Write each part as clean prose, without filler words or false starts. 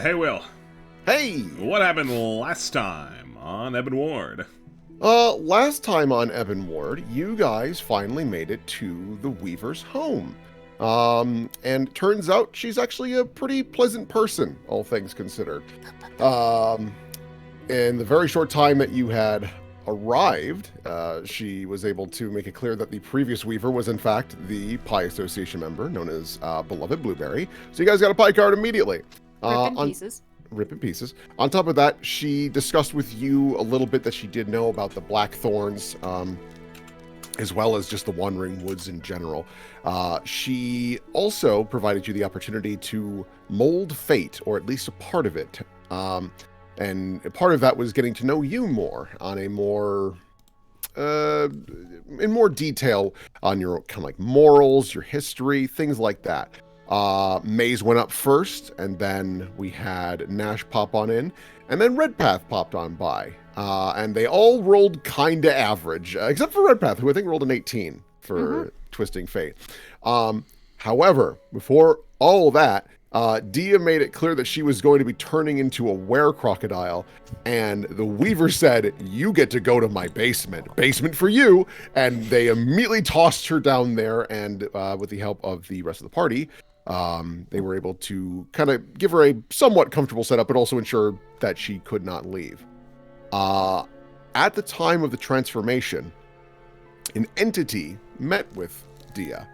Hey, Will. Hey! What happened last time on Ebon Ward? Last time on Ebon Ward, you guys finally made it to the Weaver's home. And turns out she's actually a pretty pleasant person, all things considered. In the very short time that you had arrived, she was able to make it clear that the previous Weaver was in fact the Pie Association member known as Beloved Blueberry. So you guys got a pie card immediately. Rip in pieces. Rip in pieces. On top of that, she discussed with you a little bit that she did know about the Blackthorns, as well as just the Wandering Woods in general. She also provided you the opportunity to mold fate, or at least a part of it. And a part of that was getting to know you more on a more, in more detail on your kind of like morals, your history, things like that. Maze went up first, and then we had Nash pop on in, and then Redpath popped on by. And they all rolled kinda average, except for Redpath, who I think rolled an 18 for Twisting Fate. However, before all that, Dia made it clear that she was going to be turning into a were-crocodile, and the Weaver said, "You get to go to my basement. Basement for you!" And they immediately tossed her down there, and with the help of the rest of the party, they were able to kind of give her a somewhat comfortable setup, but also ensure that she could not leave. At the time of the transformation, an entity met with Dia,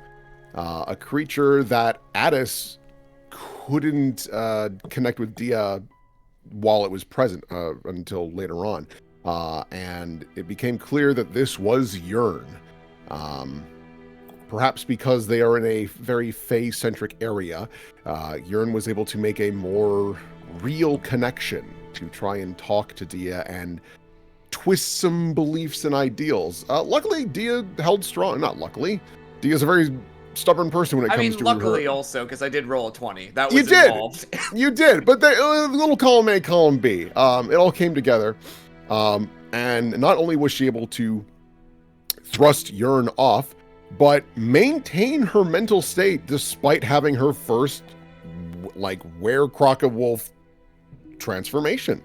a creature that Addis couldn't connect with Dia while it was present until later on. And it became clear that this was Yearn. Perhaps because they are in a very Fae-centric area, Yearn was able to make a more real connection to try and talk to Dia and twist some beliefs and ideals. Luckily, Dia held strong. Not luckily. Dia's a very stubborn person when it comes to her. Luckily also, because I did roll a 20. That was involved. You did, but little column A, column B. It all came together. And not only was she able to thrust Yearn off, but maintain her mental state despite having her first, like, were-croc-a-wolf transformation.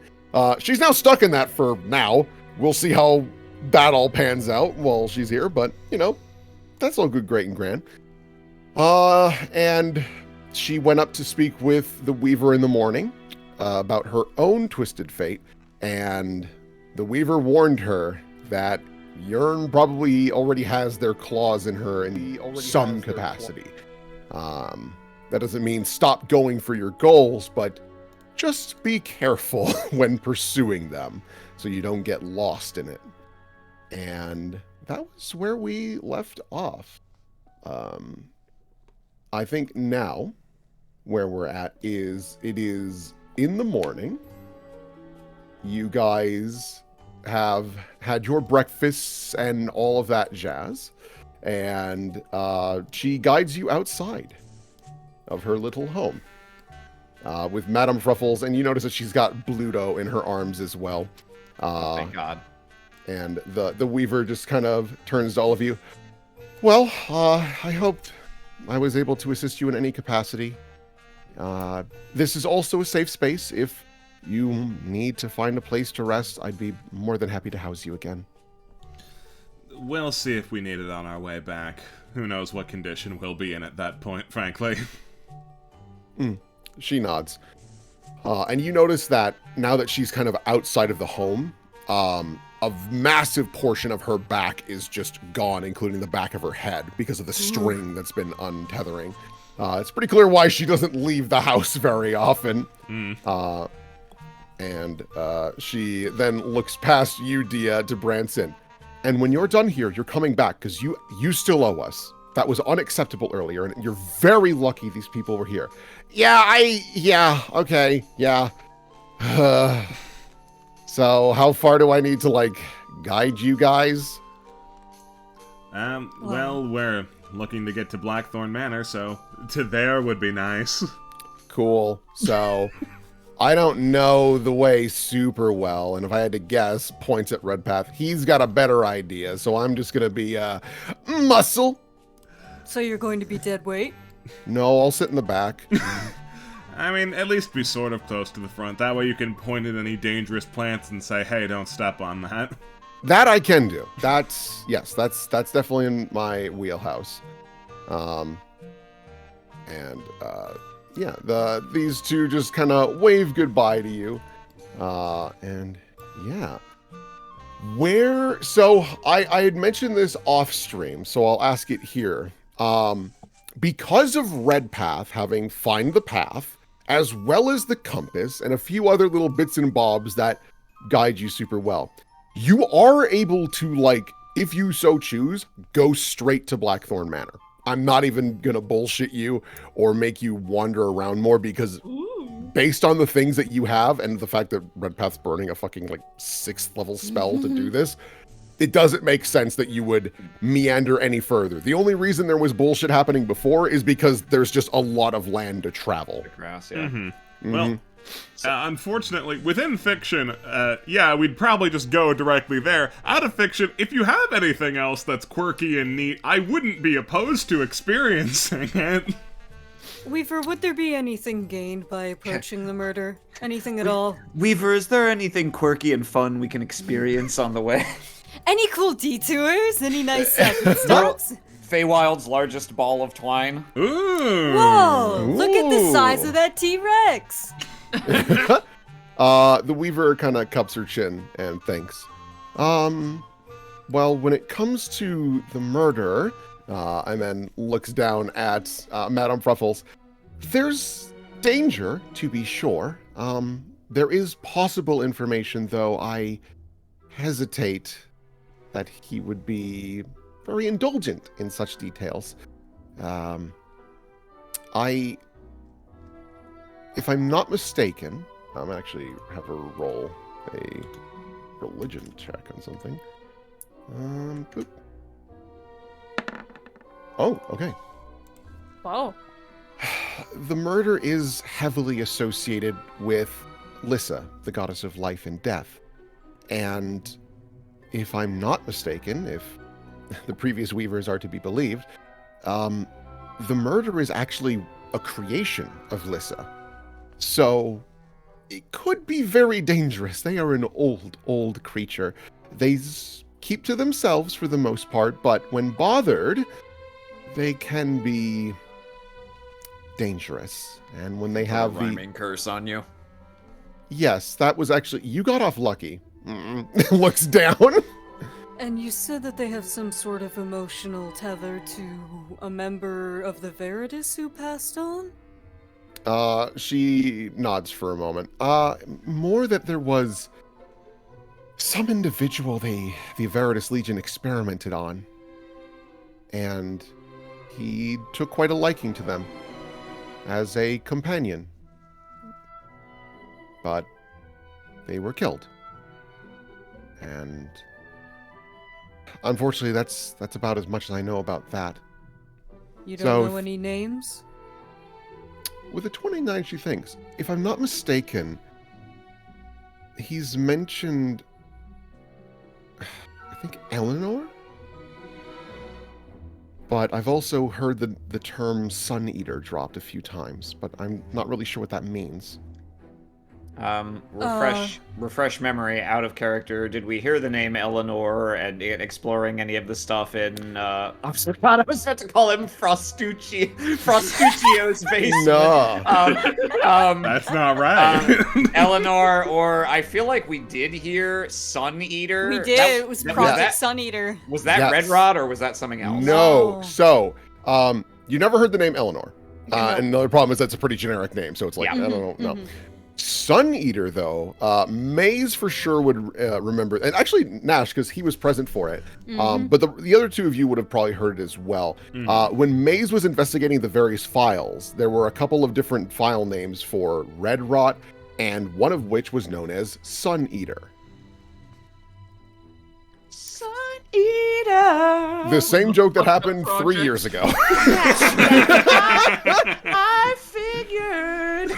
She's now stuck in that for now. We'll see how that all pans out while she's here, but, you know, that's all good, great, and grand. And she went up to speak with the Weaver in the morning about her own twisted fate, and the Weaver warned her that Yearn probably already has their claws in her in some capacity. That doesn't mean stop going for your goals, but just be careful when pursuing them so you don't get lost in it. And that was where we left off. I think now where we're at is it is in the morning. You guys have had your breakfasts and all of that jazz, and she guides you outside of her little home with Madame Fruffles, and you notice that she's got Bluto in her arms as well. Thank God. And the Weaver just kind of turns to all of you. Well, I hoped I was able to assist you in any capacity. This is also a safe space. If you need to find a place to rest, I'd be more than happy to house you again. We'll see if we need it on our way back. Who knows what condition we'll be in at that point, frankly. She nods. And you notice that now that she's kind of outside of the home, a massive portion of her back is just gone, including the back of her head, because of the string that's been untethering. It's pretty clear why she doesn't leave the house very often. And she then looks past you, Dia, to Branson. And when you're done here, you're coming back, because you still owe us. That was unacceptable earlier, and you're very lucky these people were here. Okay. So how far do I need to, like, guide you guys? Well, we're looking to get to Blackthorn Manor, so to there would be nice. Cool. So I don't know the way super well, and if I had to guess, points at Redpath, he's got a better idea, so I'm just gonna be, muscle. So you're going to be dead weight? No, I'll sit in the back. I mean, at least be sort of close to the front. That way you can point at any dangerous plants and say, hey, don't step on that. That I can do. That's definitely in my wheelhouse. These two just kind of wave goodbye to you. And yeah. So I had mentioned this off stream, so I'll ask it here. Because of Redpath having Find the Path, as well as the compass and a few other little bits and bobs that guide you super well, you are able to, like, if you so choose, go straight to Blackthorn Manor. I'm not even gonna bullshit you or make you wander around more, because based on the things that you have and the fact that Redpath's burning a fucking, like, 6th level spell to do this, it doesn't make sense that you would meander any further. The only reason there was bullshit happening before is because there's just a lot of land to travel. Grass, yeah. Well, unfortunately, within fiction, we'd probably just go directly there. Out of fiction, if you have anything else that's quirky and neat, I wouldn't be opposed to experiencing it. Weaver, would there be anything gained by approaching the murder? Anything at all? Weaver, is there anything quirky and fun we can experience on the way? Any cool detours? Any nice stops? Feywild's largest ball of twine. Ooh. Whoa! Look at the size of that T-Rex! The Weaver kind of cups her chin and thinks. Well, when it comes to the murder, and then looks down at Madame Fruffles, there's danger, to be sure. There is possible information, though I hesitate that he would be very indulgent in such details. If I'm not mistaken, I'm actually have her roll a religion check on something. Boop. Oh, okay. Wow. The murder is heavily associated with Lissa, the goddess of life and death. And if I'm not mistaken, if the previous Weavers are to be believed, the murder is actually a creation of Lissa. So it could be very dangerous. They are an old creature. They keep to themselves for the most part, but when bothered, they can be dangerous. And when they have the rhyming curse on you. Yes, that was actually, you got off lucky. Looks down. And you said that they have some sort of emotional tether to a member of the Veritas who passed on? She nods for a moment. More that there was some individual the Veritas Legion experimented on. And he took quite a liking to them as a companion. But they were killed. And unfortunately, that's about as much as I know about that. You don't know any names? With a 29, she thinks. If I'm not mistaken, he's mentioned, I think, Eleanor? But I've also heard the term Sun Eater dropped a few times, but I'm not really sure what that means. Refresh memory, out of character. Did we hear the name Eleanor and exploring any of the stuff in, I was about to call him Frostuccio's basement. No. That's not right. Eleanor, or I feel like we did hear Sun Eater. We did. It was Project Sun Eater. Was that Yes. Red Rod, or was that something else? No. So, you never heard the name Eleanor. And another problem is that's a pretty generic name, so it's like, I don't know. Sun Eater, though, Maze for sure would remember, and actually Nash, because he was present for it. But the other two of you would have probably heard it as well. When Maze was investigating the various files, there were a couple of different file names for Red Rot, and one of which was known as Sun Eater. Sun Eater. The same joke that happened 3 years ago. I figured.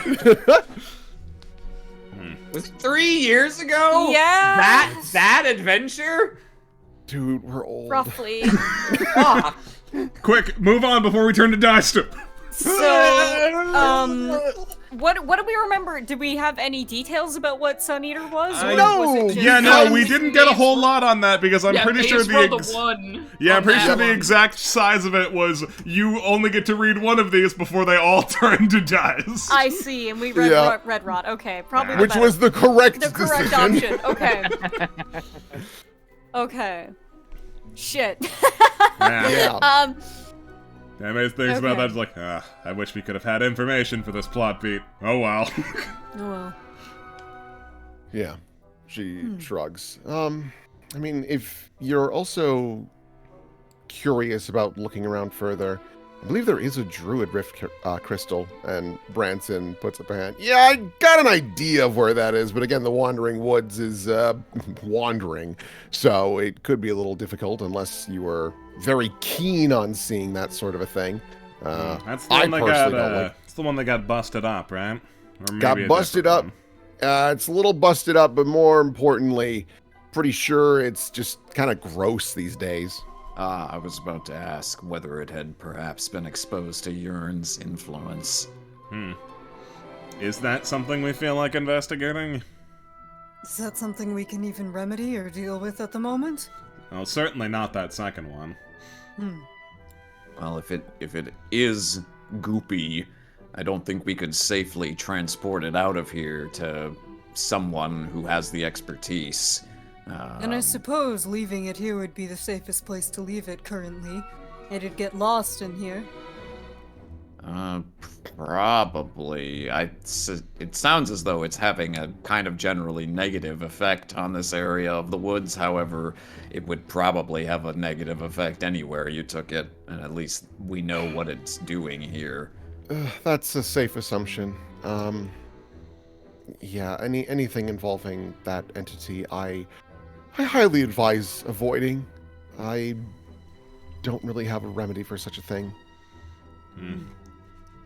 Was it 3 years ago? Yeah. That adventure? Dude, we're old. Roughly. Quick, move on before we turn to dust. So, What do we remember? Did we have any details about what Sun Eater was? Or No! was it just... Yeah, no, we didn't get a whole lot on that because I'm pretty sure rolled a 1. Yeah, I'm pretty on sure that the one. exact size of it was you only get to read one of these before they all turn to dust. I see, and we read Yeah. Red Rot. Okay, probably Which was the correct the correct decision. option. Okay. Okay. Shit. Yeah. Anyways, things about Okay. that is like, I wish we could have had information for this plot beat. Oh well. Oh well. Yeah. She shrugs. I mean, if you're also curious about looking around further, I believe there is a Druid Rift crystal, and Branson puts up a hand. Yeah, I got an idea of where that is, but again, the Wandering Woods is wandering, so it could be a little difficult unless you were very keen on seeing that sort of a thing. That's the I one that personally got. don't like. It's the one that got busted up, right? Or Got maybe a busted different up. one. It's a little busted up, but more importantly, pretty sure it's just kind of gross these days. I was about to ask whether it had perhaps been exposed to Yurn's influence. Is that something we feel like investigating? Is that something we can even remedy or deal with at the moment? Well, certainly not that second one. Well, if it is goopy, I don't think we could safely transport it out of here to someone who has the expertise. And I suppose leaving it here would be the safest place to leave it currently. It'd get lost in here. Probably. It sounds as though it's having a kind of generally negative effect on this area of the woods. However, it would probably have a negative effect anywhere you took it, and at least we know what it's doing here. That's a safe assumption. Yeah, anything involving that entity, I highly advise avoiding. I don't really have a remedy for such a thing.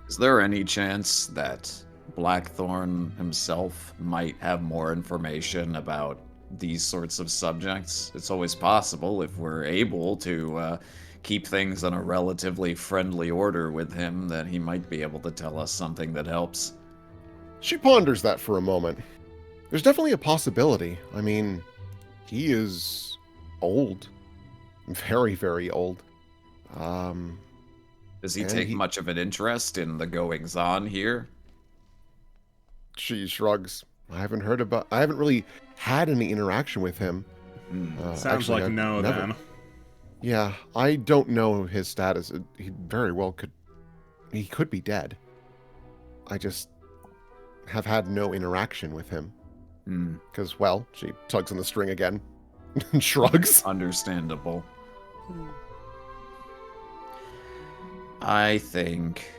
Is there any chance that Blackthorn himself might have more information about these sorts of subjects? It's always possible if we're able to keep things in a relatively friendly order with him that he might be able to tell us something that helps. She ponders that for a moment. There's definitely a possibility. I mean, he is old. Very, very old. Does he And take much of an interest in the goings-on here? She shrugs. I haven't really had any interaction with him. Sounds Actually, like I've no, never- then. Yeah, I don't know his status. He very well could... He could be dead. I just have had no interaction with him. Because, well, she tugs on the string again and shrugs. Understandable. I think...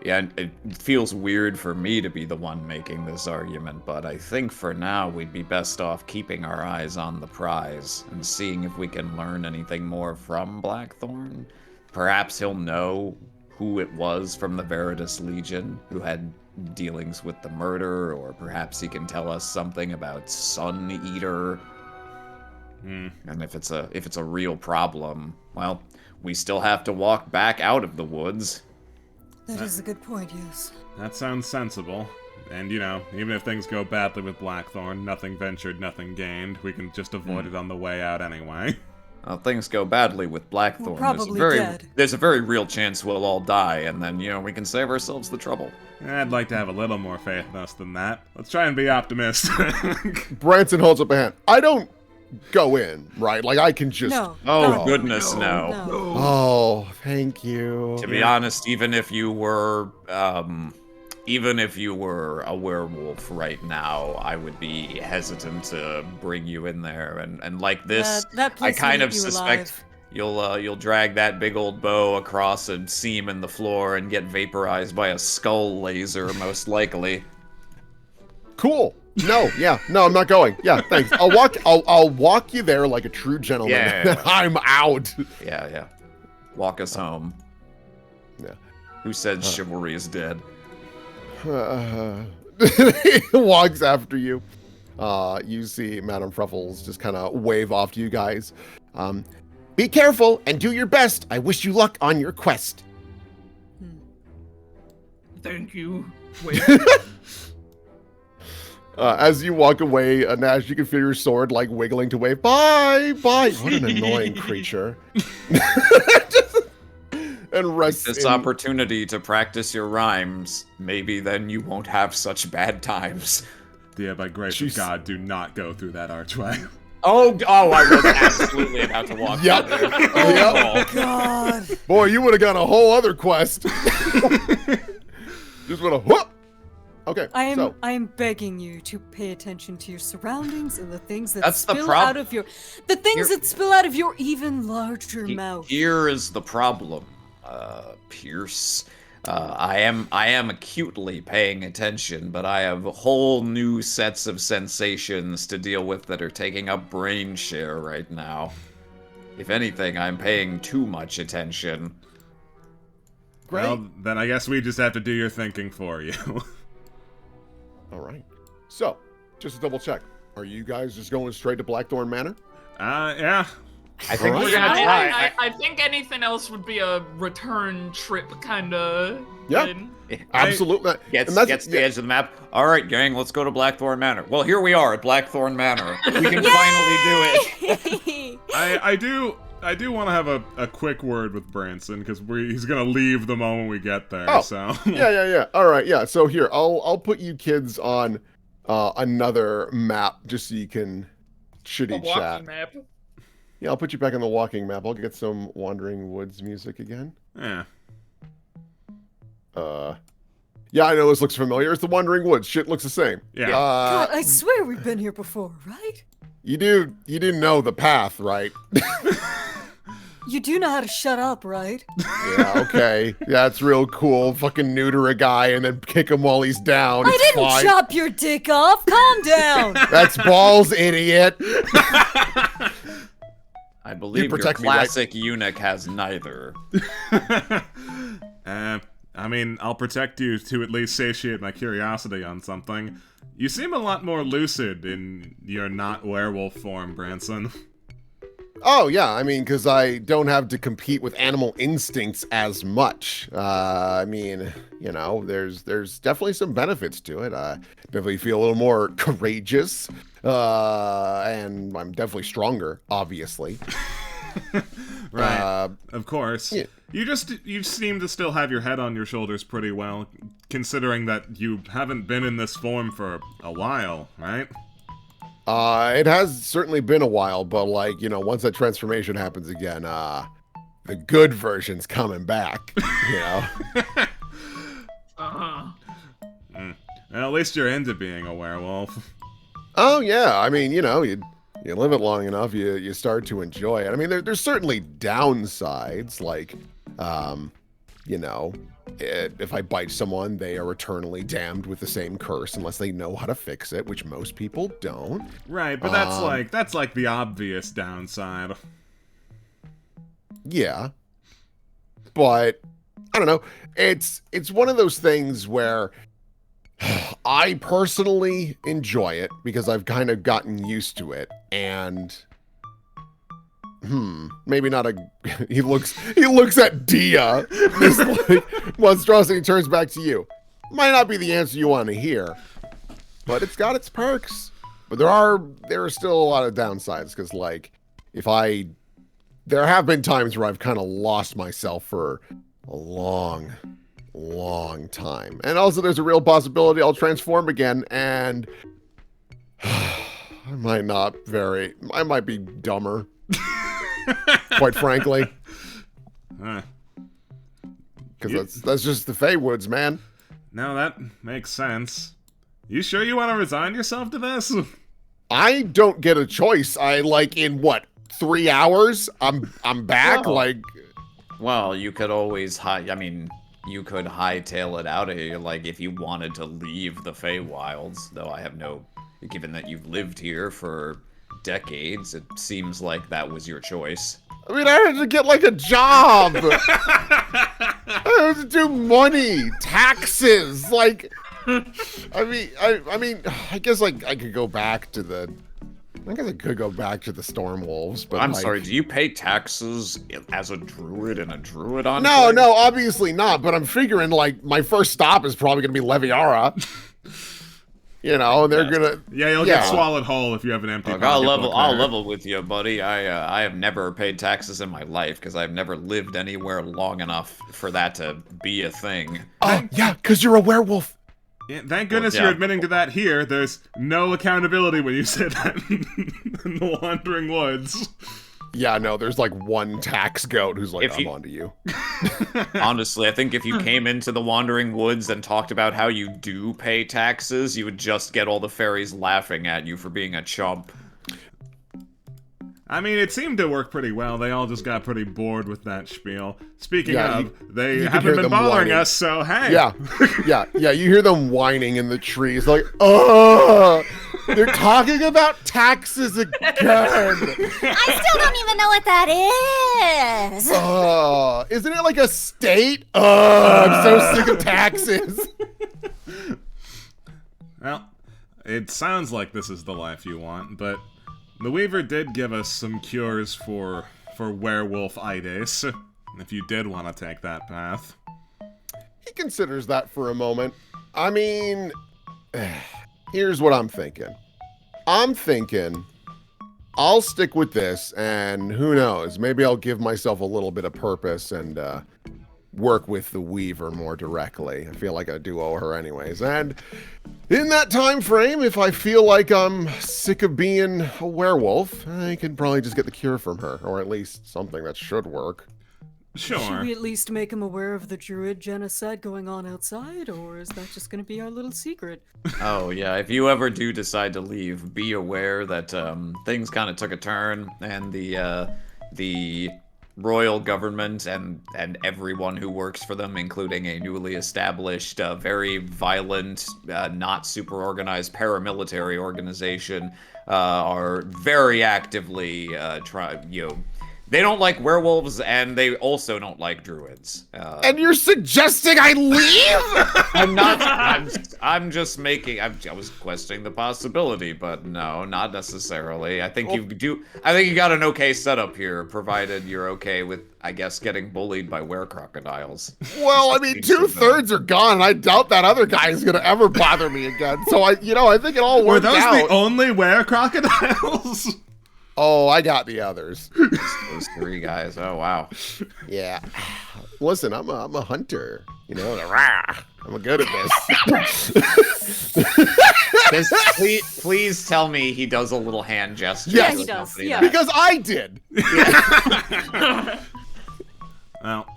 Yeah, it feels weird for me to be the one making this argument, but I think for now we'd be best off keeping our eyes on the prize and seeing if we can learn anything more from Blackthorn. Perhaps he'll know who it was from the Veritas Legion who had dealings with the murder, or perhaps he can tell us something about Sun Eater. And if it's a real problem, well, we still have to walk back out of the woods. That is a good point, yes. That sounds sensible. And, even if things go badly with Blackthorn, nothing ventured, nothing gained. We can just avoid it on the way out anyway. Well, things go badly with Blackthorn. We're probably dead. There's a very real chance we'll all die, and then, we can save ourselves the trouble. I'd like to have a little more faith in us than that. Let's try and be optimistic. Branson holds up a hand. I don't go in, right? Like, I can just... No. Oh, no, goodness, no. No. Oh, thank you. To be honest, even if you were a werewolf right now, I would be hesitant to bring you in there. And like this, That I place kind will of eat you suspect you'll drag that big old bow across a seam in the floor and get vaporized by a skull laser, most likely. Cool. No, I'm not going. Yeah, thanks. I'll walk you there like a true gentleman. Yeah. I'm out. Yeah. Walk us home. Yeah. Who said chivalry is dead? He walks after you. You see Madame Fruffles just kind of wave off to you guys. Be careful and do your best. I wish you luck on your quest. Thank you. Wait. As you walk away, Nash, you can feel your sword like wiggling to wave. Bye, bye. What an annoying creature. And rests This in... opportunity to practice your rhymes. Maybe then you won't have such bad times. Yeah, by grace of God, do not go through that archway. Oh, I was absolutely about to walk Yep. through there. Yep. God. Boy, you would have got a whole other quest. Just would have. Whoop. Okay. So I am begging you to pay attention to your surroundings and the things that That's the spill prob- out of your that spill out of your even larger mouth. Here is the problem, Pierce. I am acutely paying attention, but I have whole new sets of sensations to deal with that are taking up brain share right now. If anything, I'm paying too much attention. great. Well, then I guess we just have to do your thinking for you. All right. So, just to double check, are you guys just going straight to Blackthorn Manor? Yeah. I think Alright. we're gonna try. I think anything else would be a return trip kind of Yeah. thing. Absolutely. Gets And to the edge of the map. All right, gang, let's go to Blackthorn Manor. Well, here we are at Blackthorn Manor. We can finally do it. I do want to have a quick word with Branson because he's gonna leave the moment we get there. Oh, So Yeah. All right, yeah. So here, I'll put you kids on another map just so you can A shitty walking chat. map. Yeah, I'll put you back on the walking map. I'll get some Wandering Woods music again. yeah. Yeah, I know this looks familiar. It's the Wandering Woods. Shit looks the same. Yeah. God, I swear we've been here before, right? You do know the path, right? You do know how to shut up, right? Yeah, okay. Yeah, it's real cool. Fucking neuter a guy and then kick him while he's down. I It's didn't fine. chop your dick off. Calm down. That's balls, idiot. I believe your protect me, right? classic eunuch has neither. I mean, I'll protect you to at least satiate my curiosity on something. You seem a lot more lucid in your not werewolf form, Branson. Oh, yeah, I mean, because I don't have to compete with animal instincts as much. I mean, you know, there's definitely some benefits to it. I definitely feel a little more courageous, and I'm definitely stronger, obviously. Right. Of course. yeah. You seem to still have your head on your shoulders pretty well, considering that you haven't been in this form for a while, right? It has certainly been a while, but like, you know, once that transformation happens again, the good version's coming back, you know? Uh-huh. Well, at least you're into being a werewolf. Oh, yeah, I mean, you know, you live it long enough, you start to enjoy it. I mean, there's certainly downsides, like, you know, if I bite someone, they are eternally damned with the same curse unless they know how to fix it, which most people don't. Right, but that's like the obvious downside. Yeah. But I don't know. It's one of those things where I personally enjoy it because I've kind of gotten used to it, and maybe not a he looks at Dia. This like monstrosity turns back to you. Might not be the answer you want to hear, but it's got its perks. But there are still a lot of downsides because like there have been times where I've kind of lost myself for a long time. And also there's a real possibility I'll transform again and I might be dumber. Quite frankly. Huh. Because that's just the Feywoods, man. No, that makes sense. You sure you want to resign yourself to this? I don't get a choice. I like in what, 3 hours? I'm back. Oh. Like, Well, you could always you could hightail it out of here, like, if you wanted to leave the Feywilds, though I have given that you've lived here for decades, it seems like that was your choice. I mean, I had to get like a job. I had to do money, taxes. Like, I mean, I guess like I could go back to the I guess I could go back to the Storm Wolves, but I'm like... sorry, do you pay taxes as a druid in a druid on? No, obviously not, but I'm figuring, like, my first stop is probably going to be Leviara. You know, they're Yes. gonna... Yeah, you'll get swallowed whole if you have an empty Look, I'll pocketbook level with you, buddy. I have never paid taxes in my life because I've never lived anywhere long enough for that to be a thing. Oh, yeah, because you're a werewolf. Yeah, thank goodness yeah. you're admitting to that here. There's no accountability when you say that in the Wandering Woods. Yeah, no, there's like one tax goat who's like, If I'm you- onto you. Honestly, I think if you came into the Wandering Woods and talked about how you do pay taxes, you would just get all the fairies laughing at you for being a chump. I mean, it seemed to work pretty well. They all just got pretty bored with that spiel. Speaking Yeah, of, you they can haven't hear been them bothering whining. us, so hey. Yeah, you hear them whining in the trees, like, oh, they're talking about taxes again. I still don't even know what that is. Isn't it like a state? I'm so sick of taxes. Well, it sounds like this is the life you want, but the Weaver did give us some cures for werewolf-itis, if you did want to take that path. He considers that for a moment. I mean, here's what I'm thinking. I'll stick with this, and who knows, maybe I'll give myself a little bit of purpose and work with the Weaver more directly. I feel like I do owe her anyways. And in that time frame, if I feel like I'm sick of being a werewolf, I can probably just get the cure from her, or at least something that should work. Should Sure. we at least make him aware of the druid genocide going on outside, or is that just gonna be our little secret? Oh yeah, if you ever do decide to leave, be aware that things kind of took a turn, and the royal government and everyone who works for them, including a newly established, very violent, not super organized paramilitary organization, are very actively they don't like werewolves, and they also don't like druids. And you're suggesting I leave? I'm not. I'm just making. I was questioning the possibility, but no, not necessarily. I think you do. I think you got an okay setup here, provided you're okay with, I guess, getting bullied by were-crocodiles. Well, I mean, 2/3 are gone, and I doubt that other guy is gonna ever bother me again. So I think it all Were worked those out. the only were-crocodiles? Oh, I got the others. Those three guys. Oh wow. Yeah. Listen, I'm a hunter. You know, I'm good at this. Please tell me he does a little hand gesture. Yes. to he the does, company yeah. there. Because I did. Well,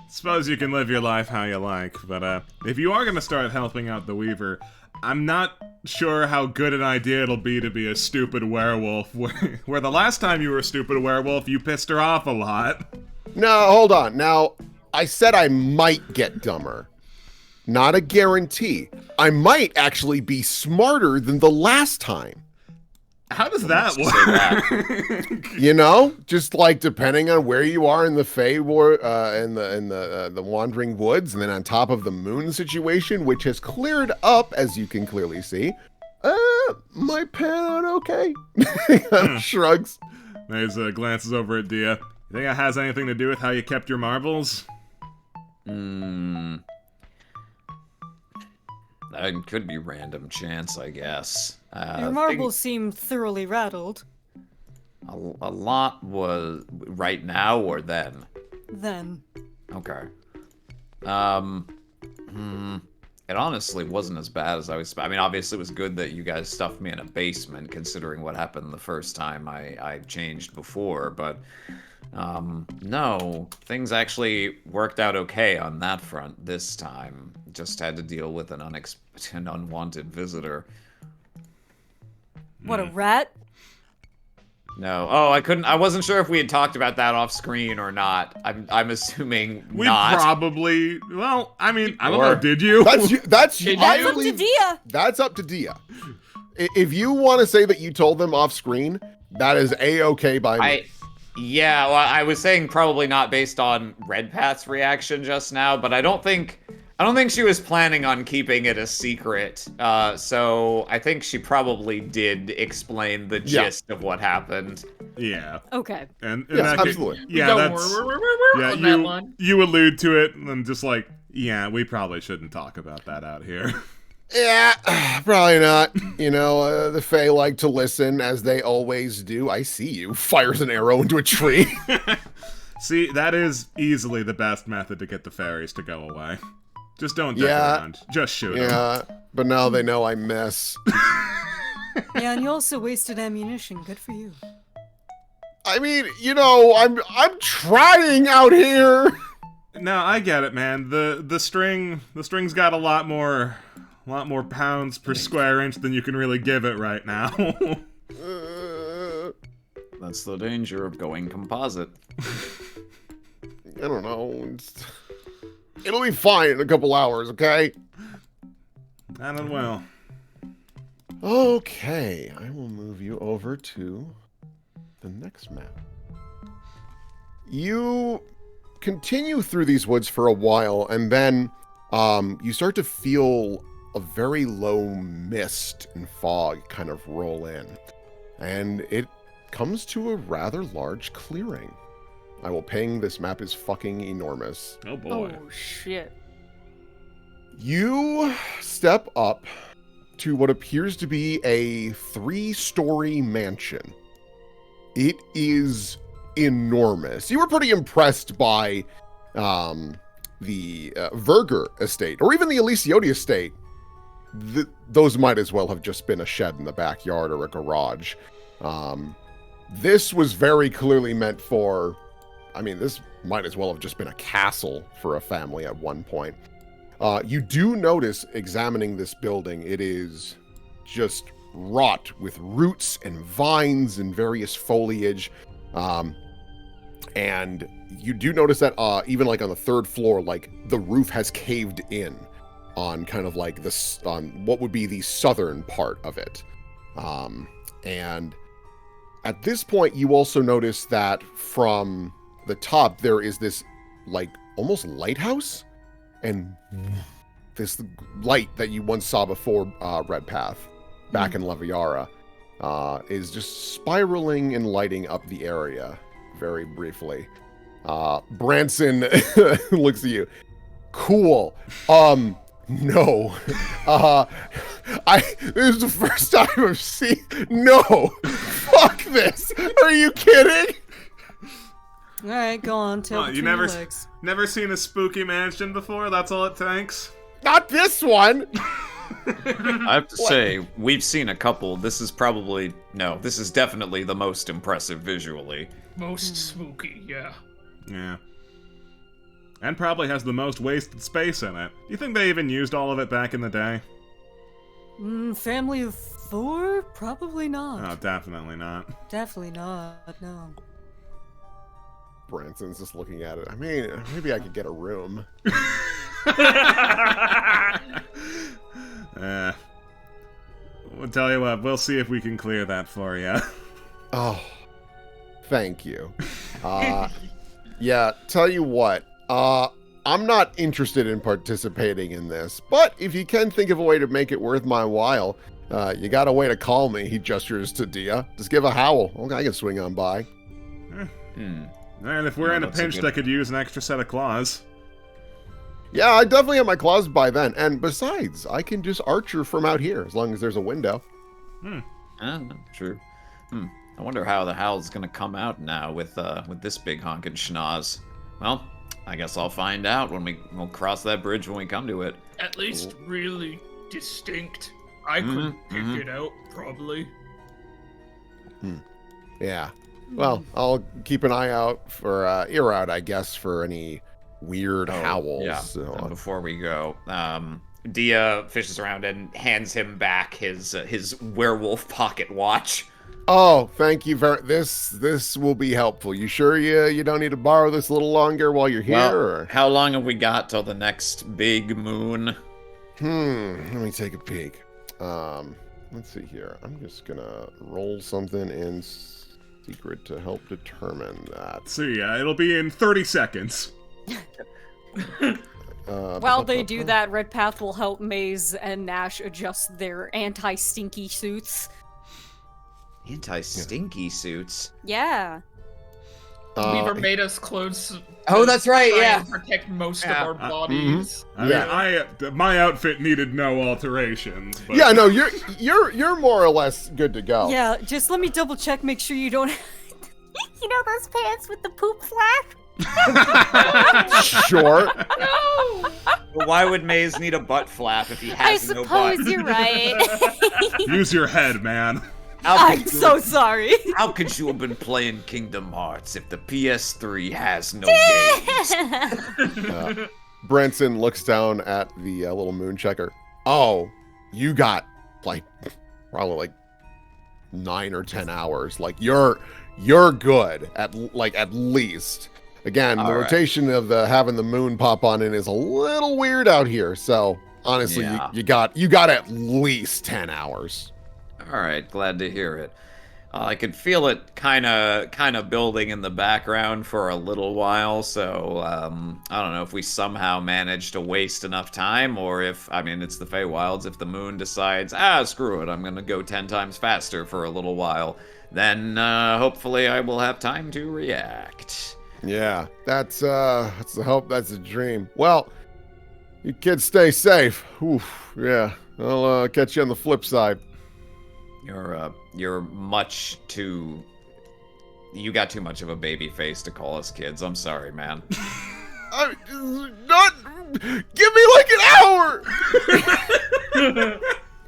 suppose you can live your life how you like, but if you are gonna start helping out the Weaver, I'm not sure how good an idea it'll be to be a stupid werewolf, where the last time you were a stupid werewolf, you pissed her off a lot. No, hold on. Now, I said I might get dumber. Not a guarantee. I might actually be smarter than the last time. How does that Let's say work? You know, just like depending on where you are in the Fey War, in the Wandering Woods, and then on top of the moon situation, which has cleared up, as you can clearly see, might pan out okay. He kind of shrugs. Maze glances over at Dia. You think that has anything to do with how you kept your marbles? That could be random chance, I guess. Your marbles seem thoroughly rattled. A lot was right now or then. Then. Okay. It honestly wasn't as bad as I was. I mean, obviously, it was good that you guys stuffed me in a basement, considering what happened the first time I changed before. But no, things actually worked out okay on that front this time. Just had to deal with an unwanted visitor. What, a rat? No. Oh, I wasn't sure if we had talked about that off screen or not. I'm assuming We not. probably. Well, I mean, I don't Or- know. Did you? That's you. That's you. That's up to Dia. That's up to Dia. If you want to say that you told them off screen, that is a-okay by me. Yeah, well, I was saying probably not based on Redpath's reaction just now, but I don't think I don't think she was planning on keeping it a secret, so I think she probably did explain the gist of what happened. Yeah. Okay. And Yes, that absolutely. Yeah, Don't that's worry, we're yeah. on that one. You allude to it, and I'm just like, yeah, we probably shouldn't talk about that out here. Yeah, probably not. You know, the Fae like to listen, as they always do. I see you. Fires an arrow into a tree. See, that is easily the best method to get the fairies to go away. Just don't dick Yeah. around. Just shoot them. Yeah, but now they know I miss. Yeah, and you also wasted ammunition. Good for you. I mean, you know, I'm trying out here. No, I get it, man. The string's got a lot more pounds per square inch than you can really give it right now. That's the danger of going composite. I don't know. It'll be fine in a couple hours, okay? And it will. Okay, I will move you over to the next map. You continue through these woods for a while, and then you start to feel a very low mist and fog kind of roll in. And it comes to a rather large clearing. I will ping, this map is fucking enormous. Oh boy. Oh shit. You step up to what appears to be a 3-story mansion. It is enormous. You were pretty impressed by the Verger estate, or even the Elisioti estate. Those might as well have just been a shed in the backyard or a garage. This was very clearly meant for, I mean, this might as well have just been a castle for a family at one point. You do notice, examining this building, it is just wrought with roots and vines and various foliage. And you do notice that even like on the 3rd floor, like the roof has caved in on kind of like this, on what would be the southern part of it. And at this point, you also notice that from the top, there is this like almost lighthouse, and this light that you once saw before Red Path back in Leviara is just spiraling and lighting up the area very briefly. Branson looks at you. Cool. No. This is the first time I've seen. No. Fuck this. Are you kidding? All right, go on. Tail You between never your legs. never seen a spooky mansion before? That's all it takes? Not this one. I have to say, we've seen a couple. This is definitely the most impressive visually. Most spooky, yeah. Yeah. And probably has the most wasted space in it. Do you think they even used all of it back in the day? Family of 4? Probably not. Oh, definitely not. Definitely not. No. Branson's just looking at it. I mean, maybe I could get a room. We'll tell you what, we'll see if we can clear that for you. Oh, thank you. Yeah, tell you what. I'm not interested in participating in this, but if you can think of a way to make it worth my while, you got a way to call me. He gestures to Dia. Just give a howl. Okay, I can swing on by. And if we're in a pinch that could use an extra set of claws. Yeah, I definitely have my claws by then. And besides, I can just archer from out here as long as there's a window. True. I wonder how the howl's gonna come out now with this big honkin' schnoz. Well, I guess I'll find out when we'll cross that bridge when we come to it. At least really distinct. I couldn't pick it out, probably. Yeah. Well, I'll keep an eye out for ear out, I guess, for any weird howls. Yeah. So, And before we go, Dia fishes around and hands him back his werewolf pocket watch. oh, thank you very. This will be helpful. You sure you don't need to borrow this a little longer while you're here? well, Or? how long have we got till the next big moon? Let me take a peek. Let's see here. I'm just gonna roll something in secret to help determine that. So yeah, it'll be in 30 seconds. While they do that, Red Path will help Maze and Nash adjust their anti-stinky suits. Anti-stinky suits? Yeah. Weaver made us clothes. Oh, that's right, try yeah. and protect most Yeah. of our bodies. I mean, my outfit needed no alterations. But... Yeah, no, you're more or less good to go. Yeah, just let me double check, make sure you don't. You know those pants with the poop flap? Sure. But why would Maze need a butt flap if he I has no butt? suppose you're right. Use your head, man. I'm so sorry. How could you have been playing Kingdom Hearts if the PS3 has no games? Branson looks down at the little moon checker. Oh, you got like probably like 9 or 10 hours. Like you're good at least. Again, the rotation of having the moon pop on in is a little weird out here. So honestly, you got at least 10 hours. All right, glad to hear it. I could feel it kind of building in the background for a little while, so I don't know if we somehow managed to waste enough time, or if, I mean, it's the Feywilds, if the moon decides, screw it, I'm gonna go 10 times faster for a little while, then hopefully I will have time to react. Yeah, that's the hope, that's the dream. Well, you kids stay safe. Oof, yeah, I'll catch you on the flip side. You're much too... You got too much of a baby face to call us kids. I'm sorry, man. Not... Give me like an hour!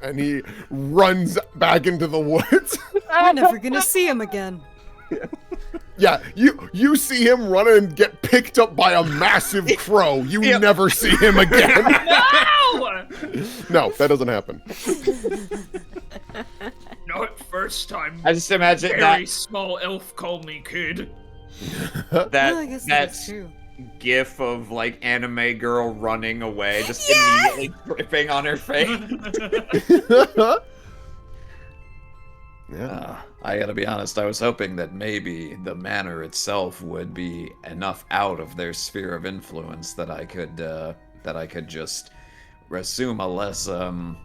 And he runs back into the woods. We're never gonna see him again. Yeah, you see him run and get picked up by a massive crow. You never see him again. No! No, that doesn't happen. Not first time. I just imagine Very that small elf called me kid. Well, I guess that's true. gif of like anime girl running away, just immediately dripping on her face. I gotta be honest, I was hoping that maybe the manor itself would be enough out of their sphere of influence that I could just assume a less a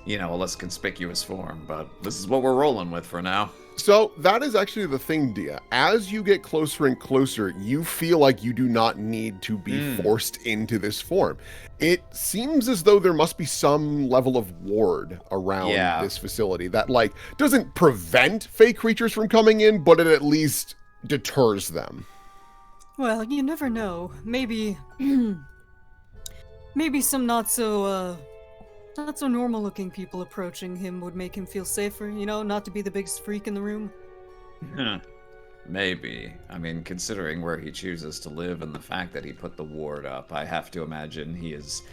less conspicuous form, but this is what we're rolling with for now. So that is actually the thing, Dia. As you get closer and closer, you feel like you do not need to be forced into this form. It seems as though there must be some level of ward around this facility that like doesn't prevent fake creatures from coming in, but it at least deters them. Well, you never know. Maybe maybe some not so normal looking people approaching him would make him feel safer, you know, not to be the biggest freak in the room. Maybe. I mean, considering where he chooses to live and the fact that he put the ward up, I have to imagine he is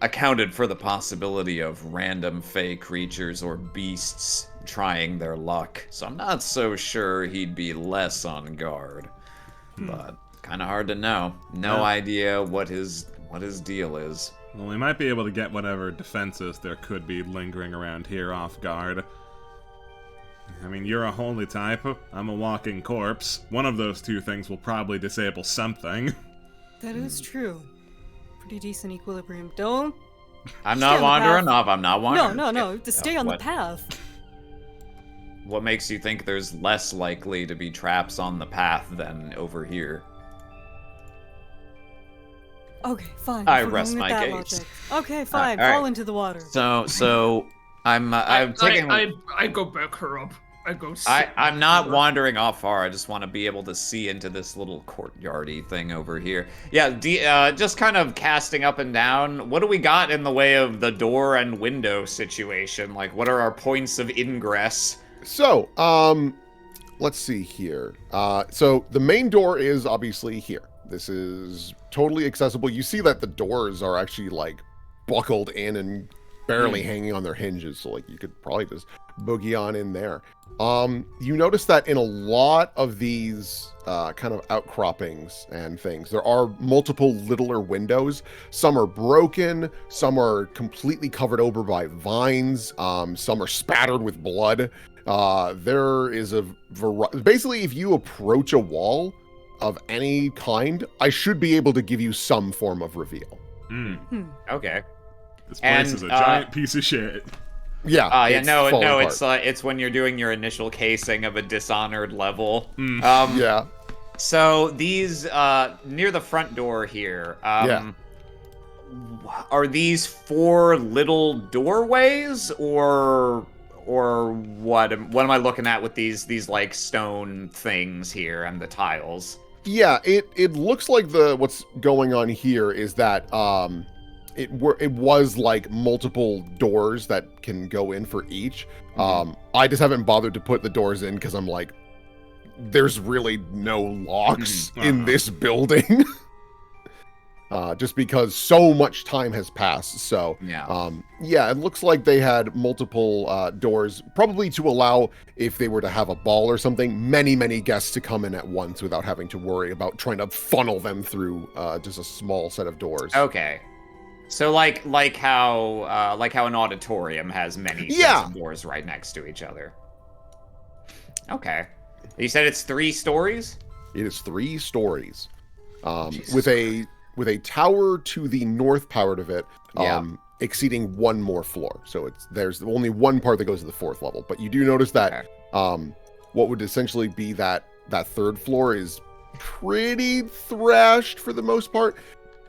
accounted for the possibility of random fey creatures or beasts trying their luck. So I'm not so sure he'd be less on guard. But kind of hard to know. No idea what his deal is. Well, we might be able to get whatever defenses there could be lingering around here off guard. I mean, you're a holy type, I'm a walking corpse. One of those two things will probably disable something. That is true. Pretty decent equilibrium. Don't... I'm not wandering off, I'm not wandering. No, to stay on the path. What makes you think there's less likely to be traps on the path than over here? Okay, fine. I We're rest going with my that case. logic. Okay, fine. all right. Fall into the water. So I'm taking. I go back her up. I go. I'm not wandering off far. I just want to be able to see into this little courtyardy thing over here. Yeah, just kind of casting up and down. What do we got in the way of the door and window situation? Like, what are our points of ingress? So, let's see here. So the main door is obviously here. This is totally accessible. You see that the doors are actually like buckled in and barely hanging on their hinges. So like you could probably just boogie on in there. You notice that in a lot of these kind of outcroppings and things, there are multiple littler windows. Some are broken, some are completely covered over by vines, some are spattered with blood. There is basically if you approach a wall, of any kind, I should be able to give you some form of reveal. Okay. This place And, is a giant piece of shit. Yeah. falling apart. It's when you're doing your initial casing of a Dishonored level. Yeah. So these near the front door here, Yeah. are these 4 little doorways or what? What am I looking at with these like stone things here and the tiles? Yeah, it looks like what's going on here is that it was like multiple doors that can go in for each. I just haven't bothered to put the doors in because I'm like, there's really no locks in this building. Just because so much time has passed. So yeah, it looks like they had multiple doors, probably to allow, if they were to have a ball or something, many guests to come in at once without having to worry about trying to funnel them through just a small set of doors. Okay. So like how an auditorium has many sets of doors right next to each other. Okay. You said it's 3 stories? It is 3 stories. With a tower to the north part of it, exceeding 1 more floor. So there's only 1 part that goes to the 4th level. But you do notice that what would essentially be that 3rd floor is pretty thrashed for the most part.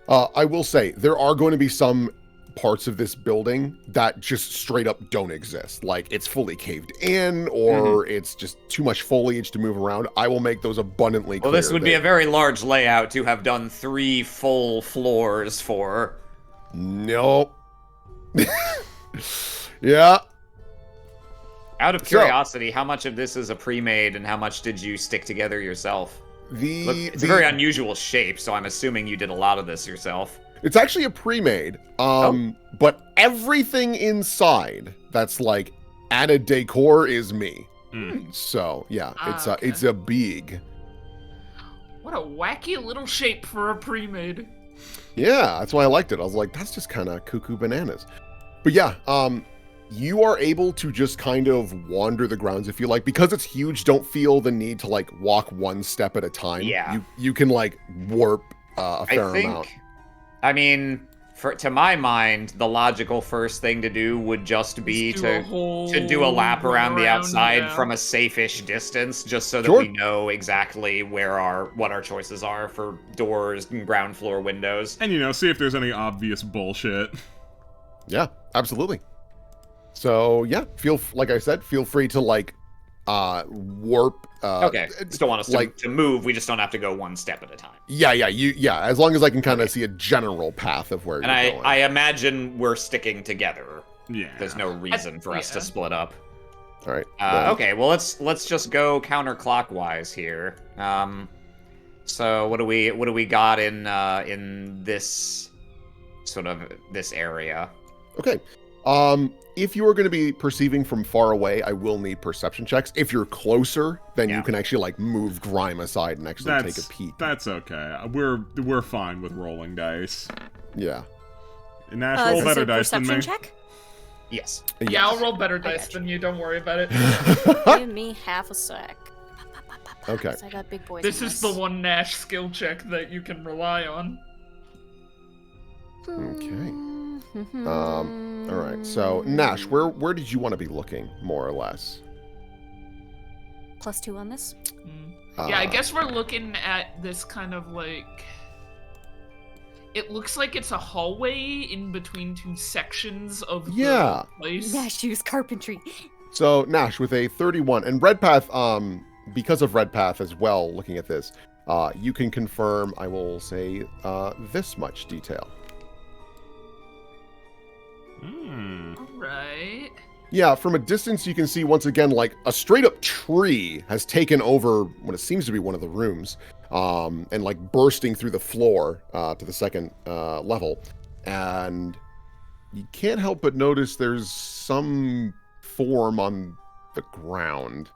I will say, there are going to be some parts of this building that just straight up don't exist. Like, it's fully caved in, or it's just too much foliage to move around. I will make those abundantly clear. Well, this would be a very large layout to have done 3 full floors for. Nope. Yeah. Out of curiosity, how much of this is a pre-made and how much did you stick together yourself? It's a very unusual shape, so I'm assuming you did a lot of this yourself. It's actually a pre-made, but everything inside that's like added decor is me. So yeah, it's a big. What a wacky little shape for a pre-made. Yeah, that's why I liked it. I was like, that's just kind of cuckoo bananas. But yeah, you are able to just kind of wander the grounds if you like. Because it's huge, don't feel the need to like walk 1 step at a time. Yeah. You can like warp a fair amount. I mean, to my mind, the logical first thing to do would just be to do a lap around the outside from a safe-ish distance, just so that we know exactly what our choices are for doors and ground floor windows. And, see if there's any obvious bullshit. Yeah, absolutely. So, yeah, like I said, feel free to, like, warp. Okay, still want us to move, we just don't have to go 1 step at a time. Yeah, as long as I can kind of see a general path of where you're going. I imagine we're sticking together. Yeah. There's no reason for us to split up. All right. Okay, well, let's just go counterclockwise here. So what do we got in this sort of this area? Okay. If you are going to be perceiving from far away, I will need perception checks. If you're closer, then you can actually like move grime aside and actually take a peek. That's okay. We're fine with rolling dice. Yeah. And Nash, roll better dice than me. Perception check? Yes. Yeah, I'll roll better dice than you. Don't worry about it. Give me half a sec. Okay. I got big boys. This is the one Nash skill check that you can rely on. Okay. All right. So Nash, where did you want to be looking, more or less? +2 on this. Yeah, I guess we're looking at this kind of like. It looks like it's a hallway in between 2 sections of the place. Nash used carpentry. So Nash with a 31 and Redpath, because of Redpath as well. Looking at this, you can confirm. I will say this much detail. Alright. Yeah, from a distance you can see once again like a straight up tree has taken over what it seems to be one of the rooms, and like bursting through the floor to the 2nd level, and you can't help but notice there's some form on the ground.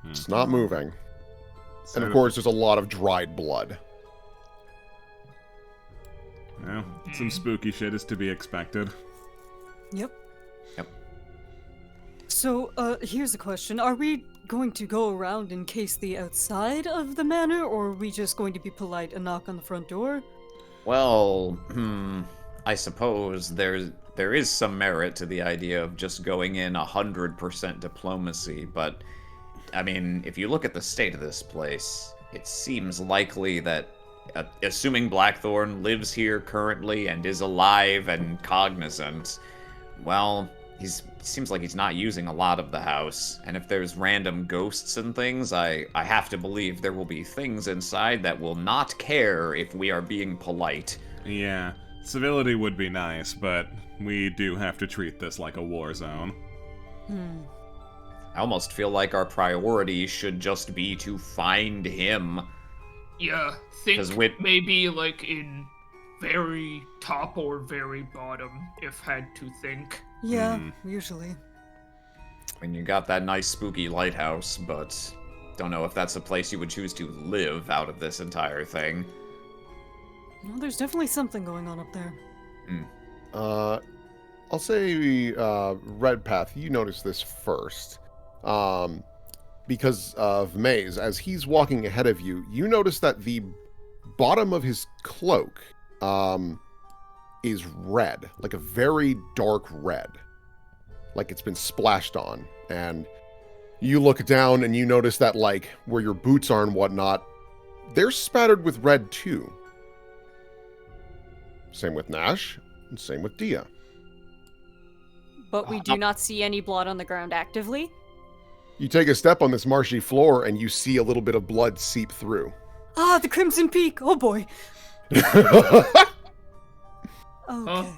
It's not moving, and of course there's a lot of dried blood. Well, some spooky shit is to be expected. Yep. So, here's a question. Are we going to go around and case the outside of the manor, or are we just going to be polite and knock on the front door? Well, I suppose there is some merit to the idea of just going in 100% diplomacy, but, I mean, if you look at the state of this place, it seems likely that, assuming Blackthorn lives here currently and is alive and cognizant, well, seems like he's not using a lot of the house, and if there's random ghosts and things, I have to believe there will be things inside that will not care if we are being polite. Yeah, civility would be nice, but we do have to treat this like a war zone. I almost feel like our priority should just be to find him. Yeah, think maybe like in very top or very bottom, if had to think. Yeah, usually. I mean, you got that nice spooky lighthouse, but don't know if that's a place you would choose to live out of this entire thing. Well, there's definitely something going on up there. I'll say, Redpath, you notice this first. Because of Maze, as he's walking ahead of you, you notice that the bottom of his cloak, is red, like a very dark red, like it's been splashed on. And you look down and you notice that, like, where your boots are and whatnot, they're spattered with red too. Same with Nash, and same with Dia. But we do not see any blood on the ground actively. You take a step on this marshy floor and you see a little bit of blood seep through. Ah, the Crimson Peak! Oh boy! Okay.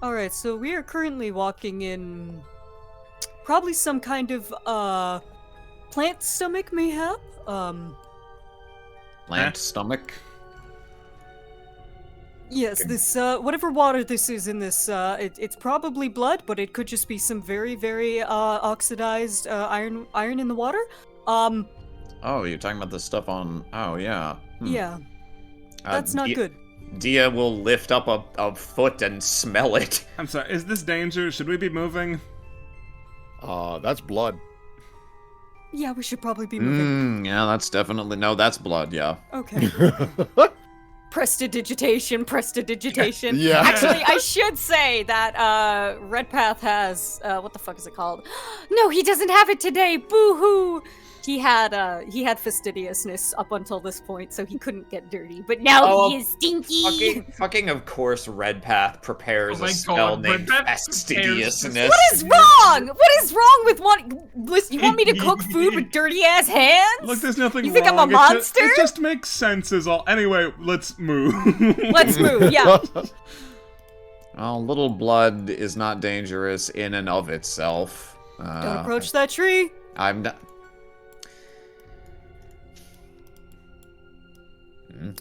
Alright, so we are currently walking in probably some kind of, plant stomach, mayhap? Plant stomach? Yes, this, whatever water this is in this, it's probably blood, but it could just be some very, very, oxidized, iron in the water. Oh, you're talking about the stuff on... Oh, yeah. Yeah. That's not good. Dia will lift up a foot and smell it. I'm sorry, is this danger? Should we be moving? That's blood. Yeah, we should probably be moving. Yeah, that's definitely... No, that's blood, yeah. Okay. Prestidigitation. Yeah. Actually, I should say that Redpath has what the fuck is it called? No, he doesn't have it today. Boo-hoo. He had fastidiousness up until this point, so he couldn't get dirty. But now he is stinky. Fucking of course, Redpath prepares a spell named fastidiousness. What is wrong? What is wrong with you want me to cook food with dirty ass hands? Look, there's nothing You wrong. think I'm a monster? It just makes sense is all. Anyway, let's move. Let's move, yeah. Well, little blood is not dangerous in and of itself. Don't approach that tree. I'm not...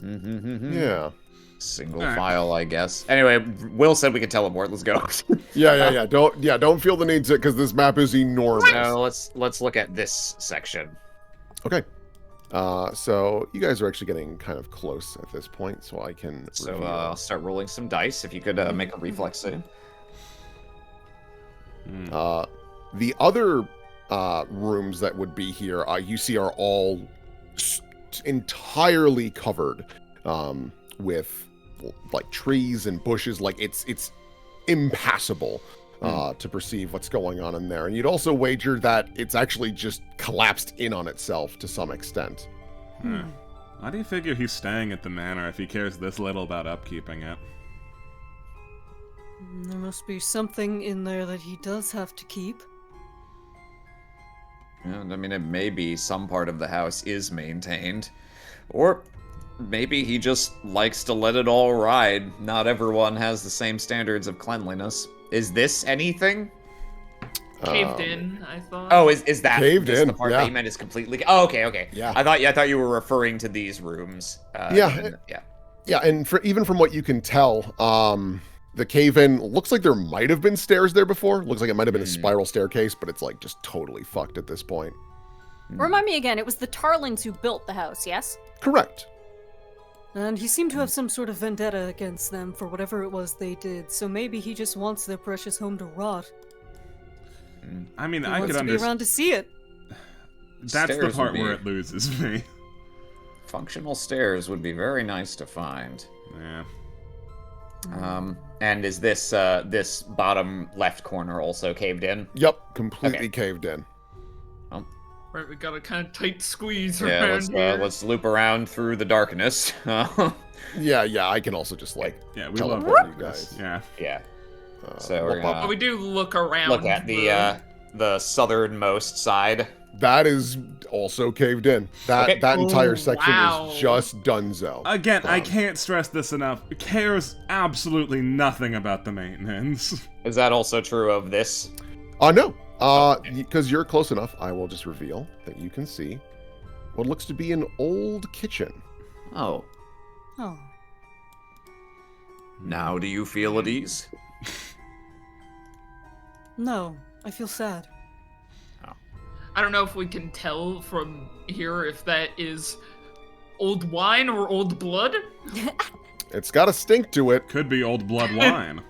Yeah. Single file, I guess. Anyway, Will said we could teleport. Let's go. Yeah. Don't feel the need to, because this map is enormous. No, let's look at this section. Okay. So you guys are actually getting kind of close at this point, so I can. So I'll start rolling some dice. If you could make a reflex save. The other rooms that would be here, you see, are all entirely covered with like trees and bushes. Like it's impassable to perceive what's going on in there. And you'd also wager that it's actually just collapsed in on itself to some extent. Why do you figure he's staying at the manor if he cares this little about upkeeping it? There must be something in there that he does have to keep. Yeah, I mean, it may be some part of the house is maintained. Or maybe he just likes to let it all ride. Not everyone has the same standards of cleanliness. Is this anything? Caved in, I thought. Oh, is that caved in? The part Yeah. that you meant is completely. Oh, okay. Yeah. I thought you were referring to these rooms. Yeah. And even from what you can tell, the cave-in looks like there might have been stairs there before. Looks like it might have been a spiral staircase, but it's like just totally fucked at this point. Remind me again, it was the Tarlings who built the house, yes? Correct. And he seemed to have some sort of vendetta against them for whatever it was they did, so maybe he just wants their precious home to rot. I mean, He I wants could to be around to see it. That's the part where it loses me. Functional stairs would be very nice to find. Yeah. And is this bottom left corner also caved in? Yep, completely caved in. Right, we got a kind of tight squeeze Yeah, around here. let's loop around through the darkness. Yeah, I can also just like we teleport love you guys. Yeah. Yeah. So we're But we do look around. look at the southernmost side. That is also caved in. That entire section is just donezo. Again, I can't stress this enough. It cares absolutely nothing about the maintenance. Is that also true of this? No. Because you're close enough, I will just reveal that you can see what looks to be an old kitchen. Oh. Oh. Now do you feel at ease? No, I feel sad. I don't know if we can tell from here if that is old wine or old blood. It's got a stink to it. Could be old blood wine.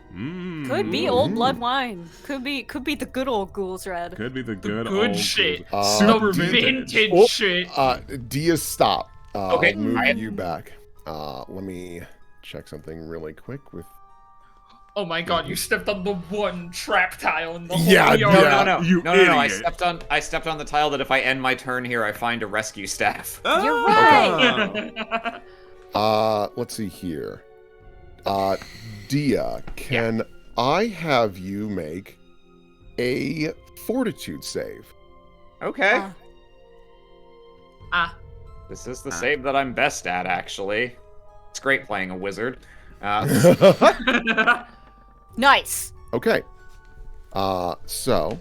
Could be old blood wine. Could be the good old Ghoul's Red. Could be the good good old shit. Super The vintage. vintage shit. Dia, stop. Okay, I'll move you back. Let me check something really quick with... Oh my god, you stepped on the one trap tile in the whole Yeah, yard. No. You I idiot. stepped on the tile that if I end my turn here, I find a rescue staff. You're right. Let's see here. Dia, can I have you make a fortitude save? Okay. Ah. This is the save that I'm best at, actually. It's great playing a wizard. Nice. Okay. So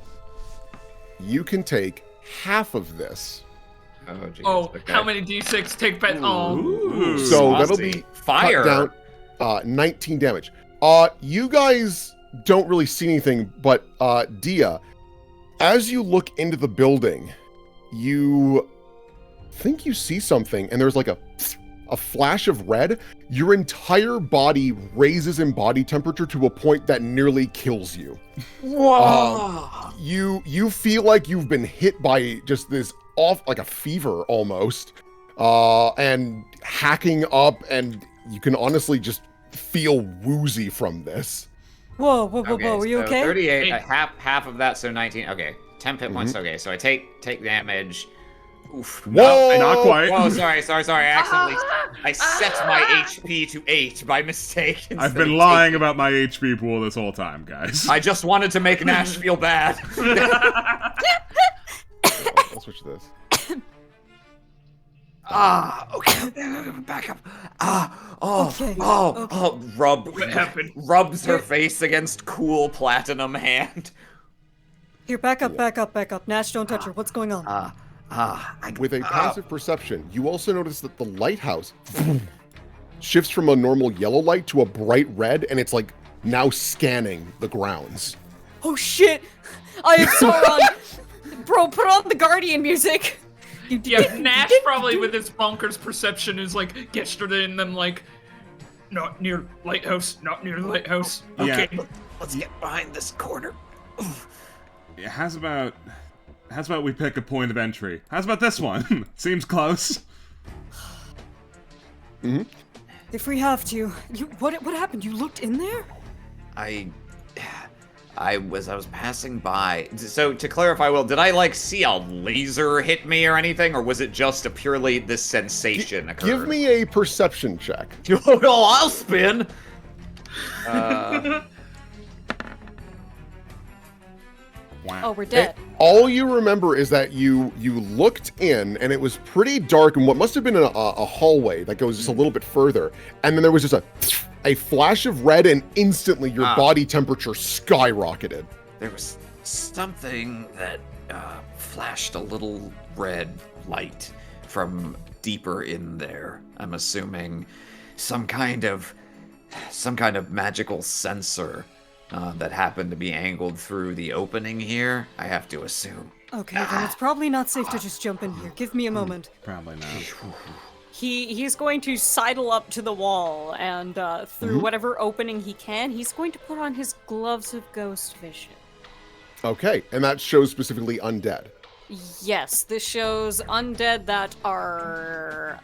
you can take half of this. Oh, geez. Oh, Okay. how many d6 take bet? Oh. Ooh. So Saucy. that'll be Fire. cut down 19 damage. You guys don't really see anything, but Dia, as you look into the building, you think you see something, and there's like a flash of red. Your entire body raises in body temperature to a point that nearly kills you. Whoa. You feel like you've been hit by just this like a fever almost, and hacking up, and you can honestly just feel woozy from this. Whoa, Okay, are you so okay? 38, Hey. half of that, so 19. Okay, 10 hit points. Okay, so I take damage. Oof. Whoa! Not quite. Whoa, sorry. I accidentally I set my HP to 8 by mistake. I've instead been of lying 8. about my HP pool this whole time, guys. I just wanted to make Nash feel bad. I'll switch to this. Okay. Back up. Okay, What happened? Rubs her face against cool platinum hand. Here, back up. Nash, don't touch her. What's going on? With a passive perception, you also notice that the lighthouse shifts from a normal yellow light to a bright red, and it's like now scanning the grounds. Oh shit! I am Sauron! Bro, put on the Guardian music! Yeah, Nash probably with his bonkers perception is like, gestured in them like, not near lighthouse, not near lighthouse. Okay. Yeah. Let's get behind this corner. Yeah, how's about we pick a point of entry? How's about this one? Seems close. If we have to, what happened? You looked in there? I was passing by. So to clarify, Will, did I like see a laser hit me or anything, or was it just a purely this sensation occurred? Give me a perception check. Oh, I'll spin. Wow. Oh, we're dead. All you remember is that you looked in, and it was pretty dark in what must have been a hallway that goes just a little bit further, and then there was just a flash of red, and instantly your body temperature skyrocketed. There was something that flashed a little red light from deeper in there. I'm assuming some kind of magical sensor that happened to be angled through the opening here. I have to assume. Okay, then it's probably not safe to just jump in here. Give me a moment. Probably not. He's going to sidle up to the wall, and through whatever opening he can, he's going to put on his gloves of ghost vision. Okay, and that shows specifically undead. Yes, this shows undead that are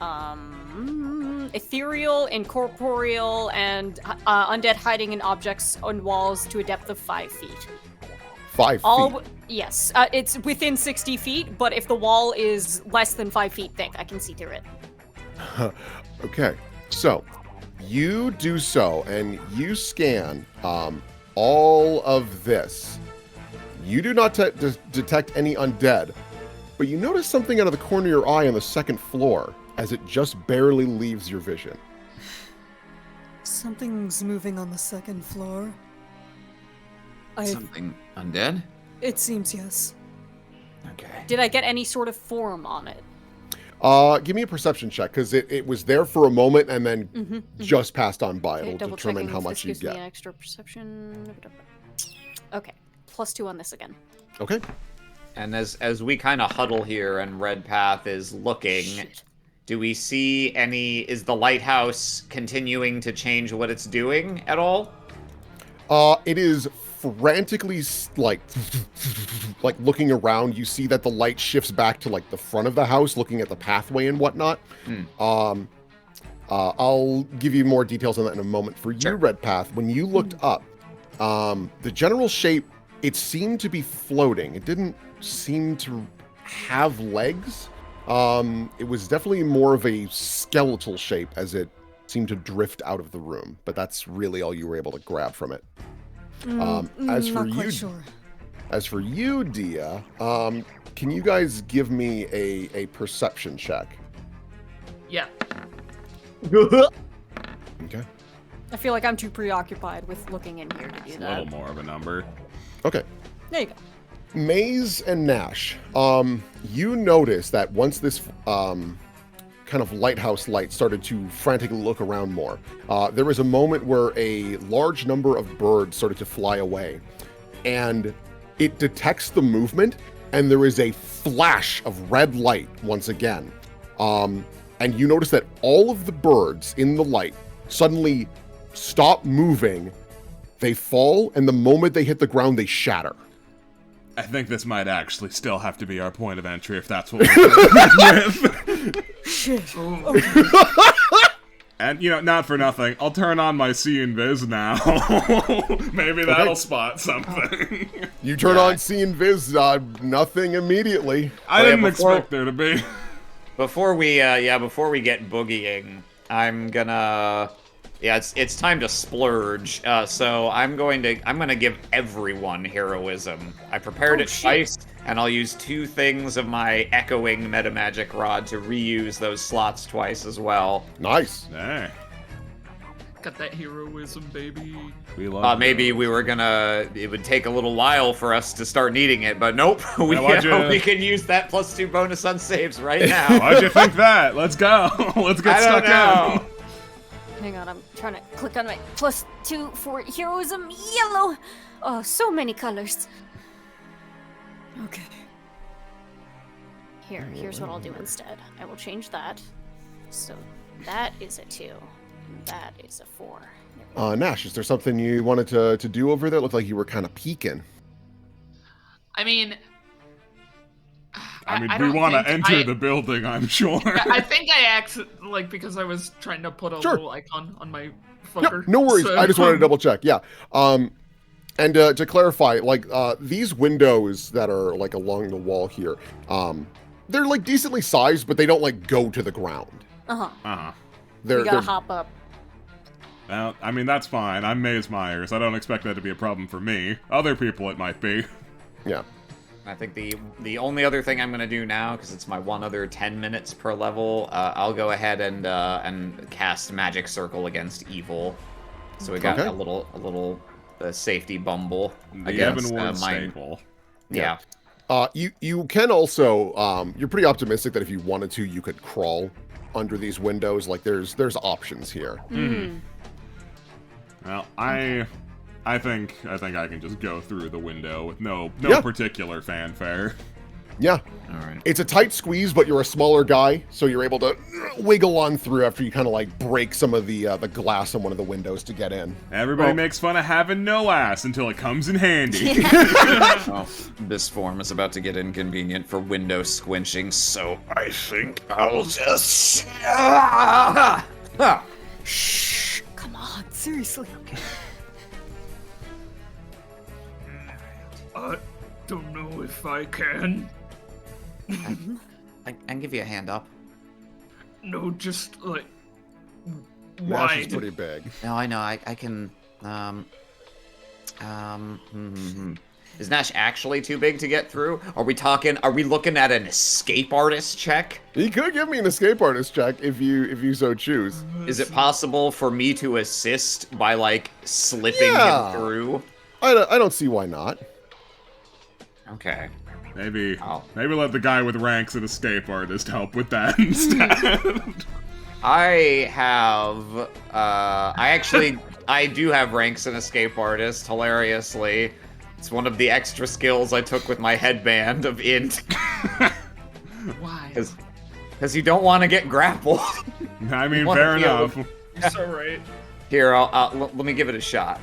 ethereal, incorporeal, and undead hiding in objects on walls to a depth of 5 feet. 5 feet? Yes, it's within 60 feet, but if the wall is less than 5 feet thick, I can see through it. Okay, so you do so, and you scan all of this. You do not detect any undead, but you notice something out of the corner of your eye on the second floor as it just barely leaves your vision. Something's moving on the second floor. Something undead? It seems, yes. Okay. Did I get any sort of form on it? Give me a perception check, because it was there for a moment and then just passed on by. Okay, It'll determine how much you gives me get. an extra perception. Okay, +2 on this again. Okay. And as we kind of huddle here and Redpath is looking, Shit. do we see any... Is the lighthouse continuing to change what it's doing at all? It is frantically, like looking around. You see that the light shifts back to, like, the front of the house, looking at the pathway and whatnot. I'll give you more details on that in a moment. For you, Redpath, when you looked up, the general shape, it seemed to be floating. It didn't seem to have legs. It was definitely more of a skeletal shape as it seemed to drift out of the room, but that's really all you were able to grab from it. Not quite sure. As for you, Dia, can you guys give me a perception check? Yeah. Okay. I feel like I'm too preoccupied with looking in here to do A that. little more of a number. Okay. There you go. Maze and Nash, you notice that once this kind of lighthouse light started to frantically look around more, there was a moment where a large number of birds started to fly away, and it detects the movement, and there is a flash of red light once again. And you notice that all of the birds in the light suddenly stop moving, they fall, and the moment they hit the ground, they shatter. I think this might actually still have to be our point of entry if that's what we're with. Shit. And, not for nothing, I'll turn on my See and Viz now. Maybe that'll spot something. You turn on See and Viz, nothing immediately. I didn't expect there to be. Before we get boogieing, I'm gonna... Yeah, it's time to splurge. So I'm gonna give everyone heroism. I prepared it twice, and I'll use 2 things of my echoing metamagic rod to reuse those slots twice as well. Nice. Hey, Got that heroism, baby. we love Maybe we were gonna... It would take a little while for us to start needing it, but nope. We can use that +2 bonus on saves right now. Why'd you think that? Let's go. Let's get stuck in. Hang on, I'm trying to click on my +2 for heroism. Yellow! Oh, so many colors. Okay. Here's what I'll do instead. I will change that. So that is a 2. And that is a 4. Nash, is there something you wanted to do over there? It looked like you were kind of peeking. I mean, We want to enter the building, I'm sure. I think I because I was trying to put a little icon on my fucker. No worries. So, I just wanted to double check. Yeah. And to clarify, these windows that are along the wall here, they're decently sized, but they don't go to the ground. You gotta hop up. Well, that's fine. I'm Maze Myers. I don't expect that to be a problem for me. Other people, it might be. Yeah. I think the only other thing I'm gonna do now, because it's my one other 10 minutes per level, I'll go ahead and cast Magic Circle against evil. So we got a little safety bumble against mine. Yeah. You can also you're pretty optimistic that if you wanted to, you could crawl under these windows. There's options here. Well, I think I can just go through the window with no Yeah. particular fanfare. Yeah. All right. It's a tight squeeze, but you're a smaller guy, so you're able to wiggle on through after you kind of like break some of the glass on one of the windows to get in. Everybody makes fun of having no ass until it comes in handy. Well, this form is about to get inconvenient for window squinching, so I think I'll just... Shh. Come on, seriously. I don't know if I can. I can give you a hand up. No, just like Nash is wide. pretty big. No, I know. I can. Is Nash actually too big to get through? Are we looking at an escape artist check? You could give me an escape artist check if you so choose. Is it possible for me to assist by like slipping him through? I don't see why not. Okay. Maybe let the guy with ranks and escape artist help with that instead. I do have ranks and escape artist, hilariously. It's one of the extra skills I took with my headband of int. Why? Because you don't want to get grappled. I mean, fair enough. It's alright. Here, let me give it a shot.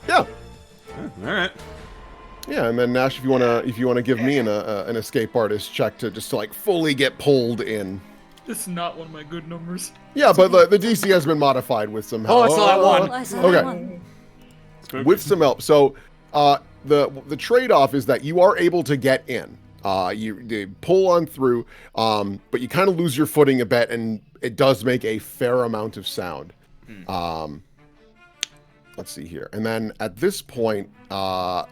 Yeah. All right. Yeah, and then Nash, if you wanna give me an escape artist check to just to like fully get pulled in. This is not one of my good numbers. Yeah, but the DC has been modified with some help. Oh, it's not one. I saw that Okay. one. With some help. So the trade-off is that you are able to get in. You pull on through, but you kind of lose your footing a bit, and it does make a fair amount of sound. Let's see here. And then at this point, there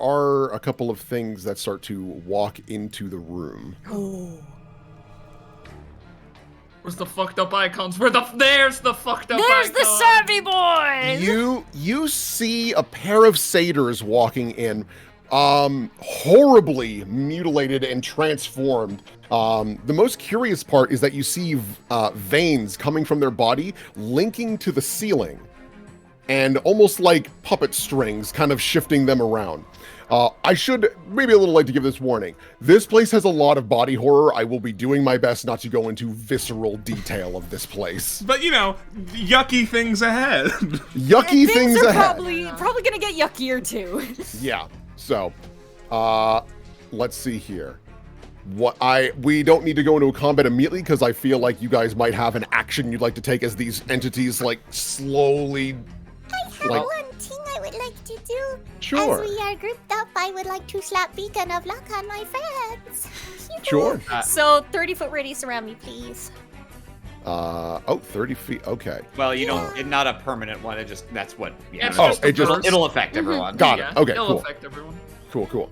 are a couple of things that start to walk into the room. Where's the fucked up icons? There's the fucked up There's icons. the savvy boys! You see a pair of satyrs walking in, horribly mutilated and transformed. The most curious part is that you see veins coming from their body linking to the ceiling, and almost like puppet strings kind of shifting them around. I should maybe a little late to give this warning. This place has a lot of body horror. I will be doing my best not to go into visceral detail of this place. But you know, yucky things ahead. Yucky things are ahead. probably gonna get yuckier too. Yeah. So, let's see here. We don't need to go into a combat immediately because I feel like you guys might have an action you'd like to take as these entities like slowly. I have one thing I would like to do. Sure. As we are grouped up, I would like to slap Beacon of Luck on my friends. Sure. So 30-foot radius around me, please. 30 feet. Okay. Well, you don't. Not a permanent one. That's what. Yeah. It's just it'll affect everyone. Got it. Okay. It'll Cool. affect everyone. Cool.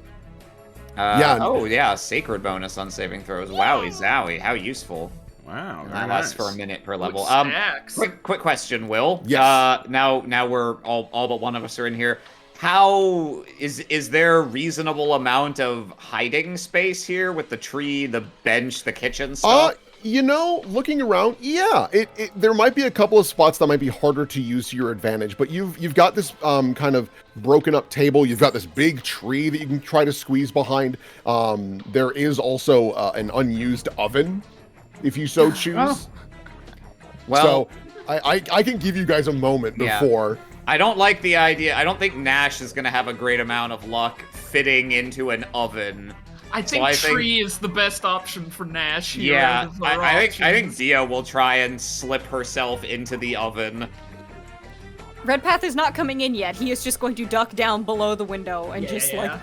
Yeah. Oh yeah. Sacred bonus on saving throws. Wowie zowie. How useful. Wow. That lasts for a minute per level. Stacks. Quick question, Will. Yes. Now we're all but one of us are in here. How is there a reasonable amount of hiding space here with the tree, the bench, the kitchen stuff? Looking around, yeah, there might be a couple of spots that might be harder to use to your advantage, but you've got this kind of broken up table. You've got this big tree that you can try to squeeze behind. There is also an unused oven, if you so choose. Oh. Well, so I can give you guys a moment before. I don't like the idea. I don't think Nash is going to have a great amount of luck fitting into an oven. I think tree is the best option for Nash here. Yeah, I think Dia will try and slip herself into the oven. Redpath is not coming in yet. He is just going to duck down below the window and like.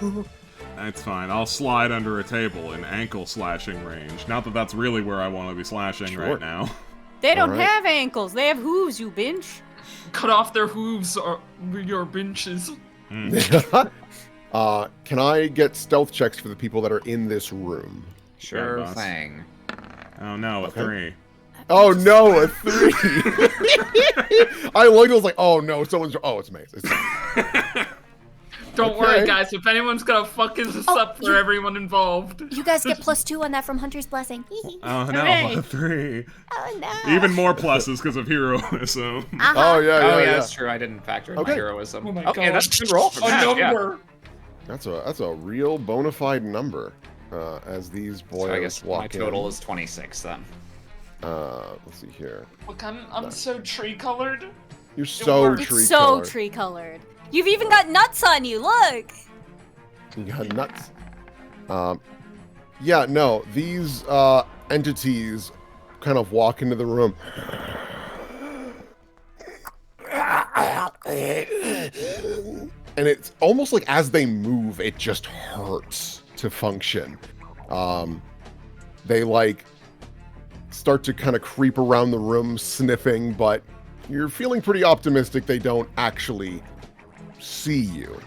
That's fine. I'll slide under a table in ankle slashing range. Not that that's really where I want to be slashing right now. They don't Alright. have ankles. They have hooves, you binch. Cut off their hooves or your benches. Can I get stealth checks for the people that are in this room? Sure boss. thing. Oh no, a 3. Oh no, a 3! I looked, I was like, oh no, someone's. Oh, it's Maze. Don't worry, guys. If anyone's gonna fuck this up for everyone involved. You guys get +2 on that from Hunter's Blessing. Oh no, Hooray. 3. Oh no. Even more pluses because of heroism. Oh yeah. That's true. I didn't factor in my heroism. Oh my okay, God. that's a good roll. For A that, yeah. number. That's a real bona fide number. As these boys So I guess walk my total in. is 26 then. Let's see here. Look, I'm so tree colored. You're so works. tree It's so colored. tree colored. You've even got nuts on you. Look. You got nuts. Yeah, no, these entities kind of walk into the room. And it's almost like as they move, it just hurts to function. They like start to kind of creep around the room sniffing, but you're feeling pretty optimistic they don't actually see you.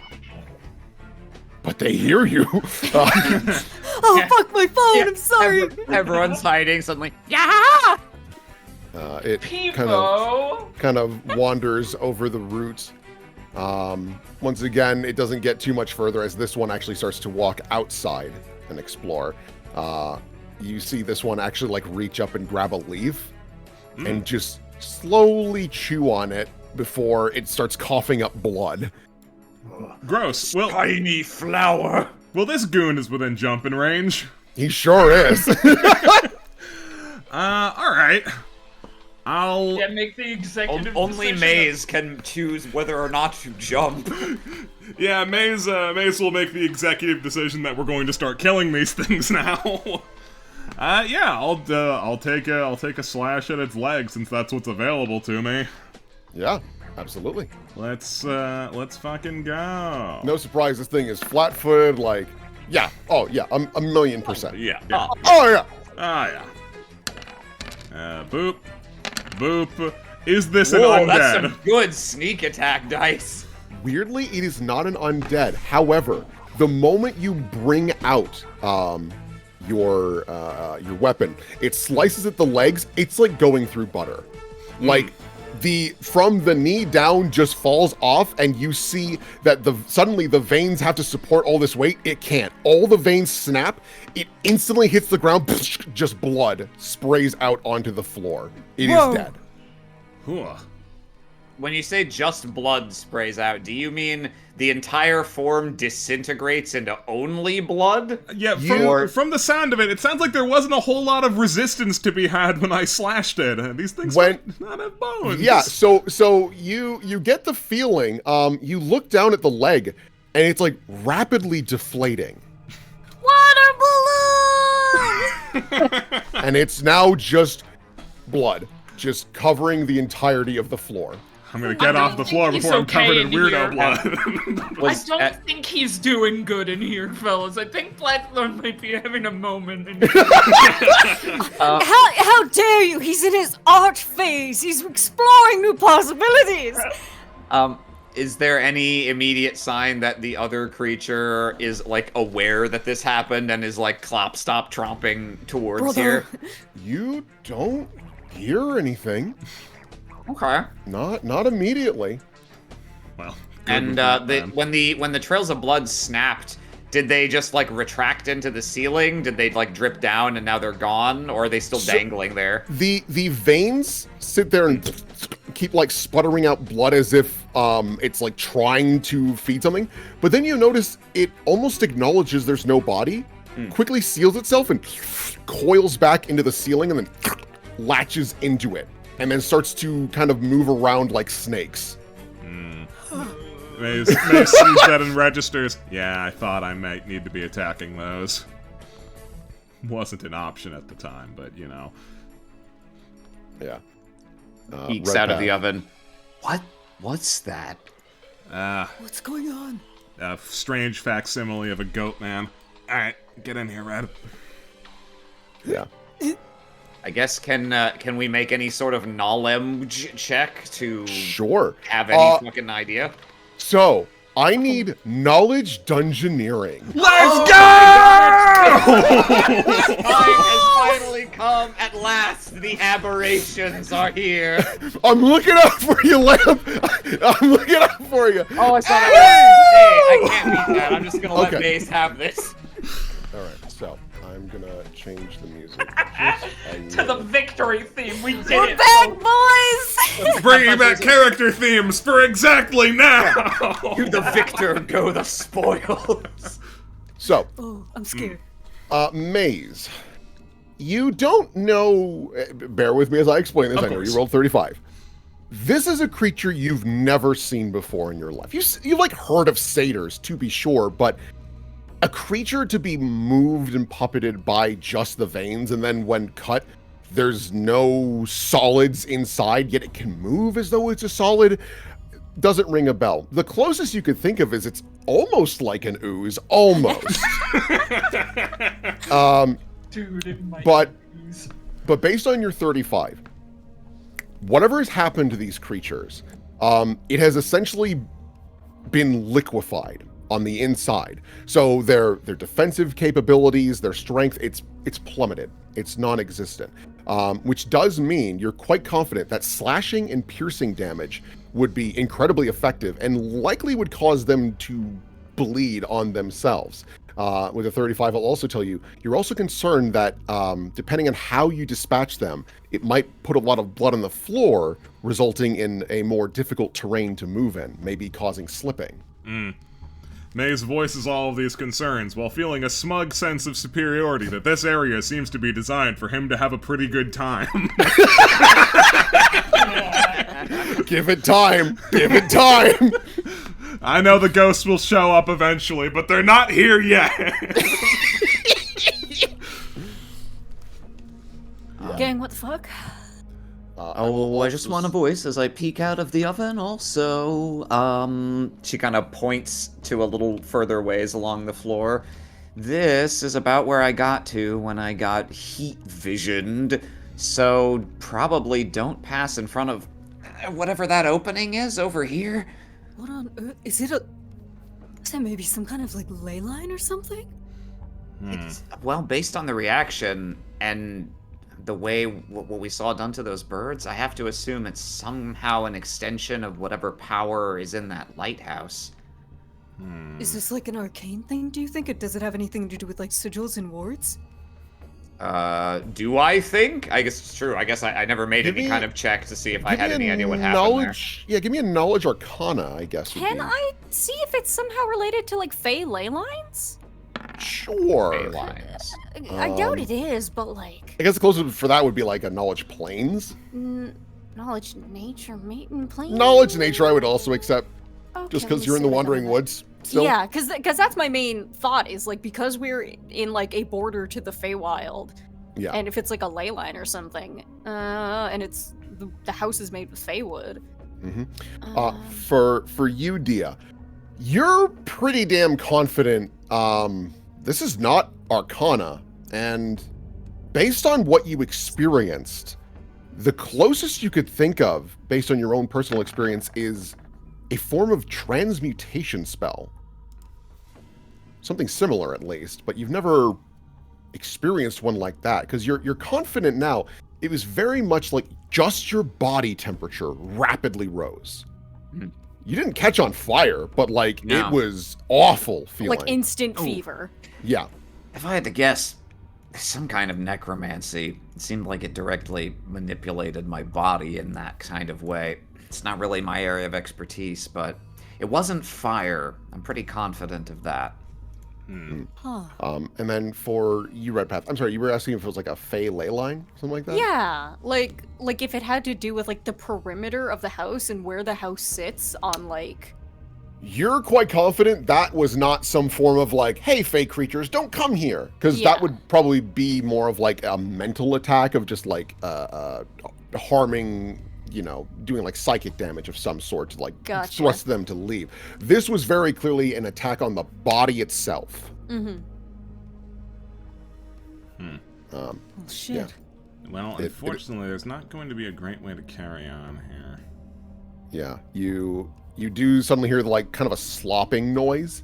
But they hear you. Oh, fuck my phone, I'm sorry. Everyone's hiding suddenly. Yeah. It Peepo. kind of wanders over the roots. Once again, it doesn't get too much further as this one actually starts to walk outside and explore. You see this one actually like reach up and grab a leaf and just slowly chew on it before it starts coughing up blood. Gross. Well, Tiny flower. well, this goon is within jumping range. He sure is. All right. I'll. Yeah, make the executive Only decision. Maze can choose whether or not to jump. Yeah, Maze will make the executive decision that we're going to start killing these things now. Yeah, I'll take a slash at its leg since that's what's available to me. Yeah, absolutely. Let's fucking go. No surprise, this thing is flat-footed, like, yeah, oh yeah, a 1,000,000%. Yeah. Oh yeah. Ah, yeah. Boop. Boop. Is this Whoa, an undead? that's some good sneak attack dice. Weirdly, it is not an undead. However, the moment you bring out your weapon, it slices at the legs. It's like going through butter. Like from the knee down just falls off, and you see that suddenly the veins have to support all this weight. It can't. All the veins snap. It instantly hits the ground. Just blood sprays out onto the floor. It is dead. Whew. When you say just blood sprays out, do you mean the entire form disintegrates into only blood? Yeah, You- from the sound of it, it sounds like there wasn't a whole lot of resistance to be had when I slashed it. These things might not have bones. Yeah, so you get the feeling, you look down at the leg, and it's like rapidly deflating. Water balloon! And it's now just blood, just covering the entirety of the floor. I'm gonna get off the floor he's before I'm okay covered in in weirdo here. blood. I don't think he's doing good in here, fellas. I think Blackthorn might be having a moment. In here. How dare you? He's in his art phase. He's exploring new possibilities. Is there any immediate sign that the other creature is like aware that this happened and is like stop tromping towards here? You don't hear anything. Okay. Not immediately. Well, And when the trails of blood snapped, did they just like retract into the ceiling? Did they like drip down and now they're gone, or are they still dangling there? The veins sit there and keep like sputtering out blood as if it's like trying to feed something. But then you notice it almost acknowledges there's no body, quickly seals itself and coils back into the ceiling and then latches into it. And then starts to kind of move around like snakes. Maze sees that and registers. Yeah, I thought I might need to be attacking those. Wasn't an option at the time, but you know. Yeah. Peeks Red out of the Path. oven. What's that? What's going on? A strange facsimile of a goat man. Alright, get in here, Red. Yeah. I guess can we make any sort of knowledge check to Sure. have any fucking idea? So, I need knowledge dungeoneering. Let's Time has finally come at last. The aberrations are here. I'm looking out for you, Lamp. I'm looking out for you. Oh, I saw that. Hey, I can't beat that. I'm just gonna let Okay. Maze have this. All right, so I'm gonna change the music To the victory theme, we did We're it. back, boys! Bringing back character themes for exactly now. To the victor go the spoils. So, Oh, I'm scared. Maze, you don't know. Bear with me as I explain this. Of I know course. you rolled 35. This is a creature you've never seen before in your life. You've like heard of satyrs, to be sure, but a creature to be moved and puppeted by just the veins, and then when cut, there's no solids inside, yet it can move as though it's a solid, doesn't ring a bell. The closest you could think of is it's almost like an ooze, almost. Dude, it might But based on your 35, whatever has happened to these creatures, it has essentially been liquefied on the inside. So their defensive capabilities, their strength, it's plummeted. It's non-existent. Which does mean you're quite confident that slashing and piercing damage would be incredibly effective and likely would cause them to bleed on themselves. With a 35, I'll also tell you, you're also concerned that depending on how you dispatch them, it might put a lot of blood on the floor, resulting in a more difficult terrain to move in, maybe causing slipping. Maze voices all of these concerns while feeling a smug sense of superiority that this area seems to be designed for him to have a pretty good time. Give it time. Give it time. I know the ghosts will show up eventually, but they're not here yet. Gang, what the fuck? I just want a voice as I peek out of the oven. Also, She kind of points to a little further ways along the floor. This is about where I got to when I got heat visioned. So probably don't pass in front of whatever that opening is over here. What on earth? Is that maybe some kind of like ley line or something? Well, based on the reaction and the way what we saw done to those birds, I have to assume it's somehow an extension of whatever power is in that lighthouse. Is this like an arcane thing, do you think? Or does it have anything to do with like sigils and wards? Do I think? I guess it's true. I guess I never made any kind of check to see if I had any idea what happened there. Yeah, give me a knowledge arcana, I guess. Can I see if it's somehow related to like Fey ley lines? Sure. Ley lines. I doubt it is, but like I guess the closest for that would be like a knowledge planes. knowledge, nature, mating, plane. Knowledge nature, I would also accept, Okay, just let because me you're in see the what I got Wandering on that. Woods. Still. Yeah, because that's my main thought is like because we're in like a border to the Feywild, Yeah. and if it's like a ley line or something, and it's the house is made with Feywood. For you, Dia, you're pretty damn confident. This is not Arcana, and based on what you experienced, the closest you could think of, based on your own personal experience, is a form of transmutation spell. Something similar, at least, but you've never experienced one like that, because you're confident now. It was very much like just your body temperature rapidly rose. You didn't catch on fire, but like No. it was awful feeling. Like instant fever. Yeah. If I had to guess, some kind of necromancy. It seemed like it directly manipulated my body in that kind of way. It's not really my area of expertise, but it wasn't fire. I'm pretty confident of that. Huh. And then for you, Red Path, I'm sorry, you were asking if it was like a Fey ley line, something like that? Yeah, like if it had to do with like the perimeter of the house and where the house sits on like. You're quite confident that was not some form of like, hey, Fey creatures, don't come here. Because that Yeah. would probably be more of like a mental attack of just like harming, doing like psychic damage of some sort to like Gotcha. thrust them to leave. This was very clearly an attack on the body itself. Mm-hmm. Oh shit. Yeah. Well, unfortunately, there's not going to be a great way to carry on here. Yeah, you do suddenly hear like kind of a slopping noise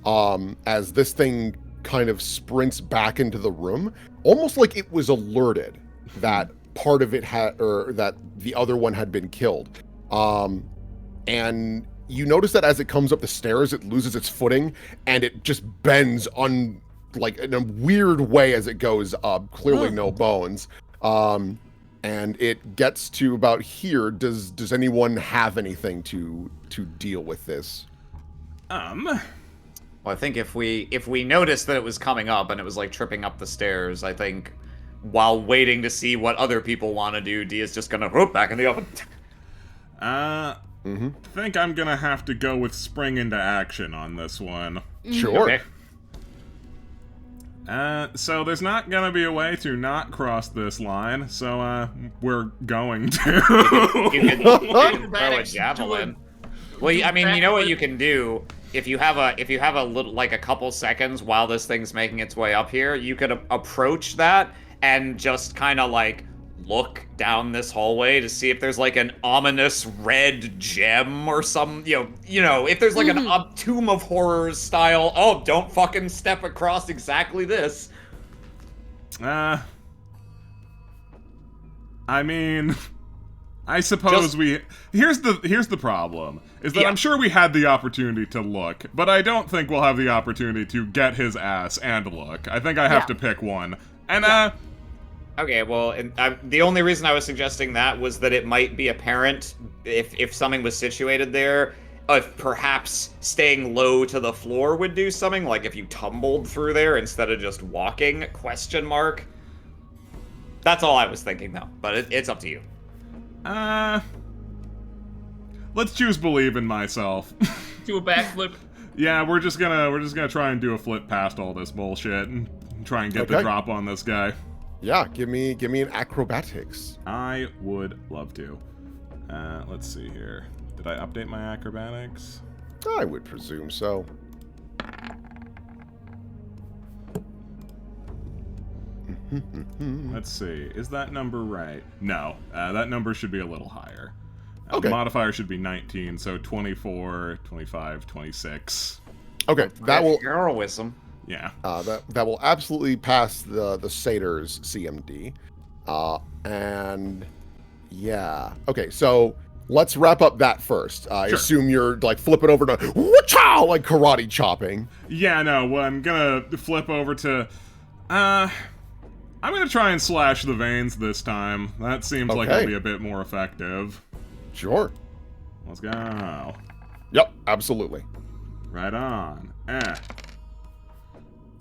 as this thing kind of sprints back into the room, almost like it was alerted that part of it had, or that the other one had been killed. And you notice that as it comes up the stairs, it loses its footing and it just bends like in a weird way as it goes up. Clearly no bones. And it gets to about here. Does anyone have anything to deal with this? Well, I think if we noticed that it was coming up and it was like tripping up the stairs, I think while waiting to see what other people want to do, Dia's just gonna whoop back in the oven. I think I'm gonna have to go with spring into action on this one. Sure. Okay. So there's not gonna be a way to not cross this line, so we're going to. You can throw a javelin. Well, I mean, you know what you can do? If you have a little, like a couple seconds while this thing's making its way up here, you could approach that and just kind of like look down this hallway to see if there's like an ominous red gem or some, you know, if there's like a Tomb of Horrors style, oh, don't fucking step across exactly this. I mean, I suppose here's the problem, is that I'm sure we had the opportunity to look, but I don't think we'll have the opportunity to get his ass and look. I think I have to pick one. And Okay, well, the only reason I was suggesting that was that it might be apparent if something was situated there, if perhaps staying low to the floor would do something, like if you tumbled through there instead of just walking, ? That's all I was thinking, though, but it's up to you. Let's choose believe in myself. Do a backflip. Yeah, we're just gonna try and do a flip past all this bullshit and try and get the drop on this guy. Yeah, give me an acrobatics. I would love to. Let's see here. Did I update my acrobatics? I would presume so. Let's see. Is that number right? No. That number should be a little higher. Okay. The modifier should be 19, so 24, 25, 26. Okay, that will Heroism. Yeah. that will absolutely pass the Satyr's CMD. And yeah. Okay, so let's wrap up that first. I assume you're like flipping over to wha-chow, like karate chopping. Yeah, no, well, I'm gonna flip over to I'm gonna try and slash the veins this time. That seems like it'll be a bit more effective. Sure. Let's go. Yep, absolutely. Right on.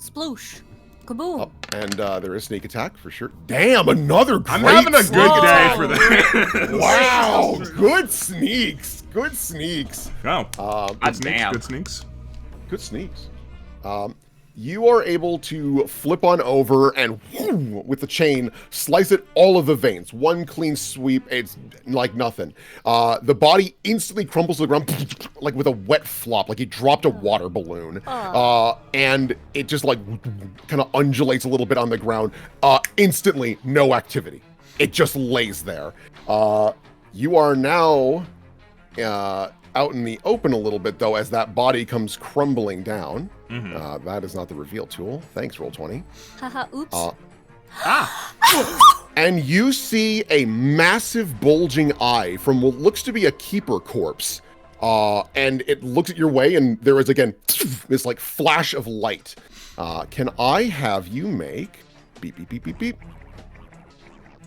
Sploosh. Kaboom. Oh, and there is sneak attack for sure. Damn, another great I'm having a good day for this. this. Wow, good sneaks. Good sneaks. Oh, good sneaks, damn. good sneaks. Good sneaks. You are able to flip on over and with the chain, slice it all of the veins. One clean sweep. It's like nothing. The body instantly crumbles to the ground like with a wet flop, like he dropped a water balloon. And it just like kind of undulates a little bit on the ground. Instantly, no activity. It just lays there. You are now out in the open a little bit, though, as that body comes crumbling down. That is not the reveal tool. Thanks, Roll20. Haha, oops. And you see a massive bulging eye from what looks to be a keeper corpse. And it looks at your way, and there is, again, this, like, flash of light. Can I have you make... Beep, beep, beep, beep, beep.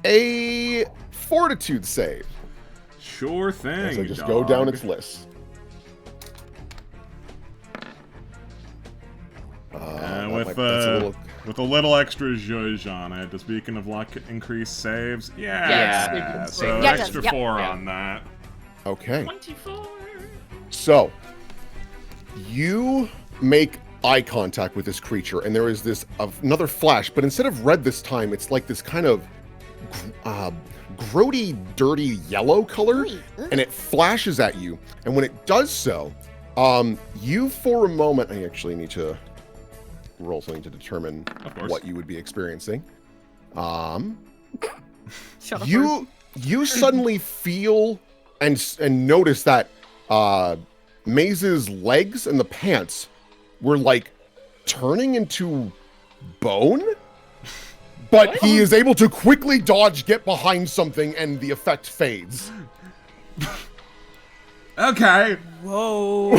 A fortitude save. Sure thing, As I just dog. go down its list. With a little extra zhuzh on it. Does Beacon of Luck increase saves? Yeah. Yeah, So yeah, it extra does, yep. 4 on that. Okay. 24. So, you make eye contact with this creature, and there is this another flash, but instead of red this time, it's like this kind of grody, dirty yellow color, and it flashes at you. And when it does so, you for a moment, I actually need to roll something to determine what you would be experiencing. Shut up. You suddenly feel and notice that Maze's legs and the pants were like turning into bone, but he is able to quickly dodge, get behind something, and the effect fades. Okay. Whoa.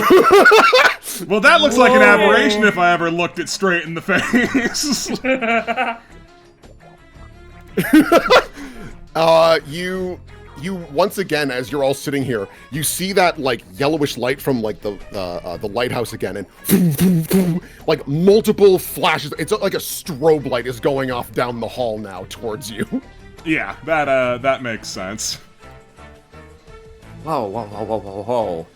Well, that looks like an aberration if I ever looked it straight in the face. You once again, as you're all sitting here, you see that like yellowish light from like the lighthouse again, and like multiple flashes. It's like a strobe light is going off down the hall now towards you. Yeah, that makes sense. Whoa.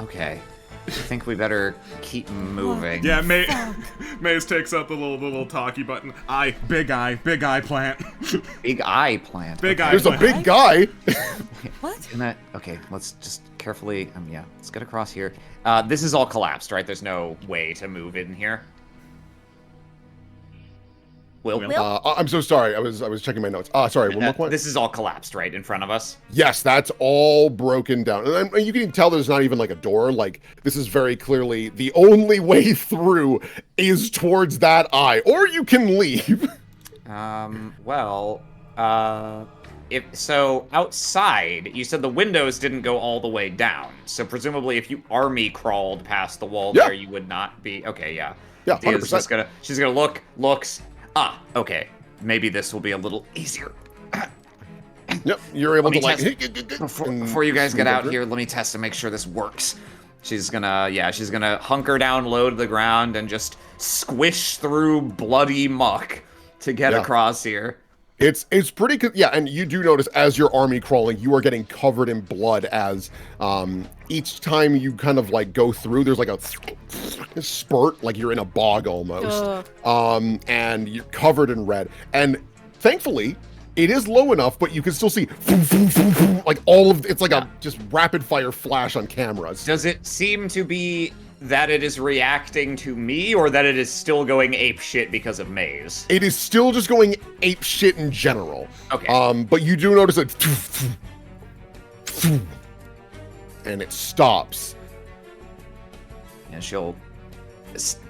Okay. I think we better keep moving. Yeah, Maze takes out the little talkie button. Big eye plant. Big eye plant. Big eye There's plant. a big guy. What? Okay, let's just carefully, let's get across here. This is all collapsed, right? There's no way to move in here. Will? I'm so sorry. I was checking my notes. Sorry. One more point. This is all collapsed, right, in front of us? Yes, that's all broken down. And you can tell there's not even like a door. Like, this is very clearly the only way through is towards that eye. Or you can leave. If so, outside, you said the windows didn't go all the way down. So presumably if you army crawled past the wall there, you would not be... Okay, yeah. Yeah, 100%. She's gonna looks... okay. Maybe this will be a little easier. Yep, you're able to like... Before you guys get out here, let me test to make sure this works. She's gonna hunker down low to the ground and just squish through bloody muck to get across here. It's pretty good. Yeah, and you do notice as you're army crawling, you are getting covered in blood as each time you kind of like go through, there's like a spurt, like you're in a bog almost. And you're covered in red. And thankfully, it is low enough, but you can still see like all of it's like a just rapid fire flash on cameras. Does it seem to be that it is reacting to me, or that it is still going ape shit because of Maze? It is still just going ape shit in general. Okay. But you do notice it, and it stops. And she'll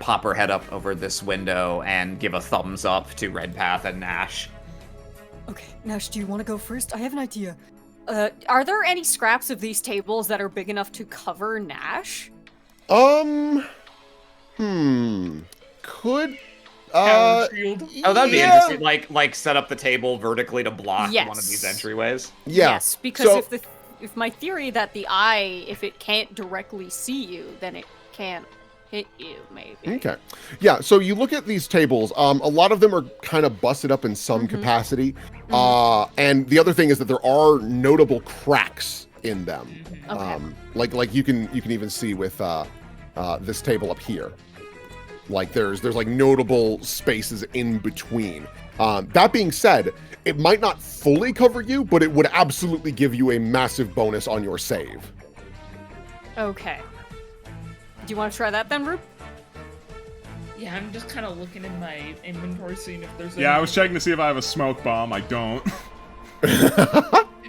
pop her head up over this window and give a thumbs up to Redpath and Nash. Okay, Nash, do you want to go first? I have an idea. Are there any scraps of these tables that are big enough to cover Nash? Could Shield. Oh, that'd be interesting. Like set up the table vertically to block one of these entryways. Yeah. Yes, because if my theory that the eye, if it can't directly see you, then it can't hit you, maybe. Okay. Yeah, so you look at these tables, a lot of them are kind of busted up in some capacity. And the other thing is that there are notable cracks in them. Okay. Like you can even see with this table up here. Like there's like notable spaces in between. That being said, it might not fully cover you, but it would absolutely give you a massive bonus on your save. Okay. Do you want to try that then, Roop? Yeah, I'm just kind of looking in my inventory, seeing if there's. Yeah, I was checking to see if I have a smoke bomb. I don't.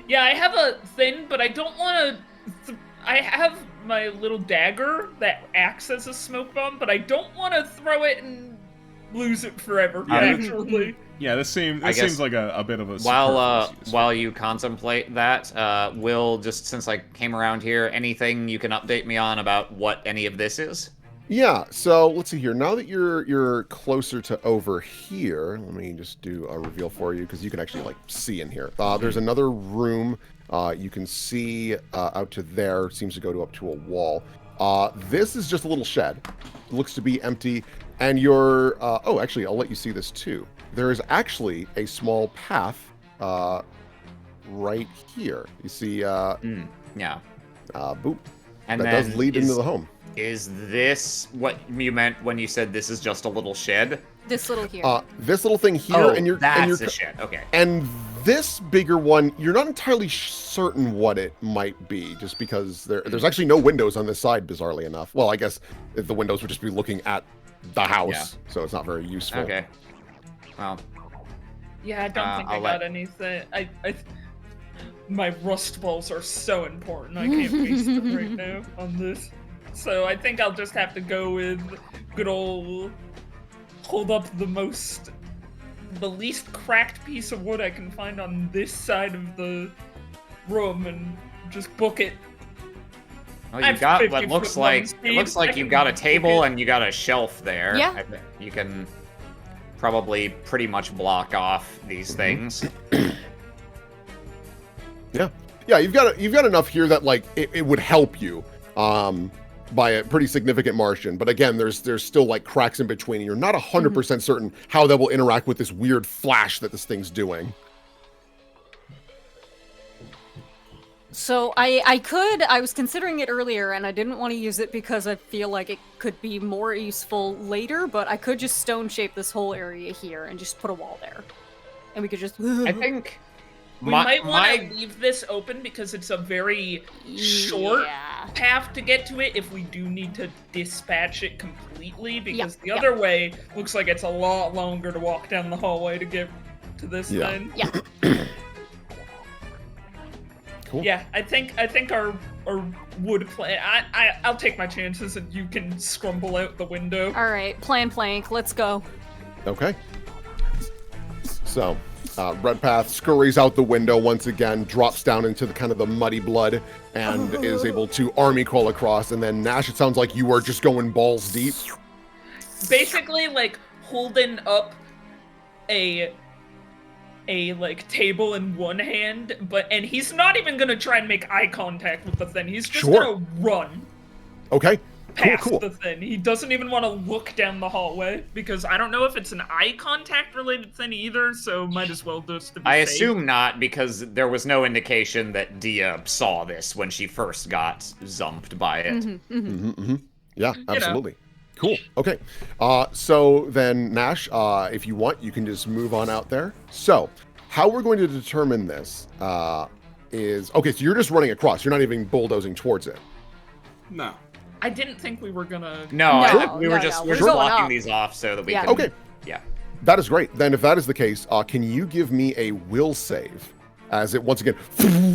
Yeah, I have a thing, but I don't want to. I have my little dagger that acts as a smoke bomb, but I don't want to throw it and lose it forever. Actually. Yeah, this seems like a bit of a. While you contemplate that, Will, just since I came around here, anything you can update me on about what any of this is? Yeah, so let's see here. Now that you're closer to over here, let me just do a reveal for you because you can actually like see in here. There's another room. You can see out to there. Seems to go up to a wall. This is just a little shed. It looks to be empty. And you're... oh, actually, I'll let you see this too. There is actually a small path right here. You see... yeah. Boop. And that does lead into the home. Is this what you meant when you said this is just a little shed? This little here. This little thing here, and you're that's a shed. Okay. And this bigger one, you're not entirely certain what it might be, just because there's actually no windows on this side, bizarrely enough. Well, I guess if the windows would just be looking at the house, so it's not very useful. Okay. Well. Yeah, I don't think I got anything. My rust balls are so important. I can't waste them right now on this. So I think I'll just have to go with good old hold up the least cracked piece of wood I can find on this side of the room and just book it. Well, you got what looks like you got a table and you got a shelf there. Yeah. I think you can probably pretty much block off these things. Yeah, you've got enough here that like it would help you by a pretty significant margin. But again, there's still like cracks in between, and you're not 100% certain how that will interact with this weird flash that this thing's doing. So I was considering it earlier, and I didn't want to use it because I feel like it could be more useful later, but I could just stone shape this whole area here and just put a wall there. And we could just... I think... We might want to leave this open because it's a very short path to get to it if we do need to dispatch it completely, because the other way looks like it's a lot longer to walk down the hallway to get to this thing. Yeah. Cool. Yeah, I think our wood plank. I'll take my chances, and you can scrumble out the window. All right, plan plank. Let's go. Okay. So, Redpath scurries out the window once again, drops down into the kind of the muddy blood, and is able to army crawl across. And then Nash, it sounds like you are just going balls deep. Basically, like holding up a like table in one hand, and he's not even gonna try and make eye contact with the thing. He's just gonna run. Okay. Past cool. the thing. He doesn't even want to look down the hallway because I don't know if it's an eye contact related thing either, so might as well just to be safe. assume not, because there was no indication that Dia saw this when she first got zumped by it. Yeah, absolutely. Cool. Okay. So then, Nash, if you want, you can just move on out there. So, how we're going to determine this is... Okay, so you're just running across. You're not even bulldozing towards it. No. I didn't think we were gonna... We were just blocking these off so that we can... Okay. Yeah. That is great. Then if that is the case, can you give me a will save? As it, once again,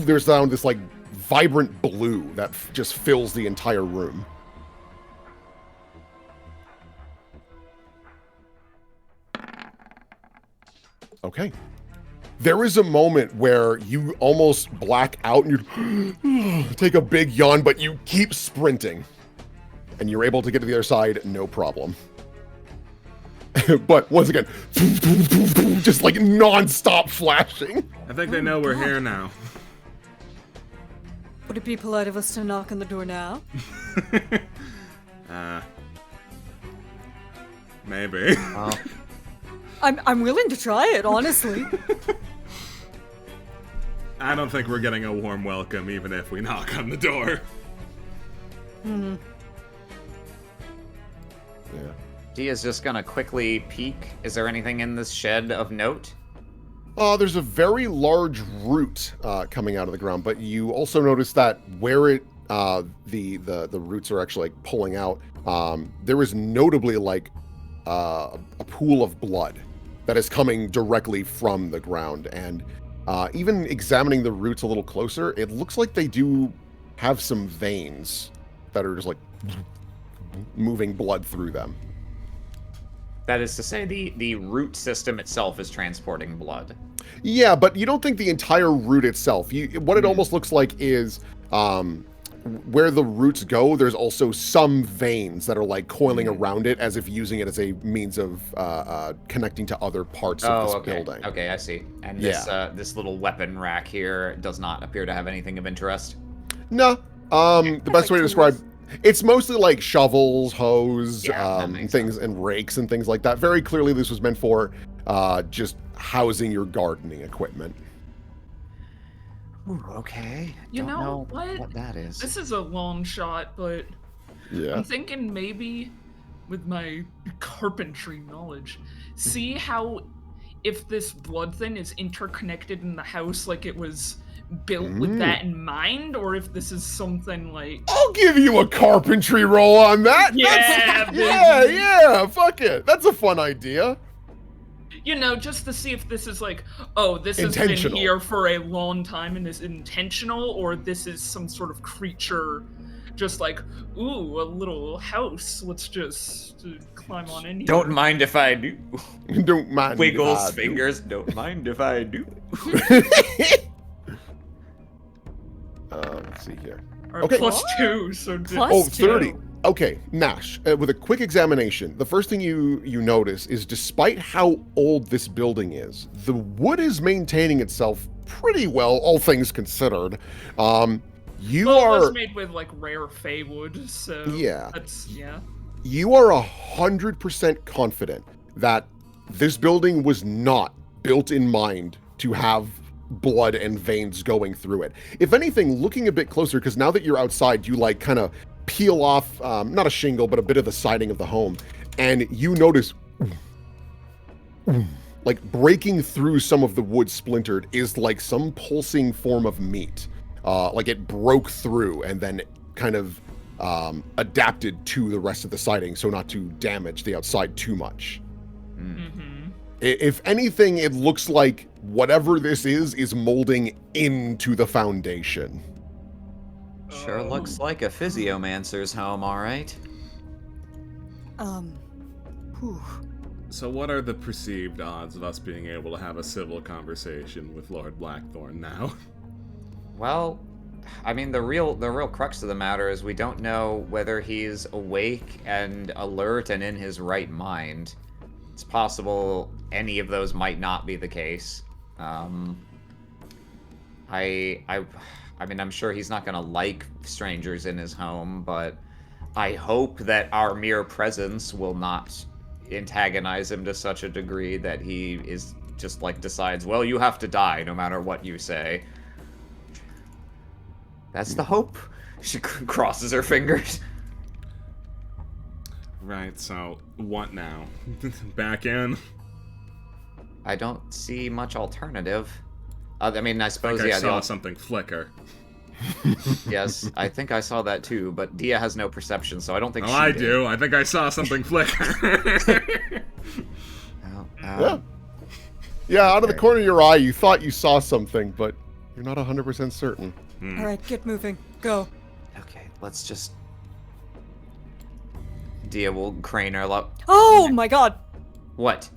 there's down this, like, vibrant blue that just fills the entire room. Okay. There is a moment where you almost black out and you take a big yawn, but you keep sprinting. And you're able to get to the other side, no problem. But once again, just like non-stop flashing. I think they know we're here now. Would it be polite of us to knock on the door now? Maybe. I'm willing to try it, honestly. I don't think we're getting a warm welcome even if we knock on the door. Yeah. Dia's just gonna quickly peek. Is there anything in this shed of note? There's a very large root coming out of the ground, but you also notice that where it the roots are actually like pulling out, there is notably like a pool of blood that is coming directly from the ground. And even examining the roots a little closer, it looks like they do have some veins that are just like moving blood through them. That is to say, the root system itself is transporting blood. Yeah, but you don't think the entire root itself. What it almost looks like is where the roots go, there's also some veins that are like coiling around it as if using it as a means of connecting to other parts of this building. Okay, I see. And this this little weapon rack here does not appear to have anything of interest? No. The best way to describe... It's mostly like shovels, hose, things, sense. And rakes and things like that. Very clearly this was meant for just housing your gardening equipment. Ooh, okay. You Don't know what that is. This is a long shot, but I'm thinking maybe with my carpentry knowledge, see how if this blood thing is interconnected in the house like it was built with that in mind, or if this is something like... I'll give you a carpentry roll on that! Yeah, yeah, fuck it. That's a fun idea. You know, just to see if this is like, oh, this has been here for a long time and is intentional, or this is some sort of creature just like, ooh, a little house. Let's just climb on in here. Don't mind if I do. Don't mind. Wiggles fingers. Don't mind if I do. Let's see here. Or Okay. +2, so Plus Oh, 2. 30. Okay, Nash, with a quick examination, the first thing you notice is despite how old this building is, the wood is maintaining itself pretty well, all things considered. You well, it are was made with like rare fey wood, so Yeah. that's you are 100% confident that this building was not built in mind to have blood and veins going through it. If anything, looking a bit closer, because now that you're outside, you like kind of peel off, not a shingle, but a bit of the siding of the home, and you notice like breaking through some of the wood splintered is like some pulsing form of meat. Like it broke through and then kind of adapted to the rest of the siding so not to damage the outside too much. If anything, it looks like whatever this is molding into the foundation. Sure looks like a physiomancer's home, all right. Whew. So what are the perceived odds of us being able to have a civil conversation with Lord Blackthorn now? Well, I mean, the real crux of the matter is we don't know whether he's awake and alert and in his right mind. It's possible any of those might not be the case. I mean, I'm sure he's not gonna like strangers in his home, but I hope that our mere presence will not antagonize him to such a degree that he is just like decides, well, you have to die no matter what you say. That's the hope. She crosses her fingers. Right, so what now? Back in? I don't see much alternative. I mean, I suppose, I yeah. saw something flicker. Yes, I think I saw that too, but Dia has no perception, so I don't think Oh, she I did. do. I think I saw something flicker. Well, Yeah, out of the Okay. corner of your eye, you thought you saw something, but you're not 100% certain. All right, get moving. Go. okay, let's just... Dia will crane her up. Oh my god. What?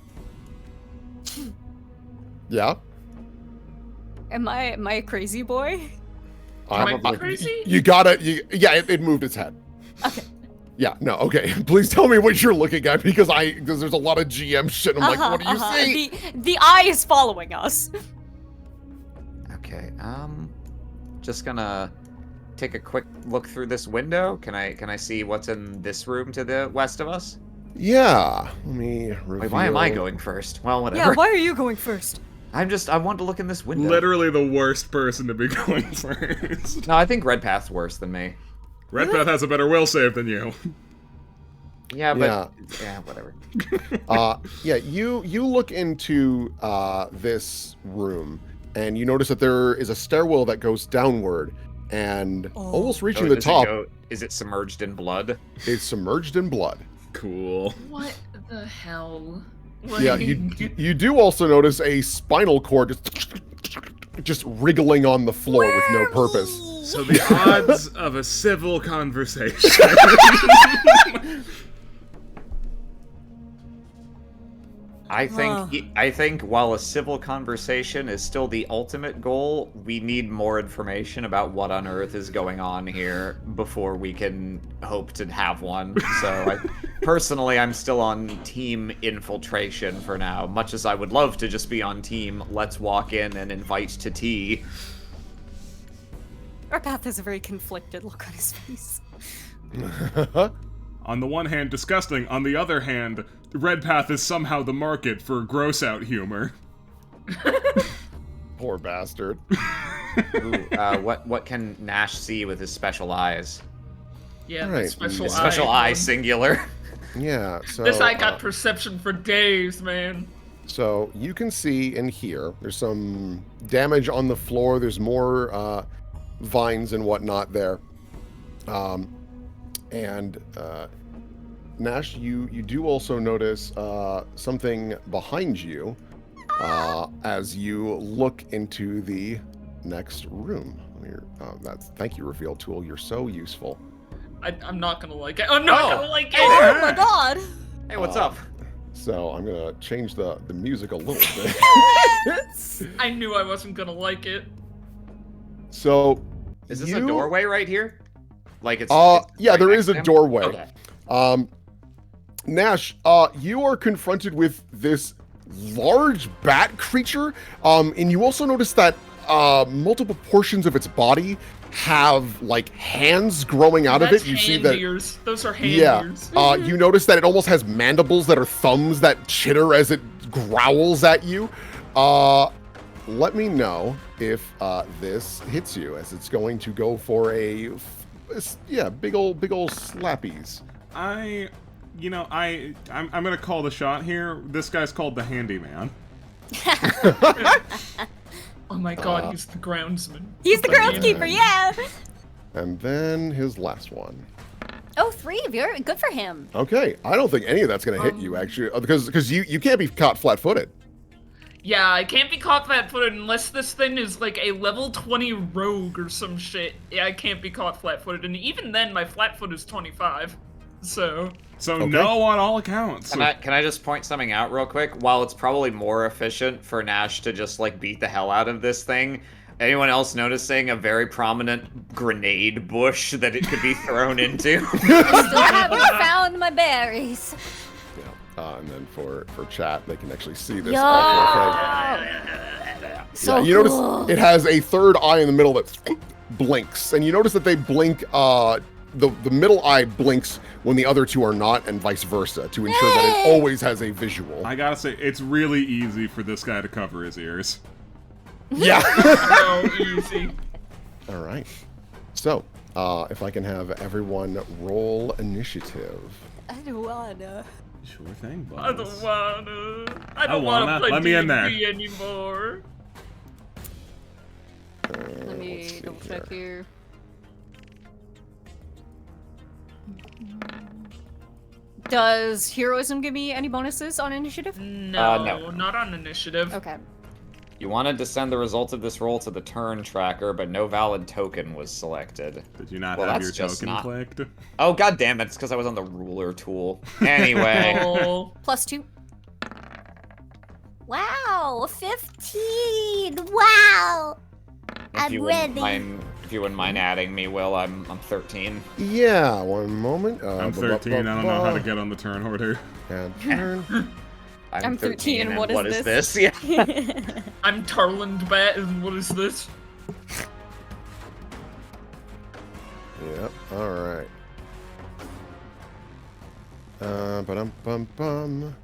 Yeah? Am I a crazy boy? Am I crazy? You gotta, yeah, it moved its head. Okay. Yeah, no, okay. Please tell me what you're looking at because there's a lot of GM shit. I'm like, what do you see? The eye is following us. Okay, just gonna take a quick look through this window. Can I see what's in this room to the west of us? Yeah, let me reveal. Wait, why am I going first? Well, Yeah, whatever. why are you going first? I want to look in this window. Literally the worst person to be going first. No, I think Redpath's worse than me. Redpath has a better will save than you. Yeah, but yeah, whatever. Yeah, you look into this room and you notice that there is a stairwell that goes downward and almost reaching the does top is it submerged in blood? is submerged in blood. Cool. What the hell? Yeah, you do also notice a spinal cord just wriggling on the floor with no purpose. So the odds of a civil conversation. I think while a civil conversation is still the ultimate goal, we need more information about what on earth is going on here before we can hope to have one. So personally, I'm still on team infiltration for now, much as I would love to just be on team let's walk in and invite to tea. Redpath has a very conflicted look on his face. On the one hand, disgusting. On the other hand, Redpath is somehow the market for gross-out humor. Poor bastard. Ooh, what can Nash see with his special eyes? Yeah, All right. the special His eye. special eye one. singular. Yeah, so This eye got perception for days, man. so you can see and hear there's some damage on the floor. There's more vines and whatnot there. Nash, you do also notice something behind you as you look into the next room. Thank you, reveal tool. You're so useful. I'm not gonna like it. I'm not gonna like it. Oh my god! Hey, what's up? So I'm gonna change the music a little bit. I knew I wasn't gonna like it. So Is this a doorway right here? Like it's yeah, right there next is to a him? doorway. Okay. Nash, you are confronted with this large bat creature, and you also notice that multiple portions of its body have like hands growing out of it. You see that ears. Those are hand ears. You notice that it almost has mandibles that are thumbs that chitter as it growls at you. Let me know if this hits you, as it's going to go for a big old slappies. I'm gonna call the shot here. This guy's called the Handyman. Oh my god, he's the groundsman. He's the groundskeeper, yeah! And then his last one. Oh, 3. Very good for him. Okay, I don't think any of that's gonna hit you actually, because you can't be caught flat-footed. Yeah, I can't be caught flat-footed unless this thing is like a level 20 rogue or some shit. Yeah, I can't be caught flat-footed, and even then, my flat-foot is 25. So okay. No on all accounts. Can I just point something out real quick? While it's probably more efficient for Nash to just like beat the hell out of this thing, anyone else noticing a very prominent grenade bush that it could be thrown into? I still haven't found my berries. Yeah. And then for chat, they can actually see this. Yo! So you cool. notice it has a third eye in the middle that blinks, and you notice that they blink. The middle eye blinks when the other two are not, and vice versa, to ensure that it always has a visual. I gotta say, it's really easy for this guy to cover his ears. Yeah. so easy. All right. So, if I can have everyone roll initiative. I don't wanna. Sure thing, boss. I don't wanna play Let me in there. D&D anymore. Let me double check here. Does heroism give me any bonuses on initiative? No, not on initiative. Okay. You wanted to send the results of this roll to the turn tracker, but no valid token was selected. Did you not Well, have that's your just token not- clicked? Oh, god damn it, it's because I was on the ruler tool. Anyway. Oh. +2. Wow, 15. Wow. If you I'm wouldn't ready. mind, if you wouldn't mind adding me, Will, I'm 13. Yeah, one moment. I'm 13, I don't know how to get on the turn order. And turn. I'm 13, and what is this? Yeah. I'm Tarland Bat, and what is this? Yep, alright. Ba-dum-bum-bum.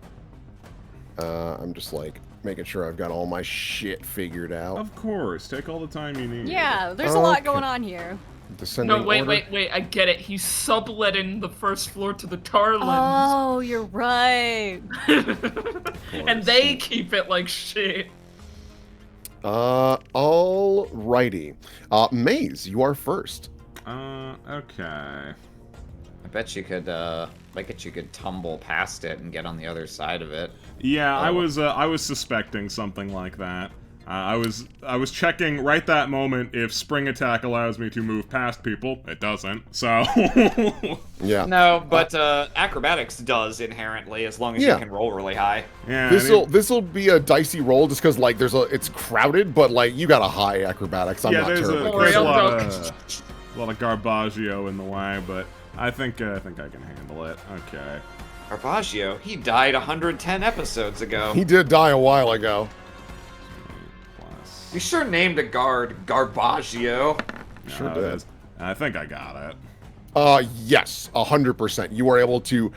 I'm just like making sure I've got all my shit figured out. Of course, take all the time you need. Yeah, there's a lot Okay. going on here. Descending No, wait, order. I get it. He's subletting the first floor to the Tarlands. Oh, you're right. And they keep it like shit. Alrighty. Maze, you are first. Okay. I bet you could tumble past it and get on the other side of it. Yeah, Oh. I was suspecting something like that. I was checking right that moment if spring attack allows me to move past people. It doesn't, so. Yeah. No, but acrobatics does inherently, as long as Yeah. you can roll really high. Yeah. This'll be a dicey roll just because like it's crowded, but like you got a high acrobatics. I'm not there's terribly a lot concerned. of garbaggio in the way, but I think I can handle it. Okay. Caravaggio, he died 110 episodes ago. He did die a while ago. Plus. You sure named a guard Garbaggio. Sure it did. is. I think I got it. Yes, 100%. You are able to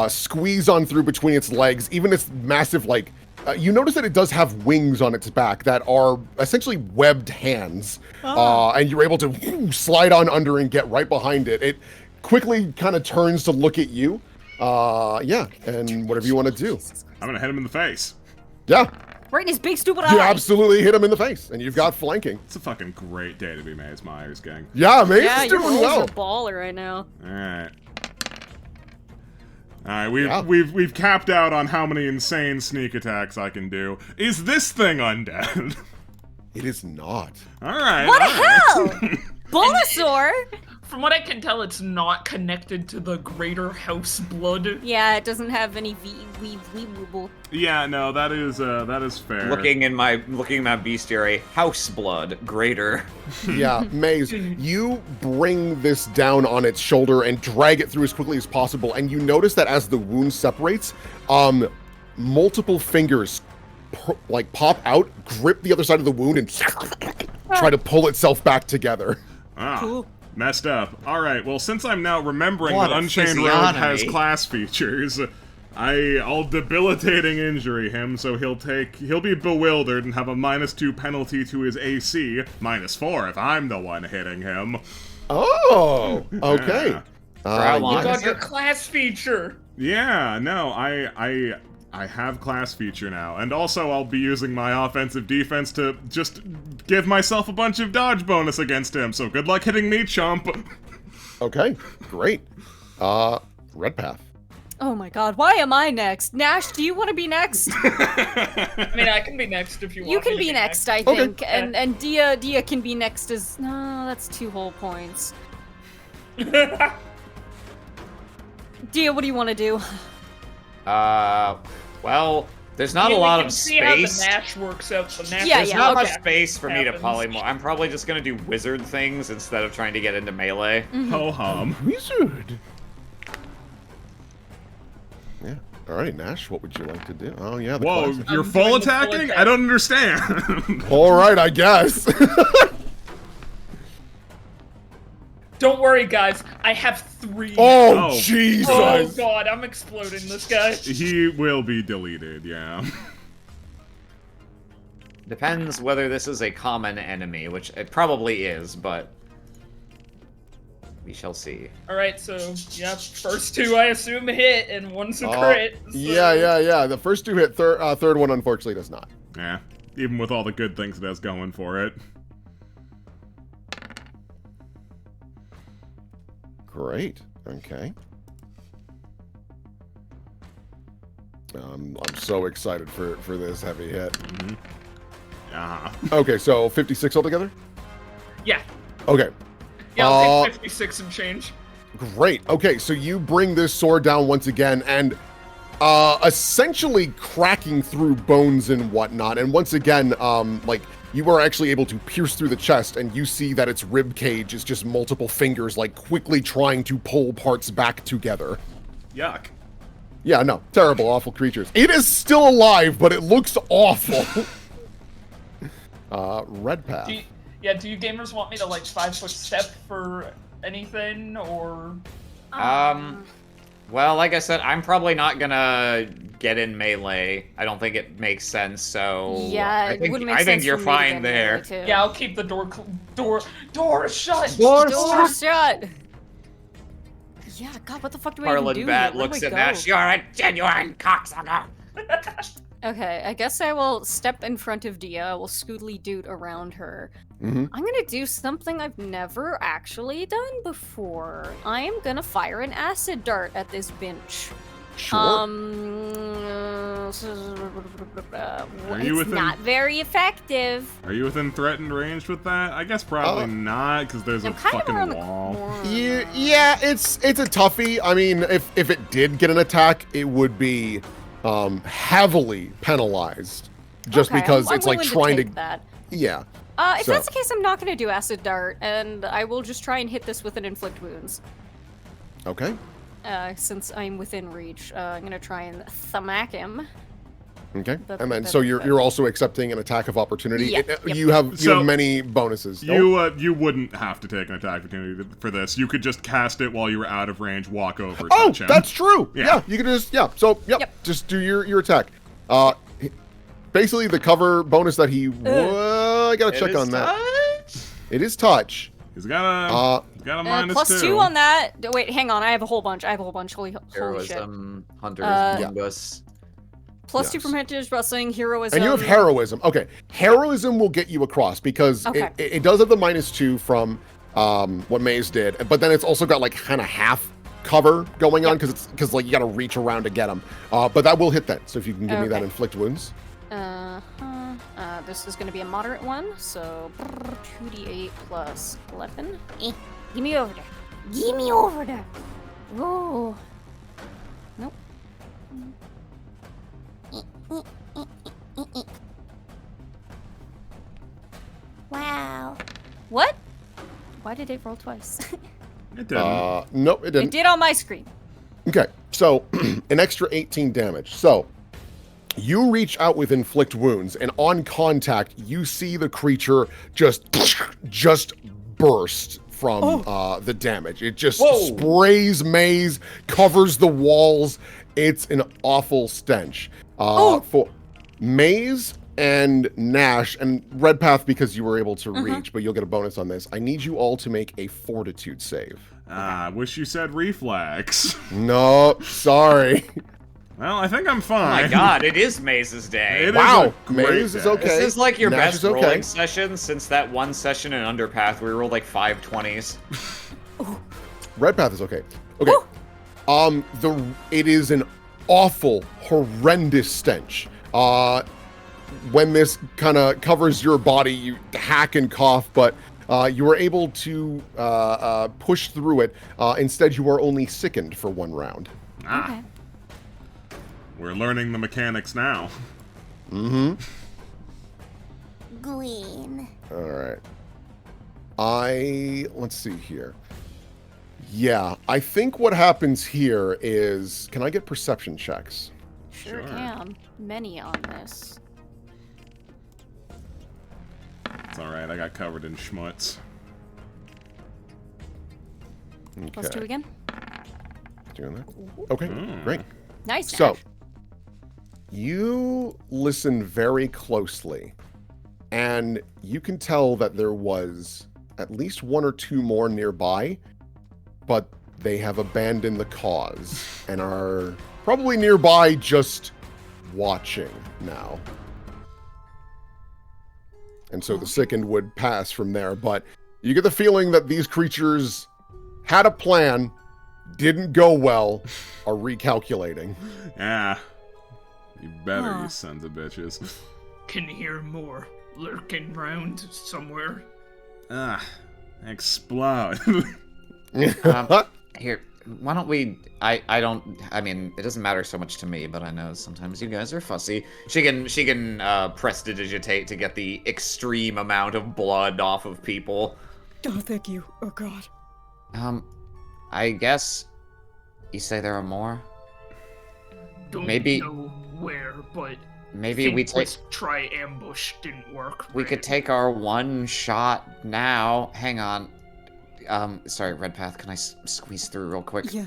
squeeze on through between its legs, even its massive, like, you notice that it does have wings on its back that are essentially webbed hands, and you're able to slide on under and get right behind it. It quickly kind of turns to look at you. Yeah, and whatever you want to do. I'm gonna hit him in the face. Yeah, Right in his big stupid you eye. absolutely hit him in the face, and you've got flanking. It's a fucking great day to be Maze Myers, gang. Yeah, Maze Yeah, is your doing rolls well. are baller right now. All right, we've capped out on how many insane sneak attacks I can do. Is this thing undead? It is not. All right. What all the right. hell? Bulbasaur! From what I can tell, it's not connected to the greater house blood. Yeah, it doesn't have any Yeah, no, that is fair. Looking in my bestiary, house blood greater. Yeah, Maze, you bring this down on its shoulder and drag it through as quickly as possible, and you notice that as the wound separates, multiple fingers pop out, grip the other side of the wound, and try to pull itself back together. Ah, Cool. messed up. All right, well, since I'm now remembering What that a Unchained Rogue physiognomy. has class features, I'll debilitating injury him, so he'll be bewildered and have a -2 penalty to his AC, -4 if I'm the one hitting him. Oh, okay. Yeah. For how long? You got your class feature. Yeah, no, I have class feature now, and also I'll be using my offensive defense to just give myself a bunch of dodge bonus against him, so good luck hitting me, chump. Okay, great. Red Path. Oh my god, why am I next? Nash, do you want to be next? I mean, I can be next if you want. You me can to be next, I Okay. think. And Dia can be next as... No, that's 2 whole points. Dia, what do you want to do? Well, there's not a lot of See how the space. Nash works out. The Nash Yeah, There's yeah, not okay. much space for me to Happens. polymorph. I'm probably just gonna do wizard things instead of trying to get into melee. Ho-hum. Wizard. Yeah. All right, Nash, what would you like to do? Oh, yeah. The Whoa, classic. you're I'm full doing the full attacking? attack. I don't understand. All right, I guess. Don't worry, guys. I have 3. Oh, Oh. Jesus. Oh god, I'm exploding this guy. He will be deleted, yeah. Depends whether this is a common enemy, which it probably is, but we shall see. Alright, so, yeah, first 2 I assume hit, and 1's a Uh, crit. So. Yeah. The first 2 hit. Third one, unfortunately, does not. Yeah, even with all the good things it has going for it. Great. Okay. I'm so excited for this heavy hit. Uh-huh. Okay, so 56 altogether? Yeah. Okay. Yeah, I'll take 56 and change. Great. Okay, so you bring this sword down once again and essentially cracking through bones and whatnot. And once again, you are actually able to pierce through the chest, and you see that its rib cage is just multiple fingers, quickly trying to pull parts back together. Yuck. Yeah, no, terrible, awful creatures. It is still alive, but it looks awful. Red Path. Do you gamers want me to, 5-foot step for anything, or... Well, like I said, I'm probably not gonna get in melee. I don't think it makes sense, so... Yeah, it wouldn't make I think sense you're for me to fine get there. melee, too. Yeah, I'll keep the door shut! Door shut! Yeah, God, what the fuck do I even Harlan do Bat here? Where do looks I at go? Nash. You're a genuine cocksucker. Okay, I guess I will step in front of Dia. I will scootly doot around her. Mhm. I'm gonna do something I've never actually done before. I am gonna fire an acid dart at this bench. Sure. It's not very effective. Are you within threatened range with that? I guess probably not, because there's a I'm kind of fucking around the wall. corner. Yeah, it's a toughie. I mean, if it did get an attack, it would be heavily penalized, just Okay, because I'm it's like willing trying to. take that. Yeah. If So- that's the case, I'm not gonna do acid dart, and I will just try and hit this with an inflict wounds. Okay. Since I'm within reach, I'm gonna try and thmack him. Okay. And then so you're also accepting an attack of opportunity. Yeah, yep. You have So- many bonuses. You wouldn't have to take an attack opportunity for this. You could just cast it while you were out of range, walk over, Oh, touch him. that's true. Yeah. Yeah, you can just So Yep. just do your attack. Basically the cover bonus that he. I gotta check on that. It is touch. He's got a Plus -2. 2 on that. Wait, hang on. I have a whole bunch. Holy shit. Heroism, Hunter's Nimbus. Plus 2 Yes. from Hunter's Wrestling, Heroism. And you have heroism. Okay, heroism will get you across because Okay. it does have the -2 from what Maze did, but then it's also got kind of half cover going on because you got to reach around to get them. But that will hit that. So if you can give me that Okay. inflict wounds. This is going to be a moderate one, so 2d8 plus 11. Give me over there. Give me over there. Oh. Nope. Wow. What? Why did it roll twice? It didn't. Nope, it It didn't. did on my screen. Okay, so an extra 18 damage. So you reach out with inflict wounds, and on contact, you see the creature just burst from the damage. It just sprays Maze, covers the walls. It's an awful stench. For Maze and Nash and Redpath, because you were able to reach, but you'll get a bonus on this. I need you all to make a fortitude save. I wish you said reflex. No, sorry. Well, I think I'm Oh fine. my god, it is Maze's day. It is Wow, a great Maze is day. okay. This is like your Nash best is okay. rolling session since that one session in Underpath where we rolled like 5 20s. Redpath is okay. Okay. It is an awful, horrendous stench. When this kind of covers your body, you hack and cough, but you were able to push through it. Instead, you are only sickened for 1 round. Okay. We're learning the mechanics now. Mm-hmm. Gwen. All right. Let's see here. Yeah, I think what happens here is, can I get perception checks? Sure can. Many on this. It's alright, I got covered in schmutz. Okay. +2 again. Doing that. Okay, great. Nice. So, Nash. you listen very closely, and you can tell that there was at least 1 or 2 more nearby, but they have abandoned the cause and are probably nearby just watching now. And so the sickened would pass from there, but you get the feeling that these creatures had a plan, didn't go well, are recalculating. Yeah. You better, Huh. you sons of bitches. Can hear more lurking round somewhere. Explode. Here, why don't we? I mean, it doesn't matter so much to me, but I know sometimes you guys are fussy. She can prestidigitate to get the extreme amount of blood off of people. Oh, thank you. Oh, God. I guess you say there are more. Don't Maybe- know where, but Maybe think we take. let's try ambush didn't work. We could take our one shot now. Hang on. Sorry, Redpath. Can I squeeze through real quick? Yeah.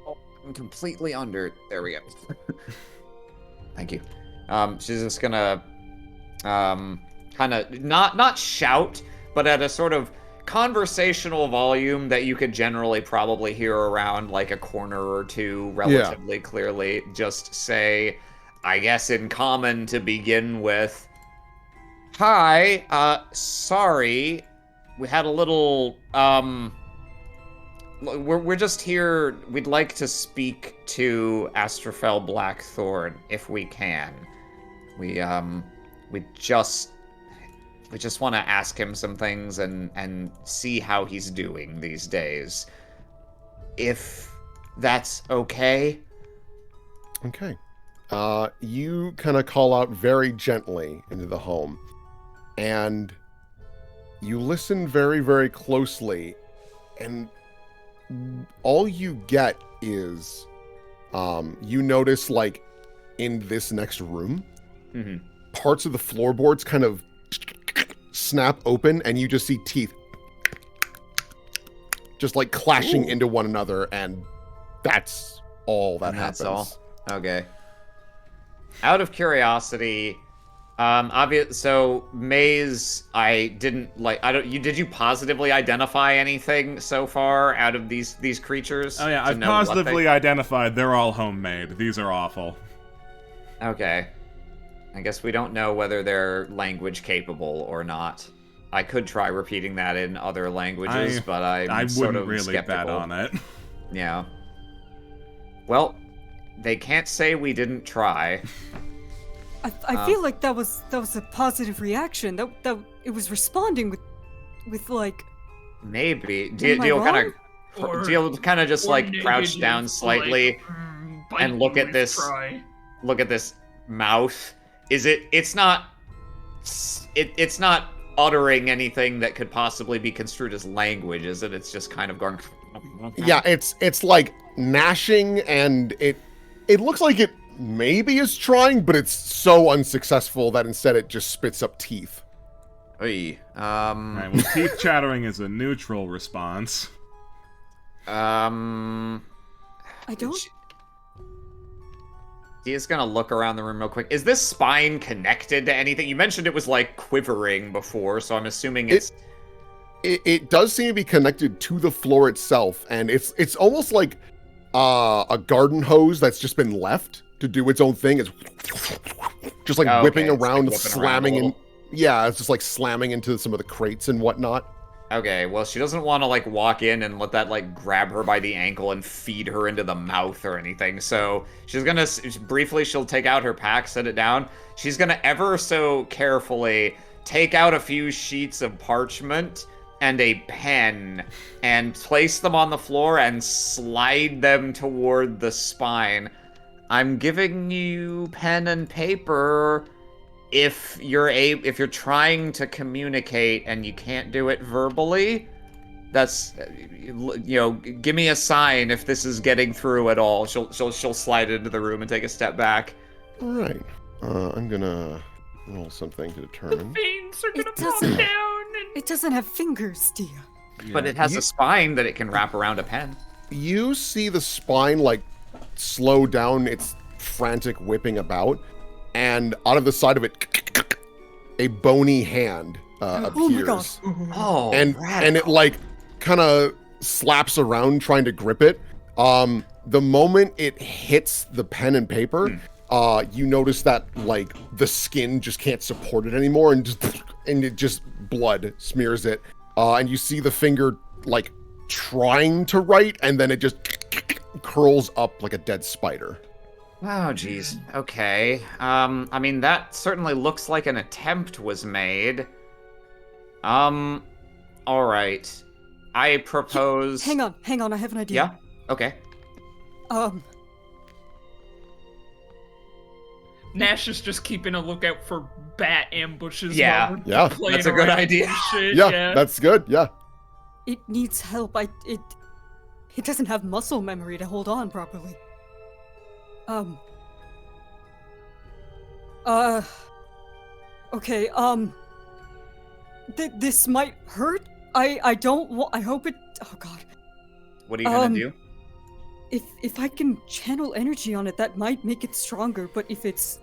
Oh, I'm completely under. There we go. Thank you. She's just gonna, kind of not shout, but at a sort of conversational volume that you could generally probably hear around like a corner or two relatively clearly. Just say, I guess in common to begin with. Hi, sorry. We had a little, we're just here. We'd like to speak to Astrophel Blackthorn if we can. We just want to ask him some things and see how he's doing these days. If that's okay. Okay. You kind of call out very gently into the home, and you listen very, very closely, and all you get is, you notice, like, in this next room, parts of the floorboards kind of snap open, and you just see teeth just, like, clashing into one another, and that's all that happens. That's all? Okay. Out of curiosity, so Maze, did you positively identify anything so far out of these creatures? Oh yeah, to I've know what positively identified they're all homemade. These are awful. Okay. I guess we don't know whether they're language capable or not. I could try repeating that in other languages, but I I'm sort wouldn't of really skeptical. bet on it. Yeah. Well, they can't say we didn't try. I feel like that was a positive reaction. That it was responding with like Maybe. Am I wrong? Deal kind of just Or like crouch negative, down slightly like, and look at this. try. Look at this mouth. It's not uttering anything that could possibly be construed as language, is it? It's just kind of going. Yeah, it's like gnashing, and it looks like it maybe is trying, but it's so unsuccessful that instead it just spits up teeth. Oy. Alright, well, teeth chattering is a neutral response. I don't. Dia's gonna look around the room real quick. Is this spine connected to anything? You mentioned it was like quivering before, so I'm assuming it's. It does seem to be connected to the floor itself, and it's almost like a garden hose that's just been left to do its own thing. It's just like whipping around, slamming in. Yeah, it's just like slamming into some of the crates and whatnot. Okay, well, she doesn't want to like walk in and let that like grab her by the ankle and feed her into the mouth or anything. So she's gonna briefly, she'll take out her pack, set it down. She's gonna ever so carefully take out a few sheets of parchment and a pen and place them on the floor and slide them toward the spine. I'm giving you pen and paper. If you're trying to communicate and you can't do it verbally, that's give me a sign if this is getting through at all. She'll slide into the room and take a step back. All right, I'm gonna roll something to determine. The veins are gonna It pop doesn't- down. It doesn't have fingers, Dia. But it has a spine that it can wrap around a pen. You see the spine like slow down its frantic whipping about, and out of the side of it, a bony hand appears. Oh my god. Oh, and it like kind of slaps around trying to grip it. The moment it hits the pen and paper, you notice that like the skin just can't support it anymore, and it just blood smears it. And you see the finger like trying to write, and then it just curls up like a dead spider. Oh, jeez. Okay. I mean, that certainly looks like an attempt was made. All right. I propose... Hang on, I have an idea. Yeah? Okay. Nash is just keeping a lookout for bat ambushes. Yeah. while we're Yeah. playing That's a good around idea. and shit, Yeah, that's good. Yeah. It needs help. It doesn't have muscle memory to hold on properly. Okay, this might hurt. I don't want, I hope it, oh god. What are you gonna do? If I can channel energy on it, that might make it stronger, but if it's...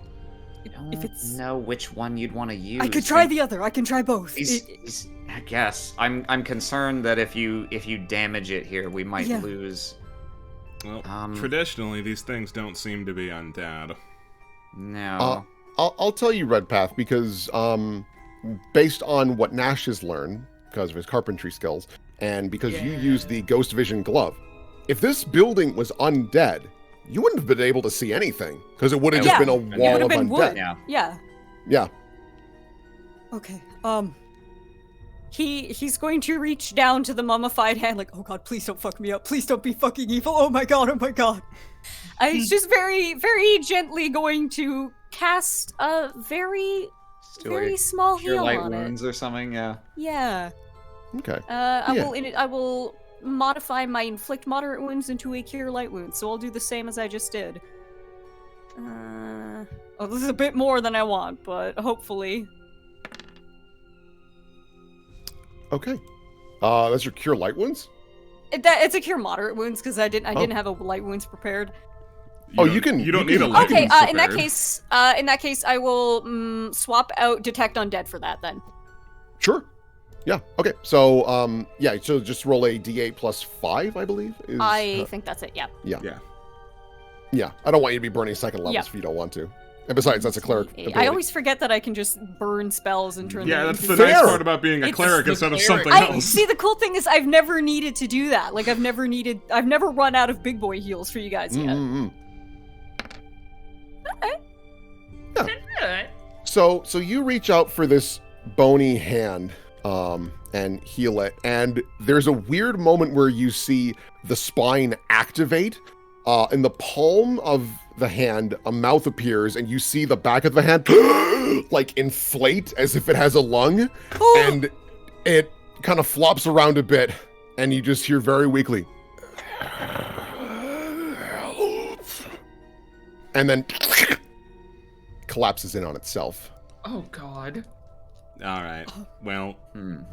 I don't know which one you'd want to use. I could try the other, I can try both. I guess. I'm concerned that if you damage it here, we might lose. Well, traditionally, these things don't seem to be undead. No. I'll tell you, Redpath, because based on what Nash has learned, because of his carpentry skills, and because you use the Ghost Vision glove, if this building was undead, you wouldn't have been able to see anything, because it would have just been a wall of been undead. wood. Yeah. Yeah. Okay, He's going to reach down to the mummified hand, like, oh god, please don't fuck me up. Please don't be fucking evil. Oh my god, oh my god. He's just very, very gently going to cast a very small Cure heal light on wounds it. or something, yeah. Yeah. Okay. I will modify my inflict moderate wounds into a cure light wound, so I'll do the same as I just did. Oh, this is a bit more than I want, but hopefully. Okay. That's your cure light wounds? It's a cure moderate wounds because I didn't have a light wounds prepared. You don't need a light Okay, wounds in that case, I will swap out detect undead for that then. Sure. Yeah. Okay. So so just roll a d8 plus 5, I believe. I think that's it. Yeah. Yeah. I don't want you to be burning second levels if you don't want to. And besides, that's a cleric ability. I always forget that I can just burn spells and turn them Yeah, that's into... the nice part about being a cleric instead of something else. See, the cool thing is I've never needed to do that. Like, I've never run out of big boy heals for you guys yet. Yeah. So you reach out for this bony hand, and heal it. And there's a weird moment where you see the spine activate. In the palm of the hand, a mouth appears, and you see the back of the hand like inflate as if it has a lung, and it kind of flops around a bit, and you just hear very weakly, and then collapses in on itself. Oh God. All right. Well,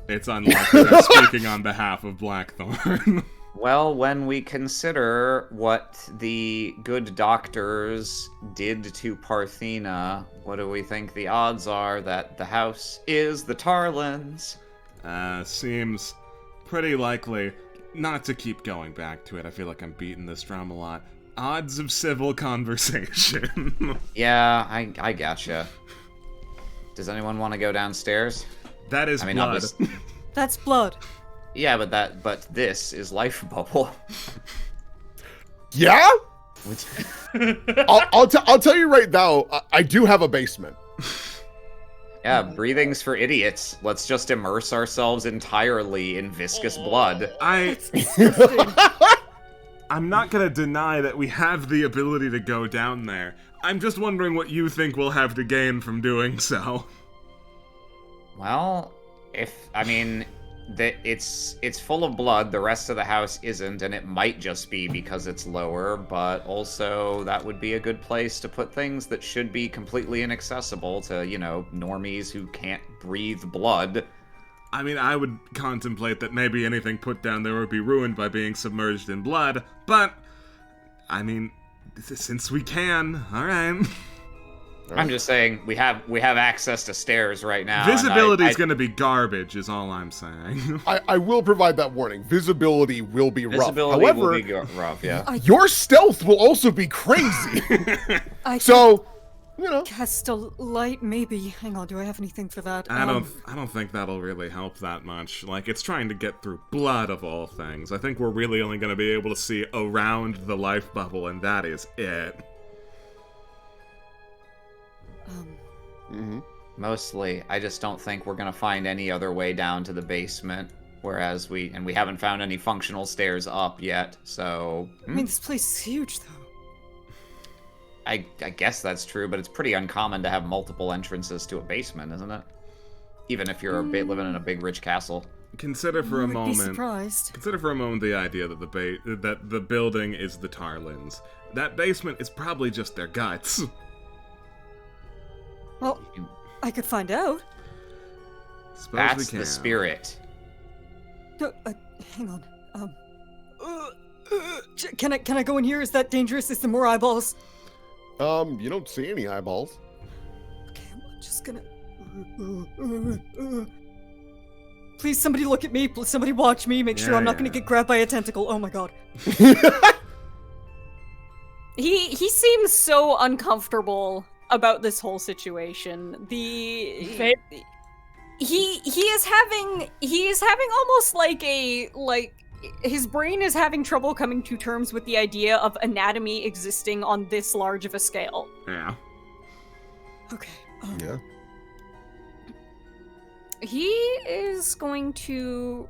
it's unlikely I'm speaking on behalf of Blackthorn. Well, when we consider what the good doctors did to Parthena, what do we think the odds are that the house is the Tarlins? Seems pretty likely. Not to keep going back to it, I feel like I'm beating this drum a lot. Odds of civil conversation. Yeah, I gotcha. Does anyone want to go downstairs? That is blood. That's blood. Yeah, but this is Life Bubble. Yeah? I'll tell you right now, I do have a basement. Yeah, breathing's for idiots. Let's just immerse ourselves entirely in viscous blood. I'm not gonna deny that we have the ability to go down there. I'm just wondering what you think we'll have to gain from doing so. Well, it's full of blood, the rest of the house isn't, and it might just be because it's lower, but also that would be a good place to put things that should be completely inaccessible to, normies who can't breathe blood. I mean, I would contemplate that maybe anything put down there would be ruined by being submerged in blood, but, I mean, since we can, alright. I'm just saying, we have access to stairs right now. Visibility's gonna be garbage, is all I'm saying. I will provide that warning. Visibility will be rough. Visibility However, will be rough, yeah. Your stealth will also be crazy. Cast a light, maybe. Hang on, do I have anything for that? I don't think that'll really help that much. Like, it's trying to get through blood of all things. I think we're really only gonna be able to see around the life bubble, and that is it. Mostly, I just don't think we're gonna find any other way down to the basement. Whereas we haven't found any functional stairs up yet, so... I mean, this place is huge, though. I guess that's true, but it's pretty uncommon to have multiple entrances to a basement, isn't it? Even if you're living in a big, rich castle. Consider for a moment. Be surprised. Consider for a moment the idea that the building is the Tarlins. That basement is probably just their guts. Well, I could find out. That's the spirit. No, hang on. Can I go in here? Is that dangerous? Is there more eyeballs? You don't see any eyeballs. Okay, I'm just gonna... Please, somebody look at me. Please, somebody watch me. Make sure I'm not gonna get grabbed by a tentacle. Oh my god. He seems so uncomfortable about this whole situation. He is having almost like his brain is having trouble coming to terms with the idea of anatomy existing on this large of a scale. Yeah. Okay. Yeah. He is going to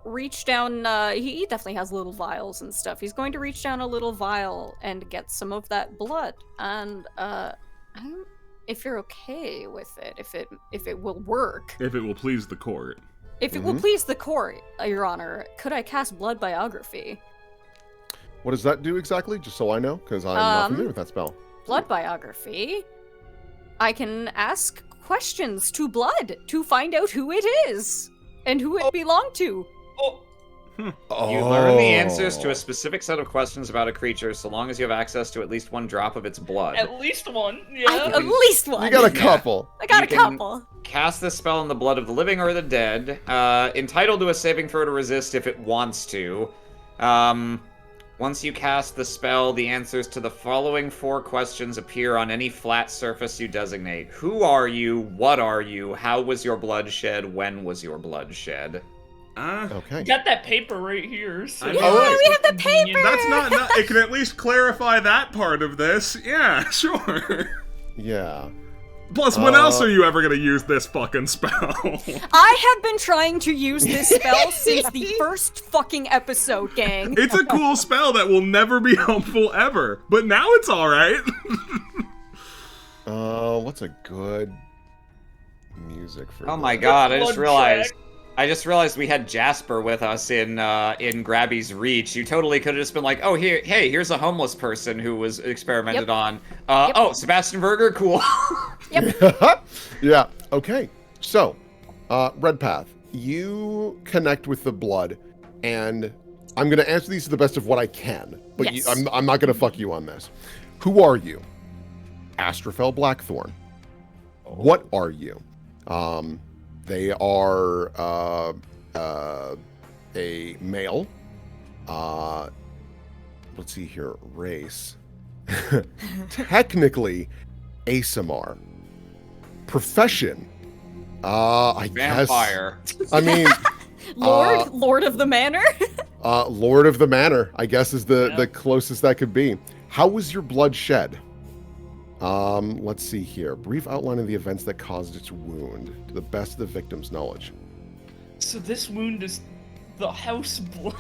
reach down, he definitely has little vials and stuff. He's going to reach down a little vial and get some of that blood. And, if you're okay with it, if it will work. If it will please the court. If it will please the court, Your Honor, could I cast Blood Biography? What does that do exactly? Just so I know, because I'm not familiar with that spell. Blood Biography? I can ask questions to blood to find out who it is and who it belonged to. You learn the answers to a specific set of questions about a creature so long as you have access to at least one drop of its blood. At least one, yeah. At least one. You got a couple. I got a couple. Cast this spell in the blood of the living or the dead. Entitled to a saving throw to resist if it wants to. Once you cast the spell, the answers to the following 4 questions appear on any flat surface you designate. Who are you? What are you? How was your blood shed? When was your blood shed? Okay. Got that paper right here. So Yeah, we have the paper! That's not, it can at least clarify that part of this. Yeah, sure. Yeah. Plus, when else are you ever gonna use this fucking spell? I have been trying to use this spell since the first fucking episode, gang. It's a cool spell that will never be helpful ever, but now it's alright. What's a good music for Oh that? my god, I just realized we had Jasper with us in Grabby's Reach. You totally could have just been like, oh, here's a homeless person who was experimented on. Oh, Sebastian Berger, cool. Yep. Yeah, okay. So, Redpath, you connect with the blood, and I'm going to answer these to the best of what I can, but Yes. I'm not going to fuck you on this. Who are you? Astrophel Blackthorn. What are you? They are a male. Let's see here. Race. Technically, ASMR. Profession. I Vampire. guess. I mean, Lord of the Manor? Lord of the Manor, I guess, is the closest that could be. How was your blood shed? Let's see here. Brief outline of the events that caused its wound, to the best of the victim's knowledge. So this wound is the house blood.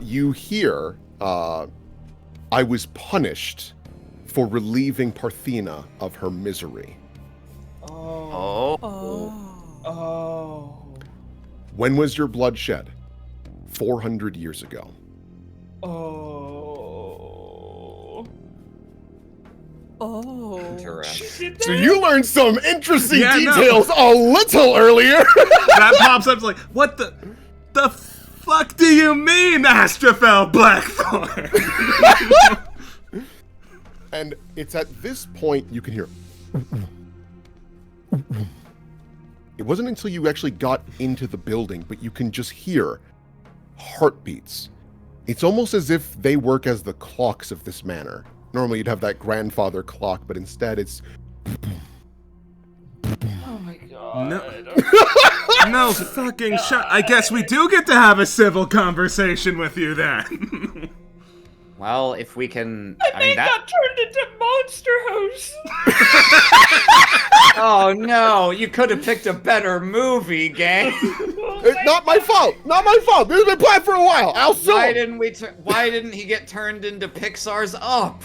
You hear, I was punished for relieving Parthena of her misery. Oh. When was your blood shed? 400 years ago. Oh. Interesting. So you learned some interesting Yeah, no. details a little earlier. That pops up like, what the fuck do you mean, Astrophel Blackthorn? And it's at this point you can hear. It wasn't until you actually got into the building, but you can just hear heartbeats. It's almost as if they work as the clocks of this manor. Normally you'd have that grandfather clock, but instead it's... Oh my god. No fucking shot. I guess we do get to have a civil conversation with you then. Well, if we can... They got turned into Monster House. Oh no, you could have picked a better movie, gang. It's not my fault! Not my fault! This has been planned for a while! I'll sue him! Why didn't he get turned into Pixar's Up?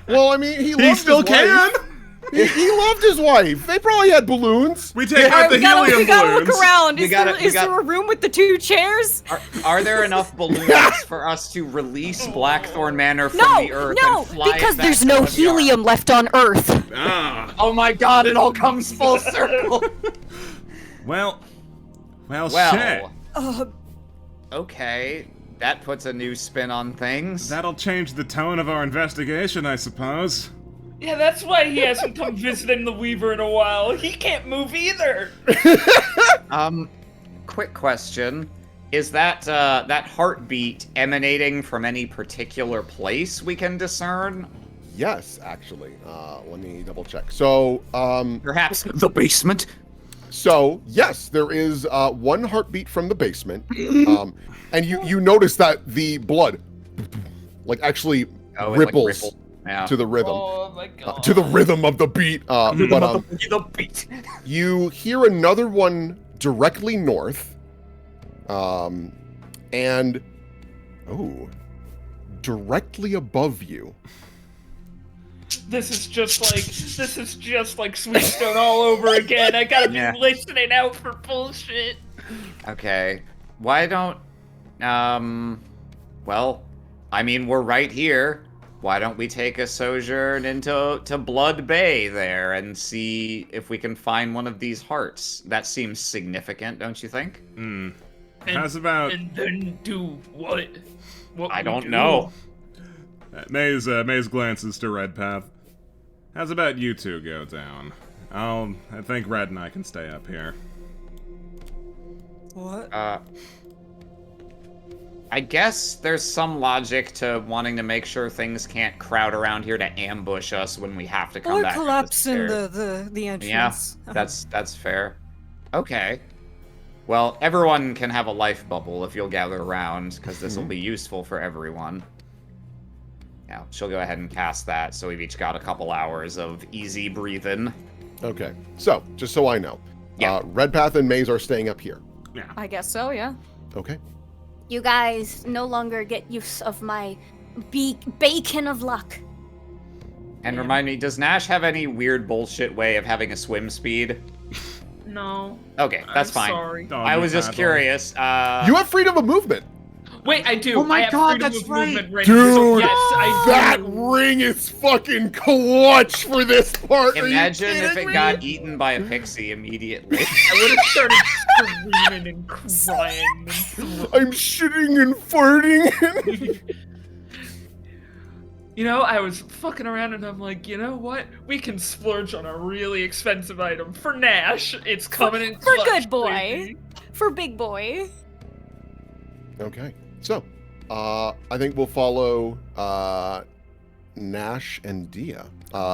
Well, I mean, he still his wife. can. He loved his wife. They probably had balloons. We take out the we helium gotta balloons. look around. We Is gotta- there a room with the 2 chairs? Are there enough balloons for us to release Blackthorn Manor from the Earth and fly because it back there's to no Earth? helium left on Earth. Ah. Oh my god, it all comes full circle. Well, shit. Okay. That puts a new spin on things. That'll change the tone of our investigation, I suppose. Yeah, that's why he hasn't come visiting the Weaver in a while. He can't move either. Quick question. Is that heartbeat emanating from any particular place we can discern? Yes, actually. Let me double check. So, Perhaps the basement? So, yes, there is one heartbeat from the basement. And you notice that the blood, actually ripples to the rhythm. Oh my god. To the rhythm of the beat. The beat. You hear another one directly north. And directly above you. This is just like Sweet Stone all over again. I gotta be listening out for bullshit. Okay. Why don't well, I mean, we're right here. Why don't we take a sojourn into Blood Bay there and see if we can find one of these hearts? That seems significant, don't you think? How's about... And then do what? I don't know. Maze glances to Redpath. How's about you two go down? I think Red and I can stay up here. What? I guess there's some logic to wanting to make sure things can't crowd around here to ambush us when we have to come Or back. collapse in upstairs. the entrance. Yeah, that's fair. Okay. Well, everyone can have a life bubble if you'll gather around, because this will be useful for everyone. Yeah, she'll go ahead and cast that, so we've each got a couple hours of easy breathing. Okay. So, just so I know, Yeah. Redpath and Maze are staying up here. Yeah. I guess so, yeah. Okay. You guys no longer get use of my bacon of luck. And remind me, does Nash have any weird bullshit way of having a swim speed? No. Okay, that's I'm fine. Sorry. I was just curious. You have freedom of movement. Wait, I do. Oh my I have God, freedom that's of right. movement ready, Dude, so yes, I do. that ring is fucking clutch for this part. Are you Imagine if kidding it me? got eaten by a pixie immediately. I would have started screaming and crying. I'm shitting and farting. You know, I was fucking around and I'm like, you know what? We can splurge on a really expensive item. For Nash, it's coming in For clutch, good boy. baby. For big boy. Okay. So, I think we'll follow Nash and Dia.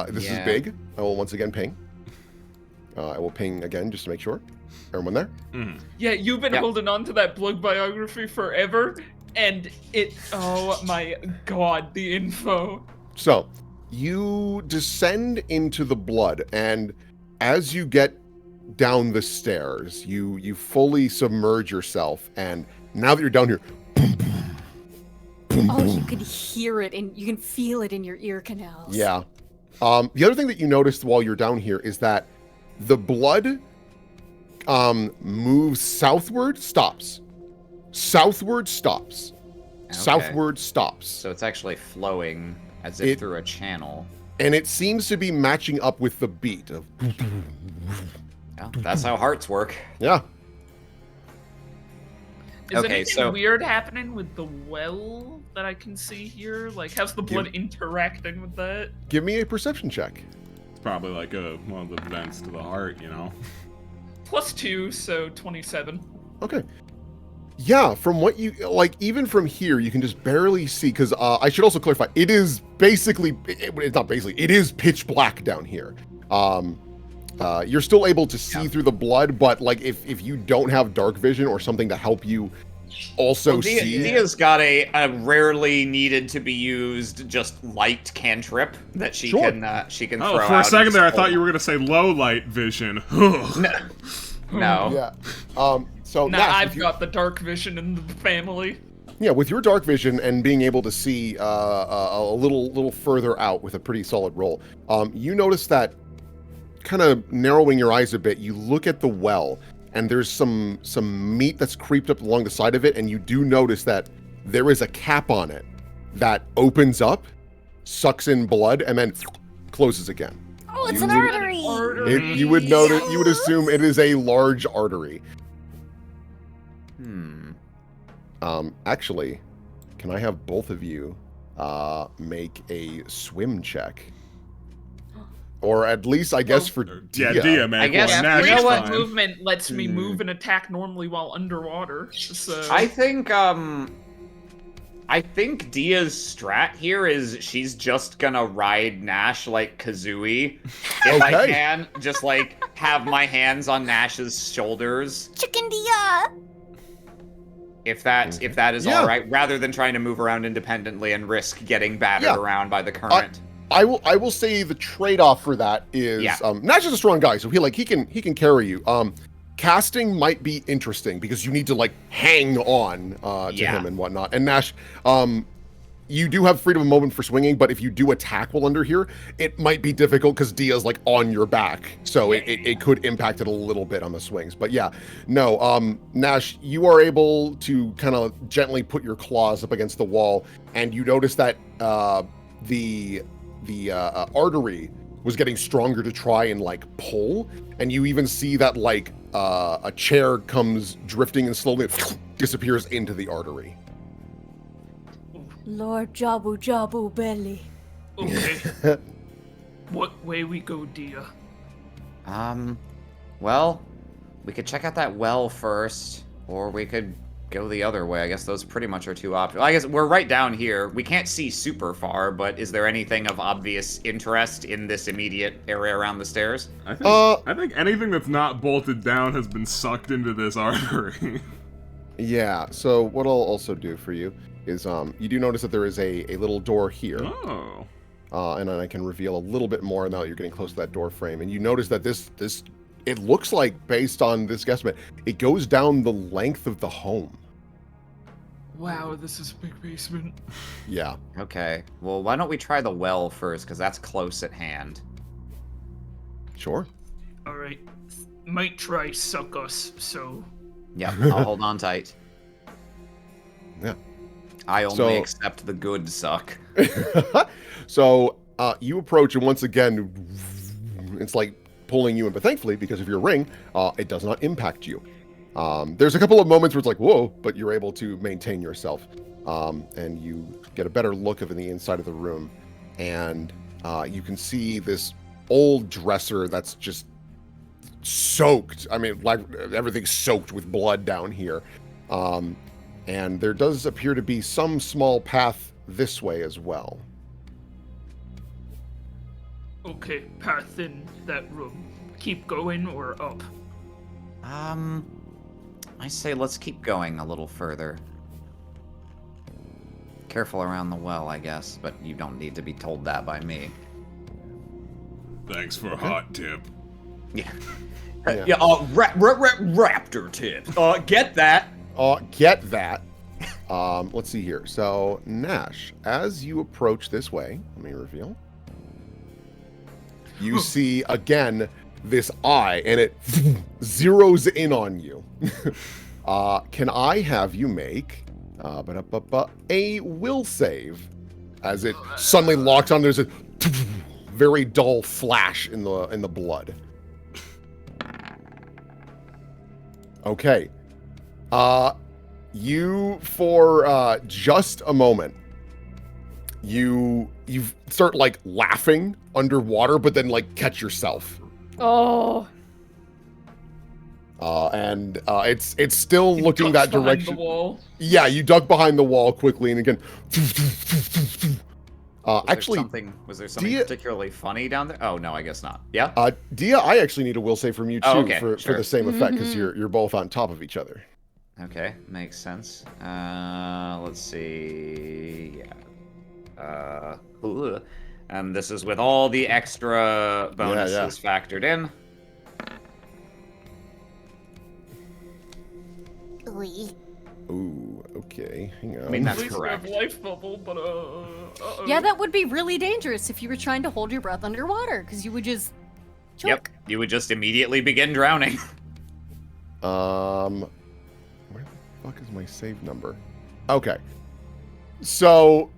This is Yeah. big. I will once again ping. I will ping again just to make sure. Everyone there? Mhm. Yeah, you've been Yep. holding on to that blog biography forever, and oh my god, the info. So, you descend into the blood, and as you get down the stairs, you fully submerge yourself, and now that you're down here, Oh, you can hear it and you can feel it in your ear canals. yeah. The other thing that you noticed while you're down here is that the blood moves southward, stops. Southward, stops. Okay. Southward, stops. So it's actually flowing as if through a channel. And it seems to be matching up with the beat of. Well, that's how hearts work. Yeah. Is Okay, anything so- weird happening with the well that I can see here? Like, how's the blood interacting with that? Give me a perception check. It's probably like one of the vents to the heart, you know? +2, so 27. Okay. Yeah, from what you like, even from here, you can just barely see. Because I should also clarify, it is basically, it's not basically, it is pitch black down here. You're still able to see through the blood, but like if you don't have dark vision or something to help you also Well, see, Dia's got a rarely needed to be used just light cantrip that she Sure. can throw Oh, out. for a second and there, I just thought you hold were gonna say low light vision. No. yeah. So Nah, Nash, I've with you- got the dark vision in the family. yeah, with your dark vision and being able to see a little further out with a pretty solid roll, you notice that kind of narrowing your eyes a bit. You look at the well, and there's some meat that's creeped up along the side of it, and you do notice that there is a cap on it that opens up, sucks in blood, and then closes again. Oh, it's You an would- artery. You would notice, you would assume it is a large artery. Actually, can I have both of you make a swim check? Or at least, I guess, for Yeah, Dia. Dia, man. I guess- Well, Yeah, Nash you know is what? fine. Movement lets me Hmm. move and attack normally while underwater. So I think Dia's strat here is she's just gonna ride Nash like Kazooie. If I Okay. can, just like have my hands on Nash's shoulders. Chicken Dia. If that is Yeah. all right, rather than trying to move around independently and risk getting battered Yeah. around by the current. I will say the trade-off for that is Nash is a strong guy, so he can carry you. Casting might be interesting because you need to like hang on to him and whatnot. And Nash, you do have freedom of movement for swinging, but if you do attack while under here, it might be difficult because Dia's like on your back, so it could impact it a little bit on the swings. But yeah, no, Nash, you are able to kind of gently put your claws up against the wall, and you notice that the artery was getting stronger to try and like pull, and you even see that like a chair comes drifting and slowly disappears into the artery. Lord Jabu Jabu Belly. okay. What way we go, Dia? Well, we could check out that well first, or we could go the other way. I guess those pretty much are two options. I guess we're right down here. We can't see super far, but is there anything of obvious interest in this immediate area around the stairs? I think anything that's not bolted down has been sucked into this artery. Yeah, so what I'll also do for you is you do notice that there is a little door here. Oh. And then I can reveal a little bit more now that you're getting close to that door frame. And you notice that this it looks like, based on this guesstimate, it goes down the length of the home. Wow, this is a big basement. Yeah. Okay. Well, why don't we try the well first, because that's close at hand. Sure. Alright. Might try suck us, so... Yep, I'll hold on tight. Yeah. I only accept the good suck. So you approach, and once again, it's like pulling you in. But thankfully, because of your ring, it does not impact you. There's a couple of moments where it's like, whoa, but you're able to maintain yourself. And you get a better look of the inside of the room. And you can see this old dresser that's just soaked. I mean, like everything's soaked with blood down here. And there does appear to be some small path this way as well. Okay, path in that room. Keep going or up? I say let's keep going a little further. Careful around the well, I guess, but you don't need to be told that by me. Thanks for a hot tip. Yeah. Yeah, raptor tip. Get that. Get that. Let's see here. So, Nash, as you approach this way, let me reveal. You see, again, this eye, and it zeroes in on you. Can I have you make a will save? As it suddenly locks on, there's a very dull flash in the blood. Okay. You, for just a moment, you start like laughing underwater, but then like catch yourself. Oh. And it's still looking that direction. The wall. Yeah, you duck behind the wall quickly, and again. Was there something particularly funny down there? Oh no, I guess not. Yeah. Dia, I actually need a will save from you too for the same effect, because Mm-hmm. you're both on top of each other. Okay, makes sense. Let's see. Yeah. And this is with all the extra bonuses factored in. Ooh, okay. Hang on. I mean, that's At least we have correct. life bubble, but uh-oh. Yeah, that would be really dangerous if you were trying to hold your breath underwater, because you would just choke. Yep, you would just immediately begin drowning. Where the fuck is my save number? Okay. So,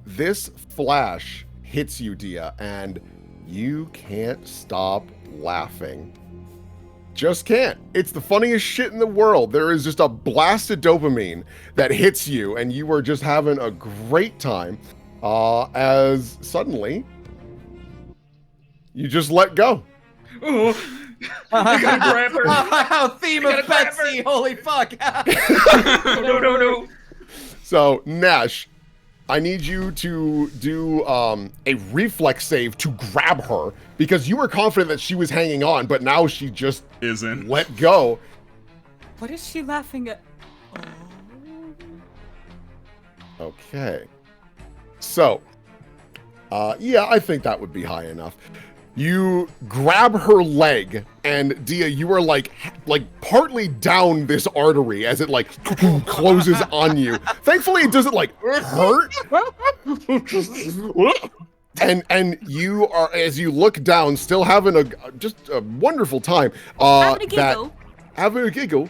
this flash hits you, Dia, and you can't stop laughing. Just can't. It's the funniest shit in the world. There is just a blast of dopamine that hits you, and you are just having a great time, as suddenly, you just let go. Oh, I gotta grab her. Wow, theme of Betsy, holy fuck. No. So, Nash, I need you to do a reflex save to grab her, because you were confident that she was hanging on, but now she just Isn't. let go. What is she laughing at? Okay. So, yeah, I think that would be high enough. You grab her leg, and Dia, you are like partly down this artery as it like closes on you. Thankfully, it doesn't like hurt. And you are, as you look down, still having just a wonderful time. Having a giggle. Having a giggle.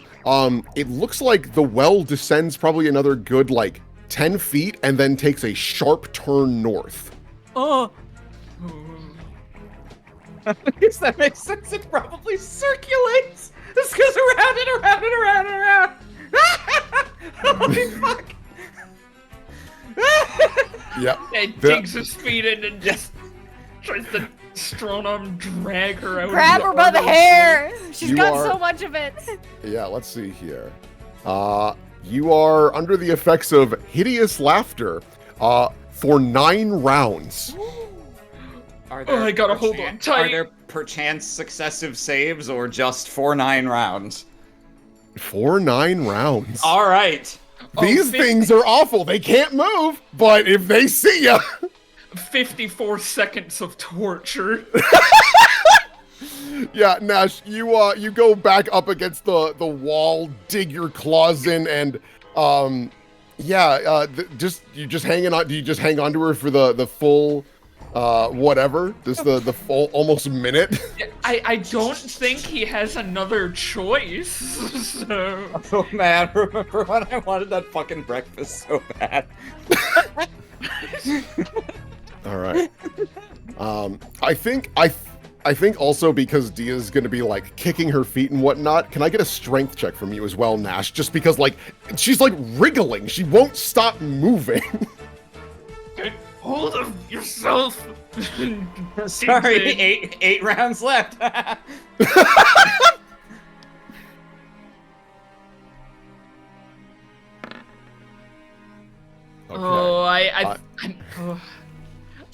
It looks like the well descends probably another good like 10 feet and then takes a sharp turn north. Oh. I guess that makes sense. It probably circulates. This goes around and around and around and around. Holy fuck. Yep. And digs his feet in and just tries to strong arm drag her out. Grab her by the hair. She's got so much of it. Yeah, let's see here. You are under the effects of hideous laughter for 9 rounds. I gotta hold on tight. Are there perchance successive saves or just for 9 rounds? For 9 rounds. All right. These things are awful. They can't move, but if they see you... 54 seconds of torture. Yeah, Nash, you go back up against the wall, dig your claws in, and you just hanging on. Do you just hang on to her for the full whatever? The full almost minute? I don't think he has another choice. So. Oh man, remember when I wanted that fucking breakfast so bad? All right. I think also because Dia's gonna be like kicking her feet and whatnot, can I get a strength check from you as well, Nash? Just because like she's like wriggling, she won't stop moving. Get hold of yourself. Sorry, eight rounds left. Okay. Oh,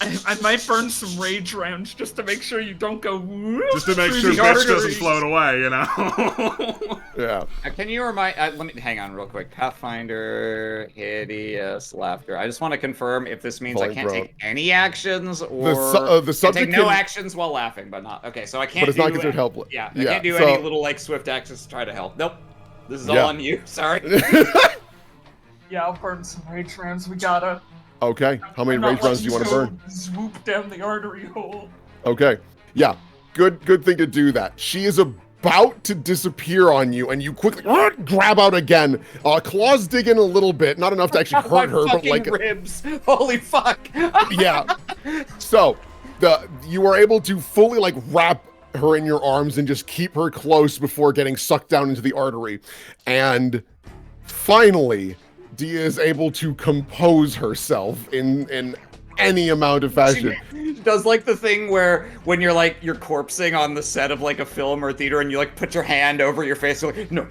I might burn some rage rounds just to make sure you don't go whoop Just to make through sure the bitch doesn't arteries. float away, you know? Yeah. Can you remind? Let me hang on real quick. Pathfinder, hideous laughter. I just want to confirm if this means I can't take any actions or the can subject take no can- actions while laughing, but not. Okay, so I can't. But it's not considered helpless. Yeah, I can't do so- any little like swift actions to try to help. Nope. This is all Yeah. on you. Sorry. Yeah, I'll burn some rage rounds. We gotta. Okay. How many I'm not rage rounds do you want to letting burn? go Swoop down the artery hole. Okay. Yeah. Good thing to do that. She is about to disappear on you, and you quickly grab out again. Claws dig in a little bit, not enough to actually My hurt her, but fucking like ribs. Holy fuck. yeah. So you are able to fully like wrap her in your arms and just keep her close before getting sucked down into the artery. And finally, Dia is able to compose herself in any amount of fashion. She does like the thing where when you're corpsing on the set of like a film or theater and you like put your hand over your face, you're like, no,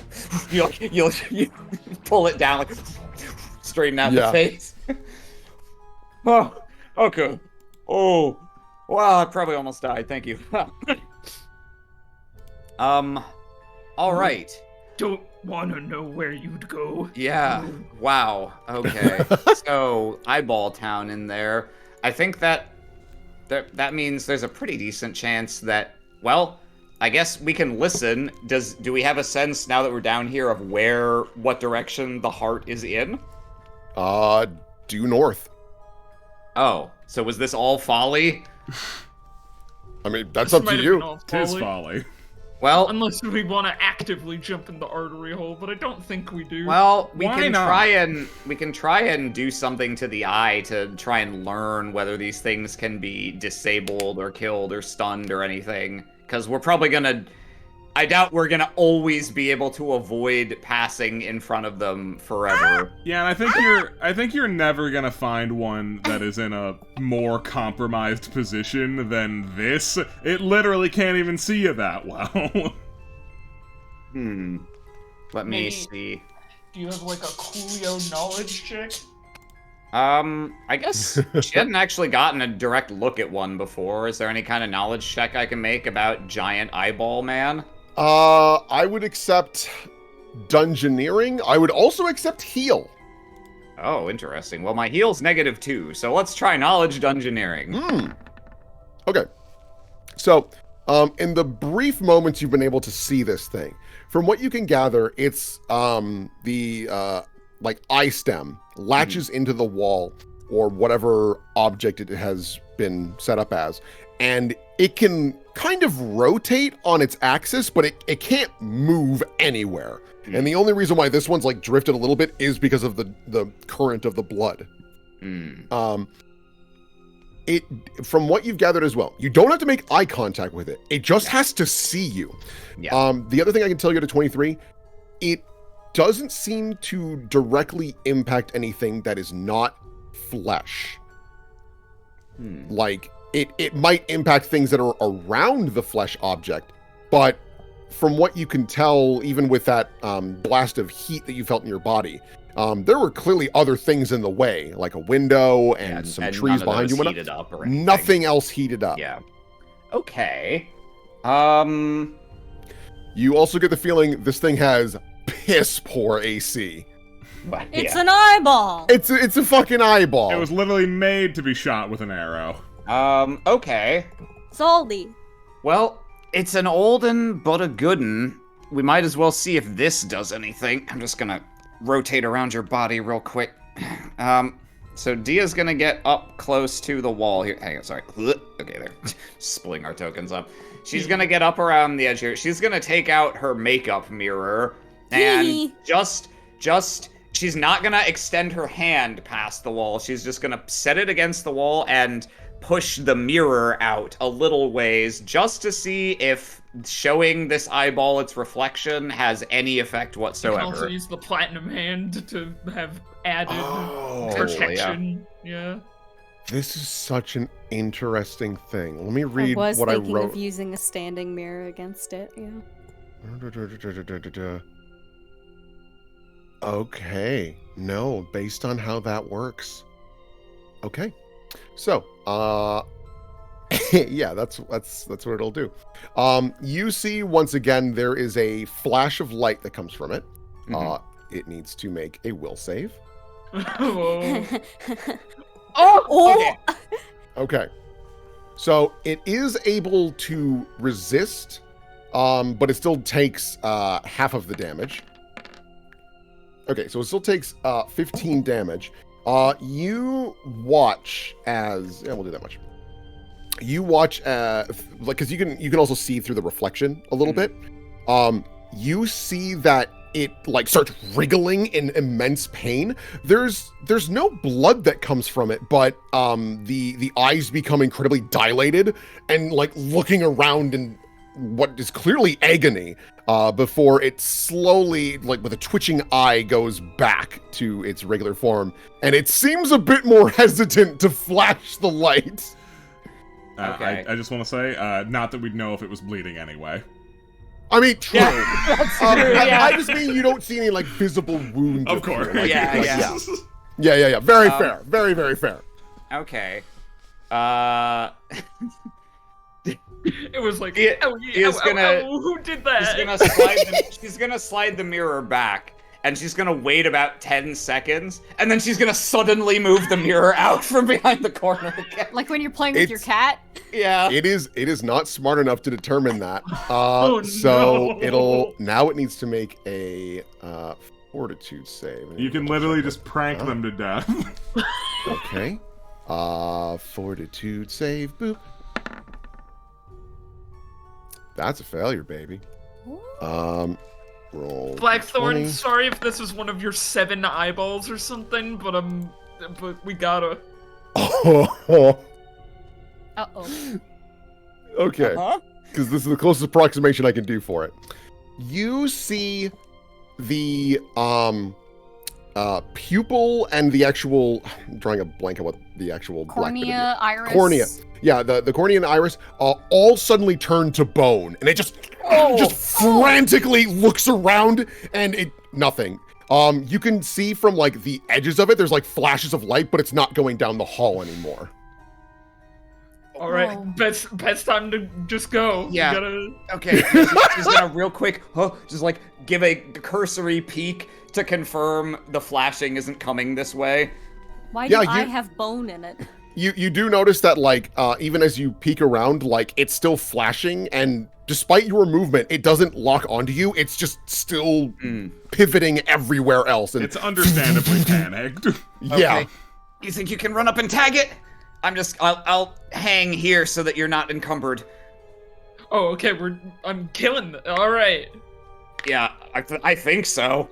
you pull it down, like straighten out the face. Oh, okay. Oh, wow, I probably almost died. Thank you. All right. Don't wanna know where you'd go. Yeah. Wow. Okay. So Eyeball Town in there. I think that means there's a pretty decent chance that. Well, I guess we can listen. Do we have a sense now that we're down here of what direction the heart is in? Due north. Oh, so was this all folly? I mean, that's This up might to have you. been all Tis folly. folly. Well, Unless we want to actively jump in the artery hole, but I don't think we do. well, we Why can not? try and do something to the eye to try and learn whether these things can be disabled or killed or stunned or anything. Because we're probably gonna. I doubt we're gonna always be able to avoid passing in front of them forever. Yeah, and I think you're never gonna find one that is in a more compromised position than this. It literally can't even see you that well. Let me Maybe- see. Do you have like a Coolio knowledge check? I guess she hadn't actually gotten a direct look at one before. Is there any kind of knowledge check I can make about Giant Eyeball Man? I would accept Dungeoneering. I would also accept Heal. Oh, interesting. Well, my heal's -2, so let's try Knowledge Dungeoneering. Okay. So, in the brief moments you've been able to see this thing, from what you can gather, it's the like eye stem latches into the wall or whatever object it has been set up as, and it can kind of rotate on its axis, but it can't move anywhere. And the only reason why this one's like drifted a little bit is because of the current of the blood. It, from what you've gathered as well, you don't have to make eye contact with it. It just has to see you. Yeah. The other thing I can tell you to 23, it doesn't seem to directly impact anything that is not flesh. Like, it might impact things that are around the flesh object, but from what you can tell, even with that blast of heat that you felt in your body, there were clearly other things in the way, like a window and some and trees none of behind those you. heated up or anything. Nothing else heated up. Yeah. Okay. You also get the feeling this thing has piss poor AC. But, It's yeah. an eyeball. It's a fucking eyeball. It was literally made to be shot with an arrow. Okay. Zaldi. Well, it's an old un, but a good un. We might as well see if this does anything. I'm just gonna rotate around your body real quick. So Dia's gonna get up close to the wall here. Hang on, sorry. Okay, there. Splitting our tokens up. She's gonna get up around the edge here. She's gonna take out her makeup mirror and just she's not gonna extend her hand past the wall. She's just gonna set it against the wall and push the mirror out a little ways just to see if showing this eyeball its reflection has any effect You whatsoever. can also use the platinum hand to have added Oh, protection. Yeah. This is such an interesting thing. Let me I read was what I thinking wrote. of using a standing mirror against it. Yeah. Okay. No, based on how that works. Okay. So, yeah, that's what it'll do. You see once again there is a flash of light that comes from it. It needs to make a will save. Whoa. Oh! Okay. So it is able to resist, but it still takes half of the damage. Okay, so it still takes 15 damage. You watch as we'll do that much. You watch because you can also see through the reflection a little bit. You see that it like starts wriggling in immense pain. There's no blood that comes from it, but the eyes become incredibly dilated and like looking around in what is clearly agony before it slowly, like with a twitching eye, goes back to its regular form, and it seems a bit more hesitant to flash the light. Okay. I just want to say, not that we'd know if it was bleeding anyway. I mean, true. That's true, yeah. I just mean you don't see any like visible wound. Of course. Yeah. Yeah. Very fair. Very, very fair. Okay. It was like, He- oh, he is gonna- who did that? She's gonna slide the mirror back, and she's gonna wait about 10 seconds, and then she's gonna suddenly move the mirror out from behind the corner again. Like when you're playing with your cat. Yeah. It is not smart enough to determine that. Oh, So no. it needs to make a fortitude save. You can literally just prank them to death. Okay. Fortitude save. Boop. That's a failure, baby. Roll. Blackthorn, 20. sorry if this is one of your 7 eyeballs or something, but we gotta. Oh. Uh-oh. Okay. Because this is the closest approximation I can do for it. You see the pupil and the actual. I'm drawing a blank on what the actual Cornea, iris. Cornea. Yeah, the cornea and iris all suddenly turn to bone, and it just frantically looks around, and nothing. You can see from like the edges of it, there's like flashes of light, but it's not going down the hall anymore. All right, best time to just go. Yeah. We gotta... Okay, she's gonna real quick, just like give a cursory peek to confirm the flashing isn't coming this way. Why Yeah, do I you- have bone in it? You do notice that like even as you peek around, like it's still flashing, and despite your movement, it doesn't lock onto you. It's just still pivoting everywhere else. And It's understandably panicked. yeah. Okay. You think you can run up and tag it? I'll hang here so that you're not encumbered. Oh, okay, I'm killing all right. Yeah, I think so.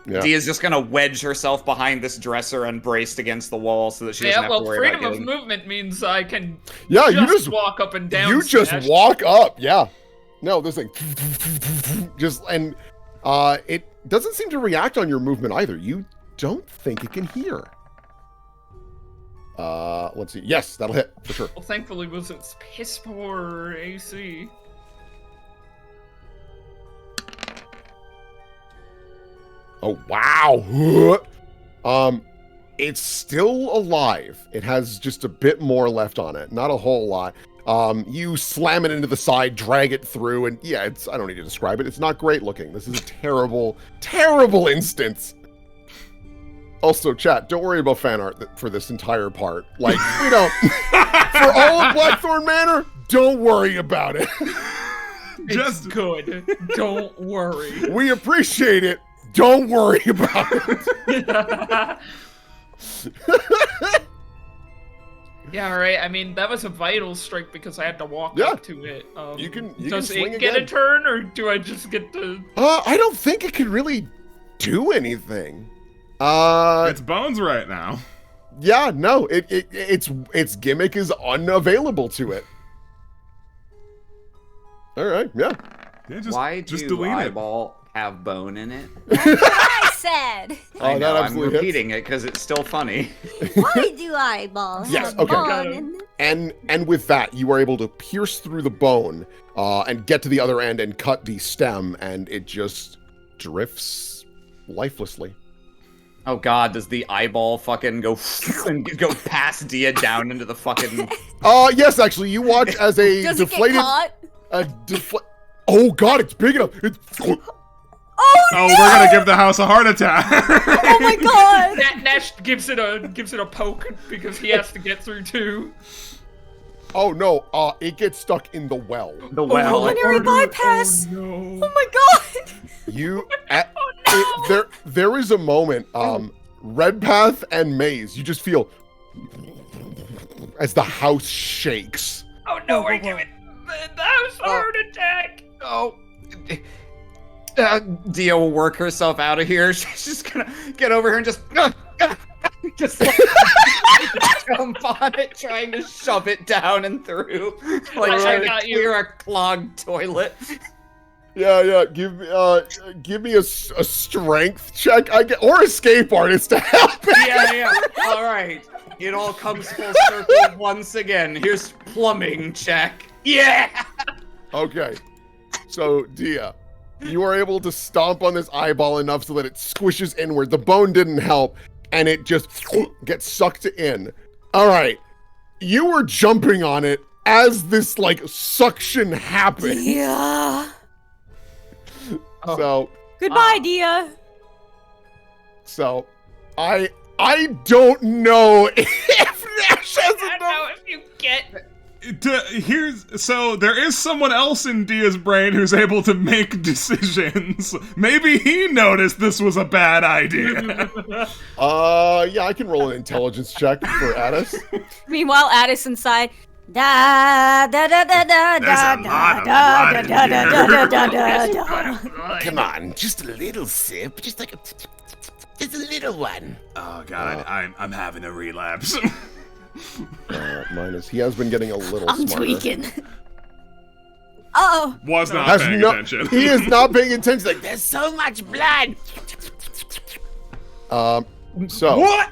Yeah. Dia's just gonna wedge herself behind this dresser and braced against the wall so that she doesn't Yeah, have well, to worry freedom about of getting... movement means I can Yeah, you just walk up and down. you just Smash. walk up. Yeah. No, this thing just and it doesn't seem to react on your movement either. You don't think it can hear. Let's see. Yes, that'll hit for sure. Well, thankfully, was its piss poor AC. Oh wow. It's still alive. It has just a bit more left on it. Not a whole lot. You slam it into the side, drag it through, and yeah, I don't need to describe it. It's not great looking. This is a terrible, terrible instance. Also, chat, don't worry about fan art for this entire part. Like, we don't. For all of Blackthorn Manor, don't worry about it. Just good. Don't worry. We appreciate it. Don't worry about it. Yeah, all right. I mean, that was a vital strike because I had to walk up to it. You can does swing it get again. a turn, or do I just get to? I don't think it can really do anything. It's bones right now. Yeah, no, its gimmick is unavailable to it. All right, yeah. Why just do delete eyeball have bone in it? I said. I know, I'm absolutely repeating it because it's still funny. Why do eyeballs Yes, have okay. bone in them? And with that, you are able to pierce through the bone and get to the other end and cut the stem, and it just drifts lifelessly. Oh god, does the eyeball fucking go and go past Dia down into the fucking... Yes, actually, you watch as a Does deflated... it get caught? Oh god, it's big enough! It's... Oh, Oh, we're gonna give the house a heart attack. oh my god! Nash gives it a poke because he has to get through too. Oh no, it gets stuck in the well. The well. Pulmonary bypass! Oh, no. Oh my god! You... there is a moment, Redpath and Maze, you just feel... as the house shakes. Oh no, we're giving the house a heart attack. Oh. Dia will work herself out of here. She's just gonna get over here and just like, jump on it, trying to shove it down and through, like trying to clear a clogged toilet. Yeah. Give me a strength check, or escape artist to help. Yeah. All right. It all comes full circle once again. Here's plumbing check. Yeah. Okay. So Dia, you are able to stomp on this eyeball enough so that it squishes inward. The bone didn't help, and it just gets sucked in. All right. You were jumping on it as this like suction happened. Yeah. So Goodbye, Dia. So, I don't know if Nash has I don't enough. know if you get. So there is someone else in Dia's brain who's able to make decisions. Maybe he noticed this was a bad idea. Yeah, I can roll an intelligence check for Addis. Meanwhile, Addis inside. Da da da da da da da da da da da da da. Come on, just a little sip, just a little one. Oh god, I'm having a relapse. Minus, he has been getting a little I'm smarter. tweaking. Oh. Was not paying attention. He is not paying attention. Like, There's so much blood. so. What?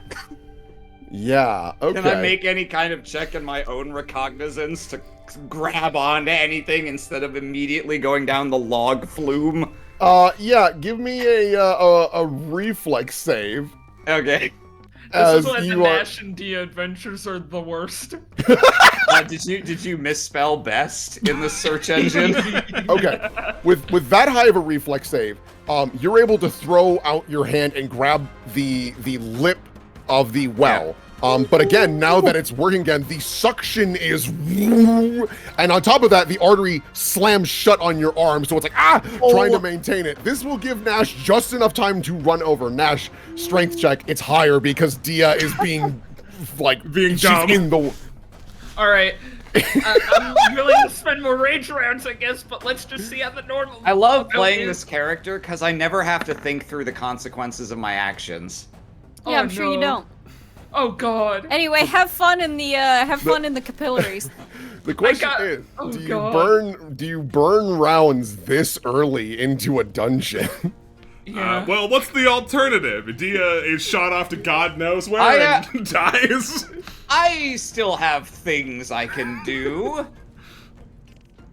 Yeah, okay. Can I make any kind of check in my own recognizance to grab onto anything instead of immediately going down the log flume? Yeah, give me a reflex save. Okay. This is why the Nash and Dia adventures are the worst. Did you misspell best in the search engine? Okay, with that high of a reflex save, you're able to throw out your hand and grab the lip of the well. But again, now that it's working again, the suction is, and on top of that, the artery slams shut on your arm, so it's like, trying to maintain it. This will give Nash just enough time to run over. Nash, strength check, it's higher because Dia is being, being dumb. She's in the... Alright. I'm willing to spend more rage rounds, I guess, but let's just see how the normal... I love playing this character because I never have to think through the consequences of my actions. Yeah, I'm sure you don't. Oh god. Anyway, have fun in the capillaries. The question is, do you burn rounds this early into a dungeon? Yeah. Well, what's the alternative? Dia is shot off to God knows where and dies. I still have things I can do.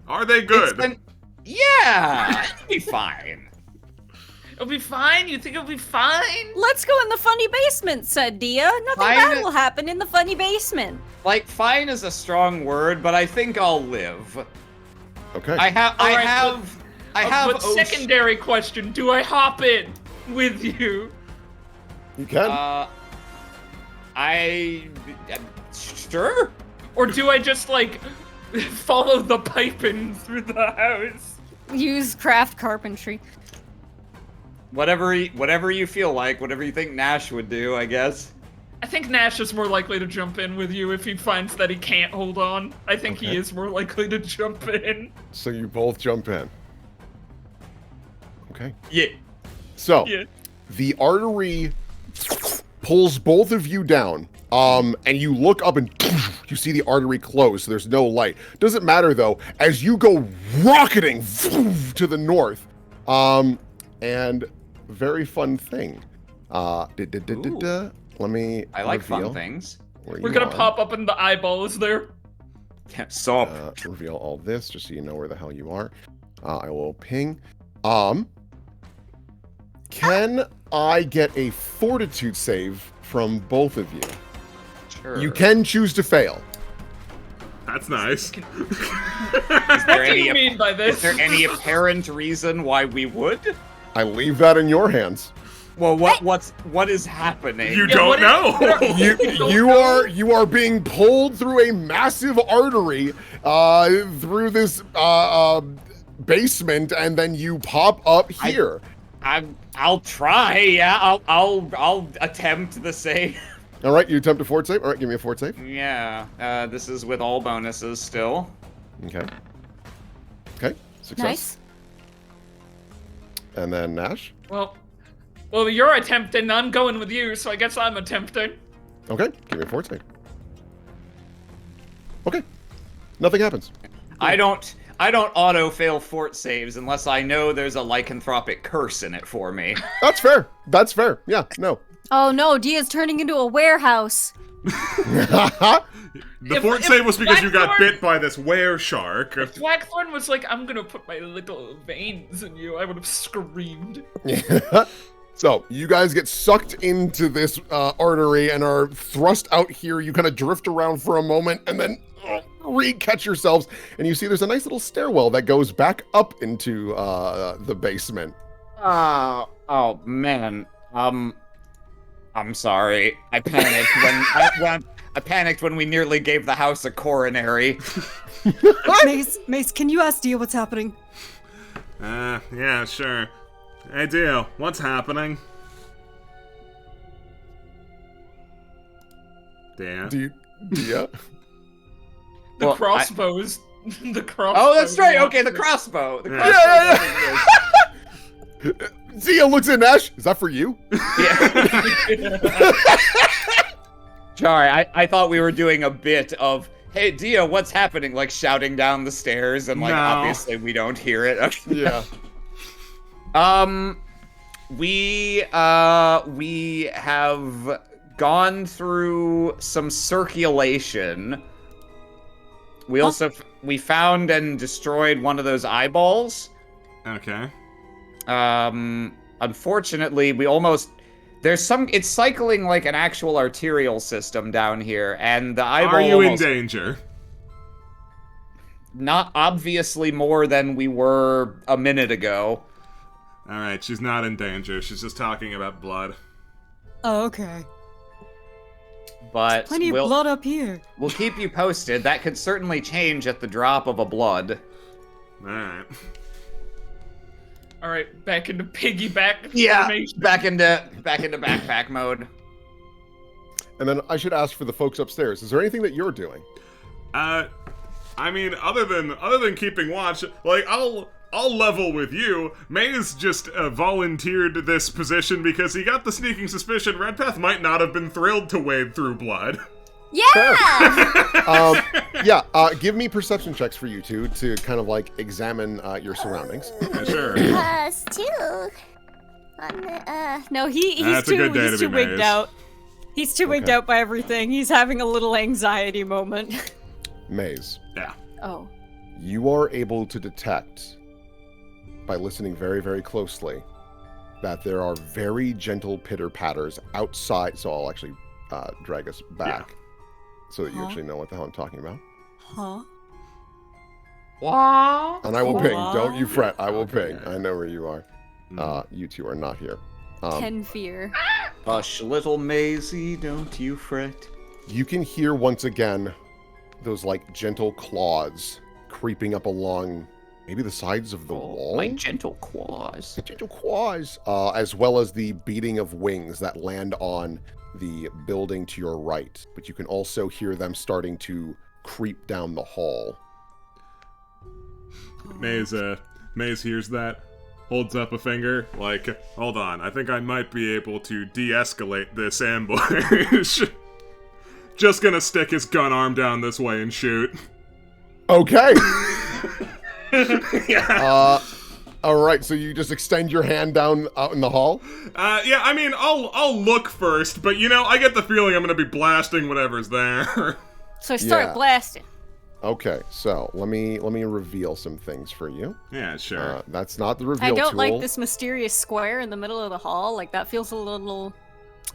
Are they good? Yeah, it'll be fine. It'll be fine? You think it'll be fine? Let's go in the funny basement, said Dia. Nothing bad will happen in the funny basement. Like, fine is a strong word, but I think I'll live. Okay. I have. But secondary question, do I hop in with you? You can. Sure. Or do I just like follow the pipe in through the house? Use craft carpentry. Whatever you feel like, whatever you think Nash would do, I guess. I think Nash is more likely to jump in with you if he finds that he can't hold on. I think he is more likely to jump in. So you both jump in. Okay. Yeah. So the artery pulls both of you down. And you look up and you see the artery close, so there's no light. Doesn't matter though, as you go rocketing to the north. And very fun thing. Let me I like reveal fun things. We're gonna pop up in the eyeballs there. Reveal all this just so you know where the hell you are. I will ping. Can I get a fortitude save from both of you? Sure. You can choose to fail. That's nice. What do you mean by this? Is there any apparent reason why we would? I leave that in your hands. Well, what is happening? You don't know. You are being pulled through a massive artery through this basement, and then you pop up here. I'll try. Yeah, I'll attempt the save. All right, you attempt a fort save. All right, give me a fort save. Yeah, this is with all bonuses still. Okay. Okay, success. Nice. And then Nash. Well, you're attempting. I'm going with you, so I guess I'm attempting. Okay, give me a fort save. Okay, nothing happens. I don't auto fail fort saves unless I know there's a lycanthropic curse in it for me. That's fair. That's fair. Yeah, no. Oh no, Dia's turning into a warehouse. The fort save was because you got bit by this were shark. If Blackthorn was like, I'm gonna put my little veins in you, I would have screamed. So, you guys get sucked into this artery and are thrust out here. You kind of drift around for a moment and then re-catch yourselves. And you see there's a nice little stairwell that goes back up into the basement. Oh man. I'm sorry. I panicked I panicked when we nearly gave the house a coronary. Mace, can you ask Dia what's happening? Yeah, sure. Hey, Dio, what's happening? Dia? Dia? The crossbows. The crossbow. Oh, that's right. Okay, the crossbow. Dia looks at Nash. Is that for you? Yeah. Sorry, I thought we were doing a bit of, hey, Dia, what's happening? Like shouting down the stairs, and like obviously we don't hear it. Okay. Yeah. We have gone through some circulation. We also we found and destroyed one of those eyeballs. Okay. Unfortunately, it's cycling like an actual arterial system down here, and the eyeball. Are you in danger? Not obviously more than we were a minute ago. Alright, she's not in danger. She's just talking about blood. Oh, okay. But Plenty of blood up here. We'll keep you posted. That could certainly change at the drop of a blood. Alright. Alright, back into piggyback. Yeah, formation. back into backpack mode. And then I should ask for the folks upstairs. Is there anything that you're doing? I mean, other than keeping watch, like I'll level with you. Maze just volunteered this position because he got the sneaking suspicion Redpath might not have been thrilled to wade through blood. Yeah! Give me perception checks for you two to kind of like examine your surroundings. Sure. Still. No, he's That's a good day to he's be too wigged Maze. out. He's too wigged out by everything. He's having a little anxiety moment. Maze, Yeah. Oh. you are able to detect, by listening very, very closely, that there are very gentle pitter-patters outside. So I'll actually drag us back so that you actually know what the hell I'm talking about. Huh? Wow. And I will ping. Don't you fret. I will ping. I know where you are. You two are not here. 10 fear. Hush, little Maisie, don't you fret. You can hear once again those like gentle claws creeping up along maybe the sides of the wall. My gentle claws. Gentle claws. As well as the beating of wings that land on the building to your right. But you can also hear them starting to creep down the hall. Maze hears that, holds up a finger, like, hold on, I think I might be able to de-escalate this ambush. Just gonna stick his gun arm down this way and shoot. Okay. Yeah. All right, so you just extend your hand down out in the hall? Yeah, I mean, I'll look first, but I get the feeling I'm gonna be blasting whatever's there. So start blasting. Okay, so let me reveal some things for you. Yeah, sure. That's not the reveal tool. I don't like this mysterious square in the middle of the hall. Like, that feels a little...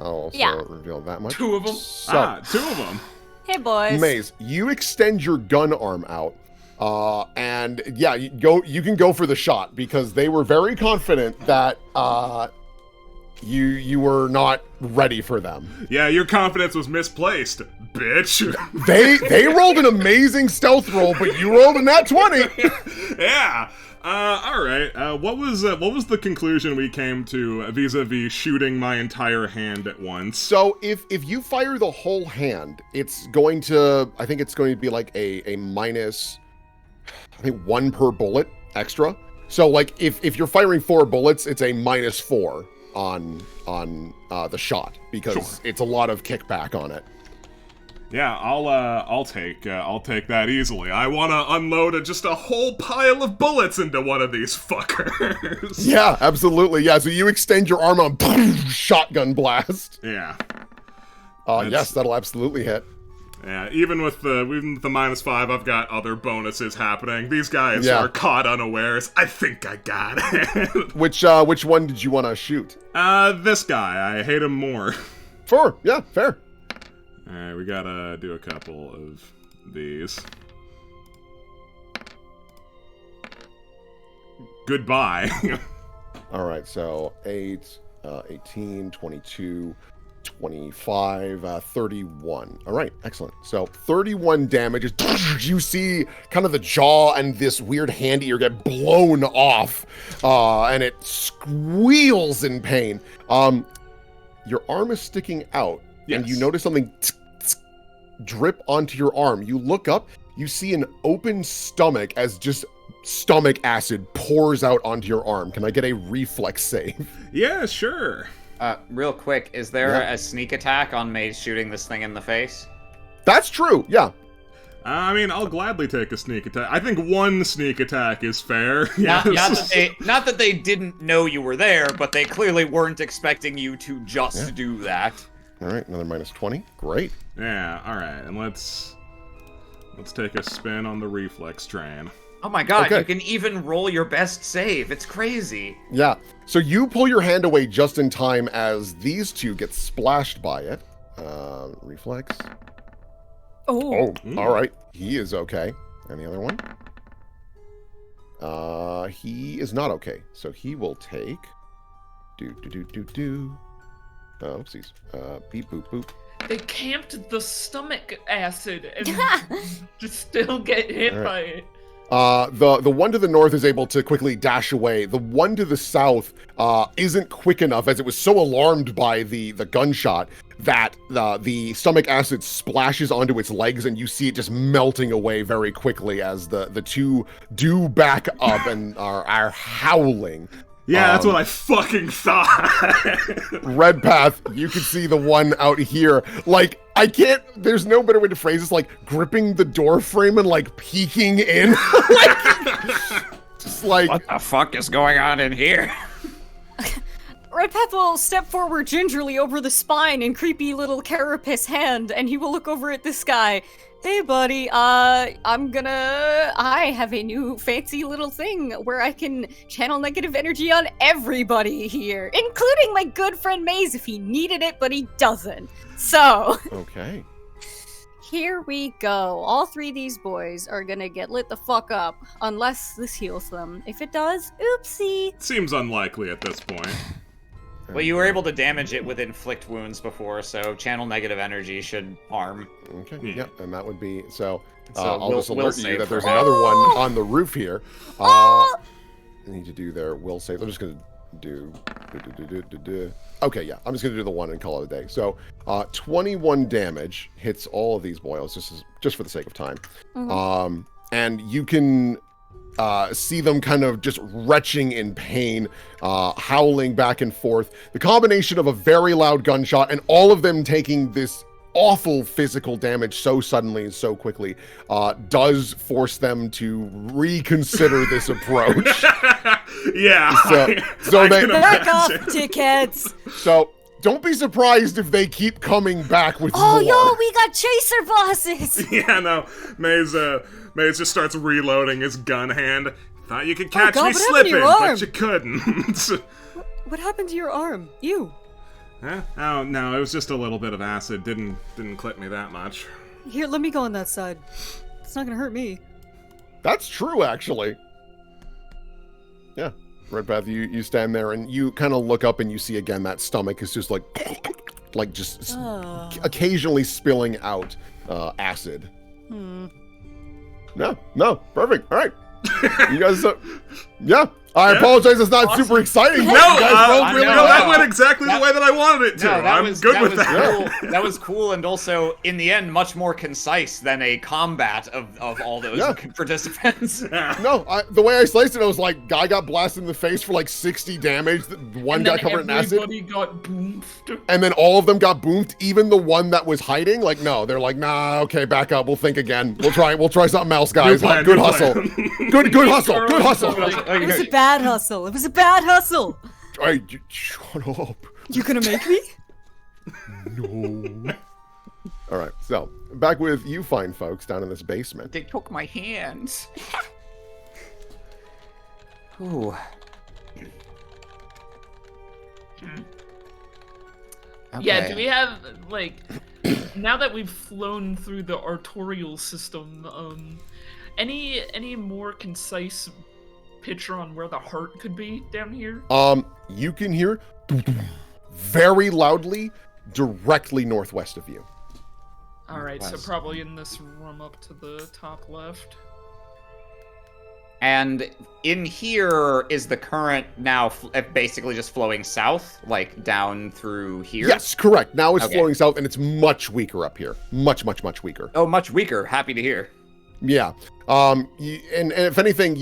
I'll also reveal that much. 2 of them. So, 2 of them. Hey, boys. Maze, you extend your gun arm out, and yeah, you can go for the shot because they were very confident that you were not ready for them. Yeah, your confidence was misplaced, bitch. They rolled an amazing stealth roll, but you rolled a nat 20. Yeah. All right. What was the conclusion we came to vis-a-vis shooting my entire hand at once? So if you fire the whole hand, it's going to be like a minus, I think 1 per bullet extra. So like if you're firing 4 bullets, it's a minus 4 on the shot because it's a lot of kickback on it. Yeah, I'll take that easily. I want to unload just a whole pile of bullets into one of these fuckers. Yeah, absolutely. Yeah, so you extend your arm on, shotgun blast. Yeah. Yes, that'll absolutely hit. Yeah, even with the -5, I've got other bonuses happening. These guys are caught unawares. I think I got it. Which one did you want to shoot? This guy. I hate him more. Fair. Yeah, fair. Alright, we gotta do a couple of these. Goodbye. Alright, so 8, 18, 22, 25, 31. Alright, excellent. So 31 damage. You see kind of the jaw and this weird hand ear get blown off, and it squeals in pain. Your arm is sticking out. Yes. And you notice something drip onto your arm. You look up, you see an open stomach as just stomach acid pours out onto your arm. Can I get a reflex save? Yeah, sure. Real quick, is there a sneak attack on Maze shooting this thing in the face? That's true, yeah. I mean, I'll gladly take a sneak attack. I think 1 sneak attack is fair. Not that they didn't know you were there, but they clearly weren't expecting you to just do that. All right, another -20. Great. Yeah, all right, and let's take a spin on the reflex train. Oh my god, you can even roll your best save. It's crazy. Yeah. So you pull your hand away just in time as these two get splashed by it. Reflex. Oh. All right. He is okay. And the other one? He is not okay. So he will take... Oh, oopsies. Beep, boop, boop. They camped the stomach acid and just still get hit by it. The one to the north is able to quickly dash away. The one to the south isn't quick enough, as it was so alarmed by the gunshot that the stomach acid splashes onto its legs, and you see it just melting away very quickly as the two do back up and are howling. Yeah, that's what I fucking thought. Red Path, you can see the one out here. Like, there's no better way to phrase this, like, gripping the door frame and, like, peeking in. Just like... What the fuck is going on in here? Red Path will step forward gingerly over the spine in creepy little carapace hand, and he will look over at this guy. Hey, buddy, I have a new fancy little thing where I can channel negative energy on everybody here, including my good friend Maze if he needed it, but he doesn't. So... Okay. Here we go. All 3 of these boys are gonna get lit the fuck up, unless this heals them. If it does, oopsie. Seems unlikely at this point. Well, you were able to damage it with inflict wounds before, so channel negative energy should harm. Okay, yeah, and that would be so. So I'll just will alert you save that there's for another one on the roof here. I need to do their will save. I'm just gonna do. Okay, yeah, I'm just gonna do the one and call it a day. So, 21 damage hits all of these boils, just for the sake of time. And you can see them kind of just retching in pain, howling back and forth. The combination of a very loud gunshot and all of them taking this awful physical damage so suddenly and so quickly does force them to reconsider this approach. Yeah. So they back off, dickheads. So don't be surprised if they keep coming back with Oh, more. yo, we got chaser bosses. Yeah, no. Maze just starts reloading his gun hand. Thought you could catch God, me what happened to slipping, your arm? but you couldn't. What happened to your arm? Ew. Huh? Oh no, it was just a little bit of acid. Didn't clip me that much. Here, let me go on that side. It's not gonna hurt me. That's true, actually. Yeah. Redpath, you stand there and you kind of look up and you see again that stomach is just like just occasionally spilling out acid. No, perfect. All right. You guys, yeah. I apologize. It's not super exciting. No, You guys rolled really well. that went exactly the way that I wanted it to. I'm good with that. Cool. That was cool, and also in the end, much more concise than a combat of all those participants. No, the way I sliced it, I was like, guy got blasted in the face for like 60 damage. One got covered in acid. Everybody got boomed. And then all of them got boomed. Even the one that was hiding, like, no, they're like, nah, okay, back up. We'll think again. We'll try something else, guys. Good hustle. Good hustle. Good hustle. It was a bad hustle. It was a bad hustle. Hey, shut up. You gonna make me? No. All right, so back with you fine folks down in this basement. They took my hands. Ooh. Yeah, do we have, like, now that we've flown through the arterial system, any more concise picture on where the heart could be down here? You can hear very loudly directly northwest of you. Alright, so probably in this room up to the top left. And in here is the current now basically just flowing south, like down through here? Yes, correct. Now it's flowing south, and it's much weaker up here. Much weaker. Oh, much weaker. Happy to hear. Yeah. And if anything,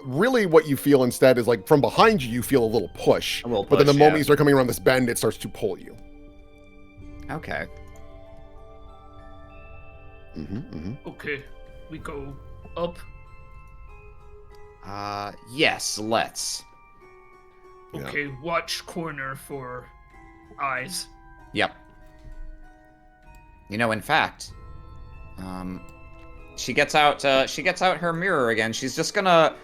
what you feel instead is like from behind you feel a little push. But then the moment you start coming around this bend, it starts to pull you. Okay. Okay, we go up. Yes, let's. Okay, watch corner for eyes. Yep. You know, in fact, she gets out her mirror again. She's gonna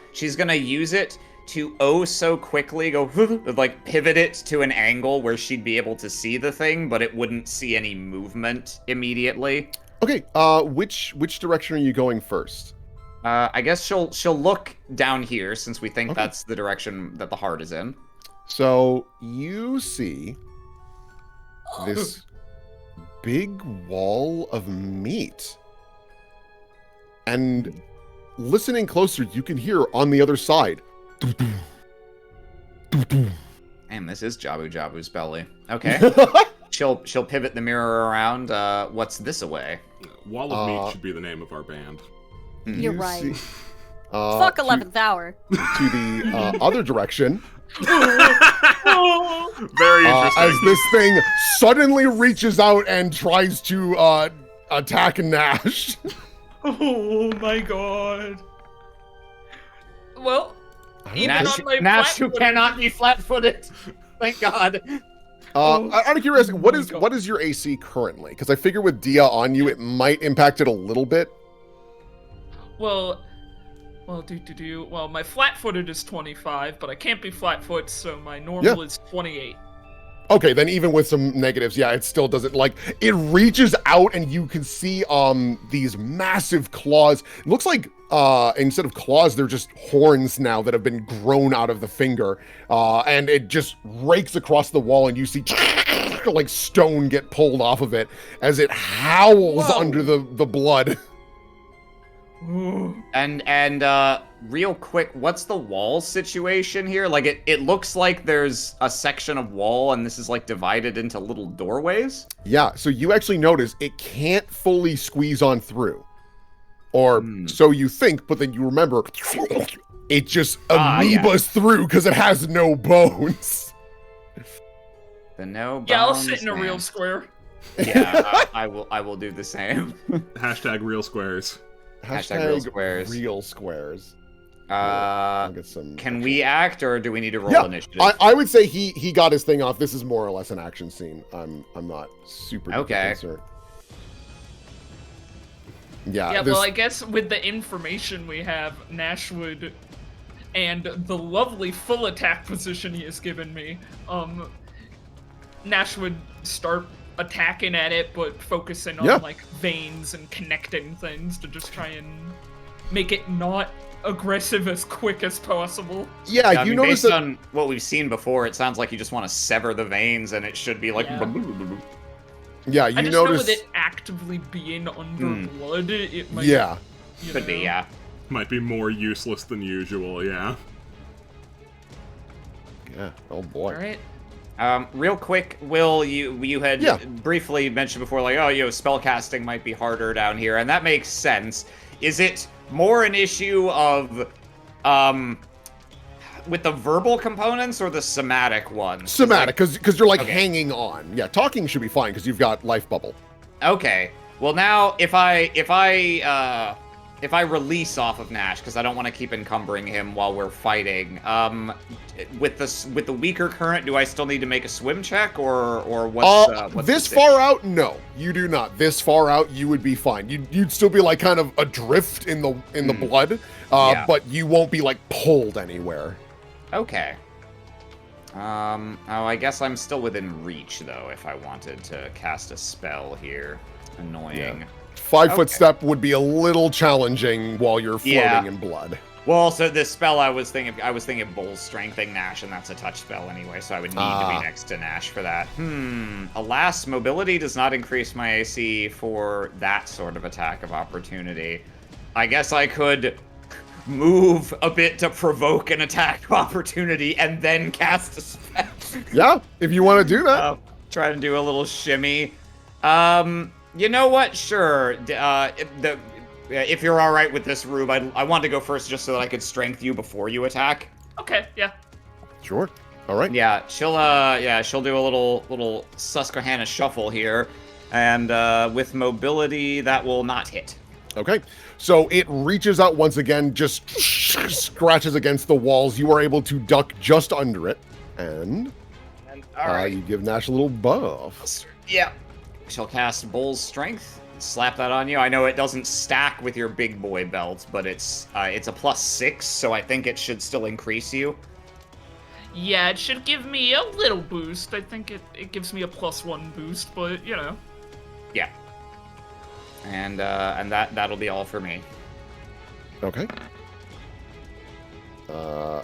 use it to so quickly go like pivot it to an angle where she'd be able to see the thing, but it wouldn't see any movement immediately. Okay, which direction are you going first? I guess she'll look down here since we think that's the direction that the heart is in. So you see this big wall of meat. And listening closer, you can hear on the other side. Damn, this is Jabu Jabu's belly. Okay. She'll pivot the mirror around. What's this away? Wall of Meat should be the name of our band. You're right. See, Fuck 11th hour. To the other direction. Very interesting. As this thing suddenly reaches out and tries to attack Nash. Oh my god. Well, even on my Nash who cannot be flat-footed. Thank God. Out of curiosity, what is your AC currently? Because I figure with Dia on you, it might impact it a little bit. Well, my flat-footed is 25, but I can't be flat-footed, so my normal is 28. Okay, then even with some negatives, yeah, it still doesn't, like, it reaches out and you can see these massive claws. It looks like instead of claws, they're just horns now that have been grown out of the finger. And it just rakes across the wall and you see like stone get pulled off of it as it howls under the blood. And real quick, what's the wall situation here? Like, it looks like there's a section of wall, and this is, like, divided into little doorways? Yeah, so you actually notice it can't fully squeeze on through. Or so you think, but then you remember, it just amoebas through because it has no bones. The no bones. Yeah, I'll sit in a real square. Yeah, I will do the same. Hashtag real squares. Hashtag real squares. Real squares. I'll get some can we act, or do we need to roll initiative? I would say he got his thing off. This is more or less an action scene. I'm not super concerned. Yeah, well, I guess with the information we have, Nash would, and the lovely full attack position he has given me, Nash would start attacking at it, but focusing on like veins and connecting things to just try and make it not aggressive as quick as possible. Yeah, you notice based that on what we've seen before, it sounds like you just want to sever the veins, and it should be like. Yeah, I just know with it actively being under blood, it might. Yeah, could be. Yeah, might be more useless than usual. Yeah. Yeah. Oh boy. All right. Real quick, Will, you had briefly mentioned before, like, oh, spellcasting might be harder down here, and that makes sense. Is it more an issue of, with the verbal components or the somatic ones? Somatic, because you're like hanging on. Yeah, talking should be fine because you've got life bubble. Okay. Well, now if I release off of Nash, because I don't want to keep encumbering him while we're fighting, with the weaker current, do I still need to make a swim check, or what's this far out? No, you do not. This far out, you would be fine. You'd still be like kind of adrift in the blood, but you won't be like pulled anywhere. Okay. I guess I'm still within reach though if I wanted to cast a spell here. Annoying. Yeah. 5-foot step would be a little challenging while you're floating in blood. Well, so this spell I was thinking Bull's Strengthening Nash, and that's a touch spell anyway, so I would need to be next to Nash for that. Alas, mobility does not increase my AC for that sort of attack of opportunity. I guess I could move a bit to provoke an attack of opportunity and then cast a spell. Yeah, if you want to do that. Try to do a little shimmy. You know what? Sure. If you're all right with this, Rube, I want to go first just so that I could strength you before you attack. Okay. Yeah. Sure. All right. Yeah. She'll do a little Susquehanna shuffle here, and with mobility that will not hit. Okay. So it reaches out once again, just scratches against the walls. You are able to duck just under it, and all right. You give Nash a little buff. Yeah. She'll cast Bull's Strength. Slap that on you. I know it doesn't stack with your big boy belt, but it's a +6, so I think it should still increase you. Yeah, it should give me a little boost. I think it gives me a +1 boost, but you know. Yeah. And that'll be all for me. Okay.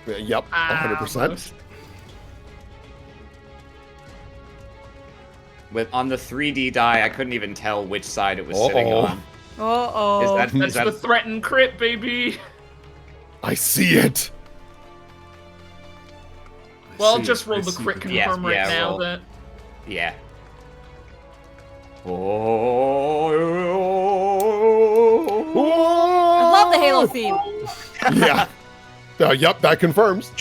Yep. 100%. On the 3D die, I couldn't even tell which side it was sitting on. That's the threatened crit, baby. I see it. Well, I'll just roll the crit confirm now. That. Yeah. I love the Halo theme. Yeah. Yep, that confirms.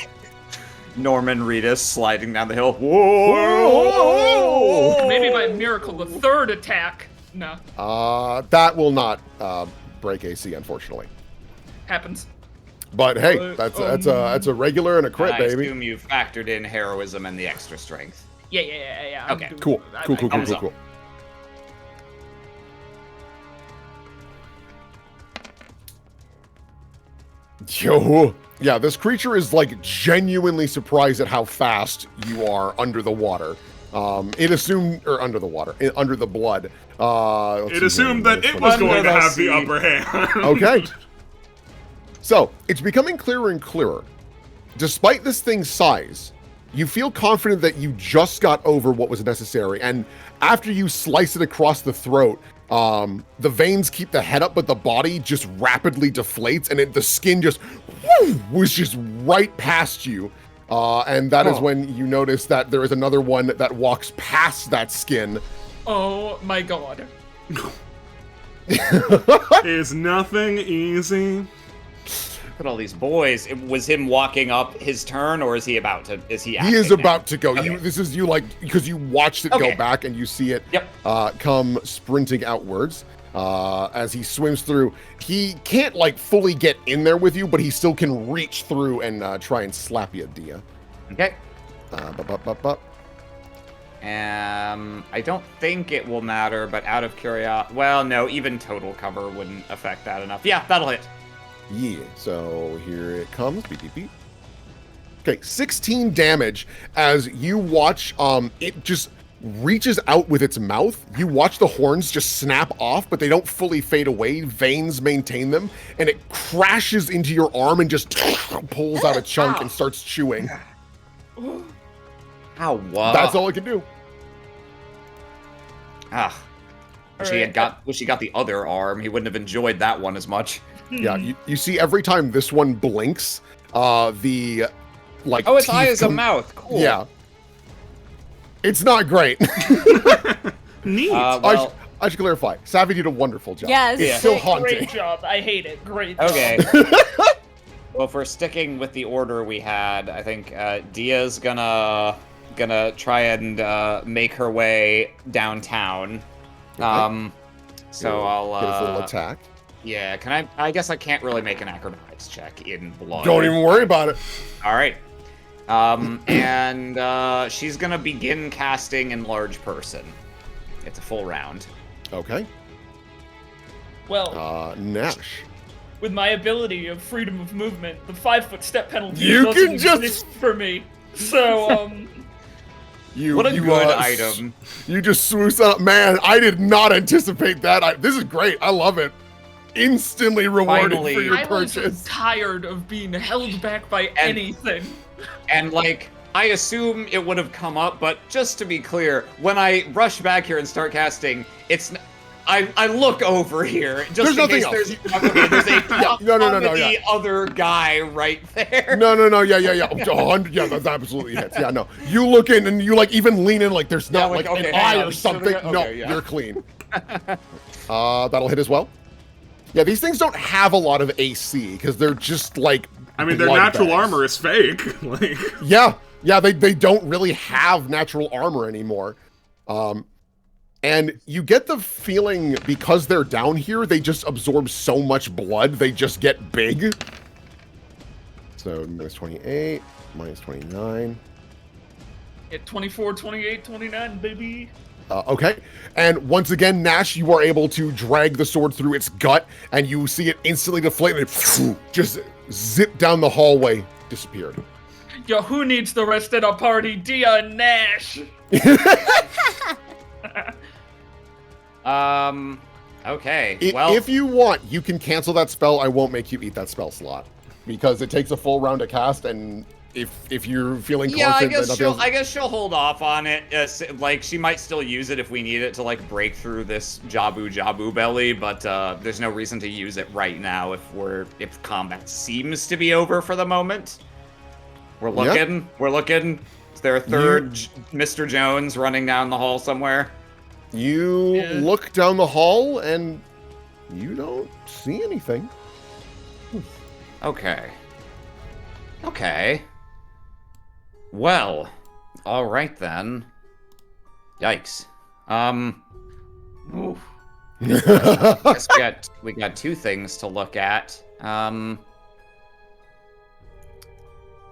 Norman Reedus sliding down the hill. Whoa! Maybe by miracle, the third attack. No. That will not break AC, unfortunately. Happens. But hey, that's a regular and a crit, baby. I assume you factored in heroism and the extra strength. Yeah. Okay. Cool. Yo, yeah, this creature is like genuinely surprised at how fast you are under the water. It assumed, or under the water, under the blood. It assumed that it was going to have the upper hand. Okay. So, it's becoming clearer and clearer. Despite this thing's size, you feel confident that you just got over what was necessary, and after you slice it across the throat, the veins keep the head up, but the body just rapidly deflates, and the skin just whooshes right past you. And that is when you notice that there is another one that walks past that skin. Oh my god. Is nothing easy? Look at all these boys. Was him walking up his turn, or is he about to? Is he? He is about to go. Okay. This is you because you watched it go back and you see it come sprinting outwards as he swims through. He can't fully get in there with you, but he still can reach through and try and slap you, Dia. Okay. I don't think it will matter, but out of curiosity, well, no, even total cover wouldn't affect that enough. Yeah, that'll hit. Yeah, so here it comes. Beep, beep, beep. Okay, 16 damage as you watch it just reaches out with its mouth. You watch the horns just snap off, but they don't fully fade away. Veins maintain them, and it crashes into your arm and just pulls out a chunk and starts chewing. Ow, what? That's all it can do. Wish he got the other arm. He wouldn't have enjoyed that one as much. Yeah, you see every time this one blinks, the its eye is a mouth. Cool. Yeah. It's not great. Neat. Well, I should clarify. Savvy did a wonderful job. Yes. It's still haunting. Great job. I hate it. Great job. okay. Well, if we're sticking with the order we had, I think Dia's gonna try and make her way downtown. Okay. So I'll get a full attack. Yeah, can I guess I can't really make an acrobatics check in blood. Don't even worry about it. All right. And she's gonna begin casting Enlarge Person. It's a full round. Okay. Well, Nash. with my ability of freedom of movement, the 5-foot step penalty You doesn't can just- exist for me. So, What a good item. You just swoosh up. Man, I did not anticipate that. This is great. I love it. Instantly rewarded Finally. for your I was purchase. tired of being held back by anything. And I assume it would have come up, but just to be clear, when I rush back here and start casting, I look over here just There's in nothing case else. there's a No, the other guy right there. No, yeah. 100, yeah, that's absolutely hits. Yeah, no. You look in and you even lean in there's not okay, an hang eye on. or something. Okay, No, yeah. you're clean. That'll hit as well. Yeah, these things don't have a lot of AC because they're just their blood natural bags. armor is fake. Yeah, they don't really have natural armor anymore. And you get the feeling because they're down here, they just absorb so much blood, they just get big. So minus 28, minus 29. At 24, 28, 29, baby. Okay, and once again, Nash, you are able to drag the sword through its gut, and you see it instantly deflate, and it just zip down the hallway, disappeared. Yo, who needs the rest of the party? Dia and Nash. Okay. If you want, you can cancel that spell. I won't make you eat that spell slot because it takes a full round to cast, and if you're feeling confident, I guess she'll hold off on it. She might still use it if we need it to break through this Jabu belly, but there's no reason to use it right now if combat seems to be over for the moment. We're looking. Yeah. We're looking. Is there a third Mr. Jones running down the hall somewhere? You look down the hall and you don't see anything. Okay. Well, all right then. Yikes. Oof. Guess we got two things to look at.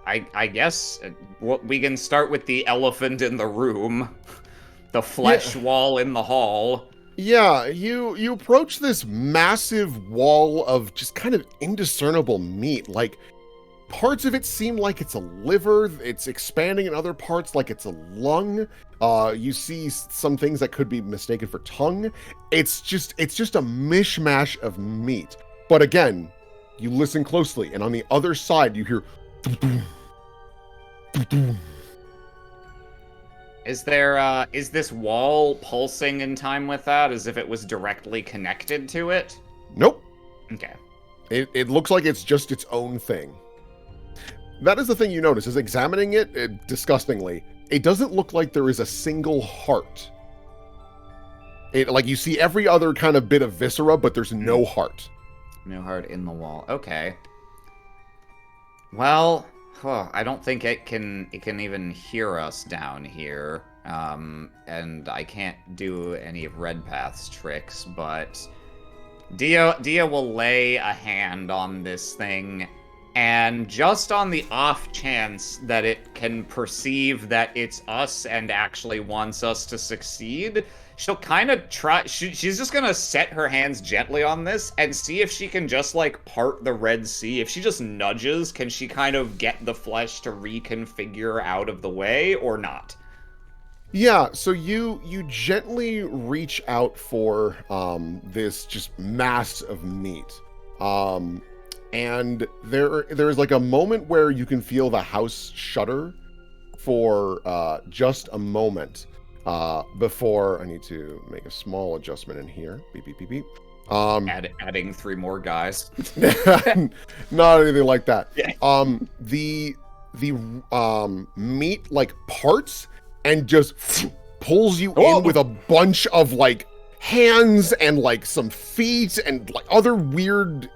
I guess we can start with the elephant in the room, the flesh wall in the hall. Yeah, you approach this massive wall of just kind of indiscernible meat, parts of it seem like it's a liver. It's expanding in other parts like it's a lung. You see some things that could be mistaken for tongue. It's just a mishmash of meat. But again, you listen closely, and on the other side, you hear. Is this wall pulsing in time with that, as if it was directly connected to it? Nope. Okay. It looks like it's just its own thing. That is the thing you notice, is examining it disgustingly, it doesn't look like there is a single heart. Like you see every other kind of bit of viscera, but there's no heart. No heart in the wall. Okay. Well, I don't think it can even hear us down here. And I can't do any of Redpath's tricks, but Dia will lay a hand on this thing, and just on the off chance that it can perceive that it's us and actually wants us to succeed, she'll kind of try. She's just gonna set her hands gently on this and see if she can just like part the Red Sea. If she just nudges, can she kind of get the flesh to reconfigure out of the way or not? Yeah, so you gently reach out for this just mass of meat. And there's like a moment where you can feel the house shudder for just a moment before I need to make a small adjustment in here. Beep, beep, beep, beep. Adding 3 more guys. Not anything like that. Yeah. The meat like parts and just pulls you in with a bunch of like hands and like some feet and like other weird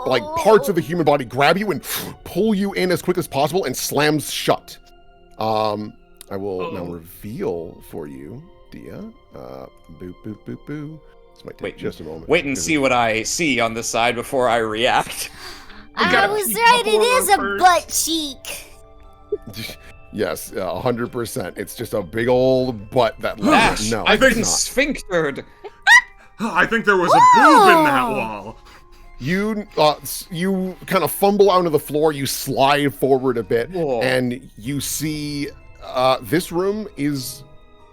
like parts of the human body grab you and pull you in as quick as possible and slams shut. I will now reveal for you, Dia. Boop, boop, boop, boo. This might take just a moment. Wait and see what I see on the side before I react. I was right, it is a butt cheek. Yes, 100%. It's just a big old butt that Nash, no, I've been sphinctered. I think there was a boob in that wall. You kind of fumble onto the floor, you slide forward a bit, and you see this room is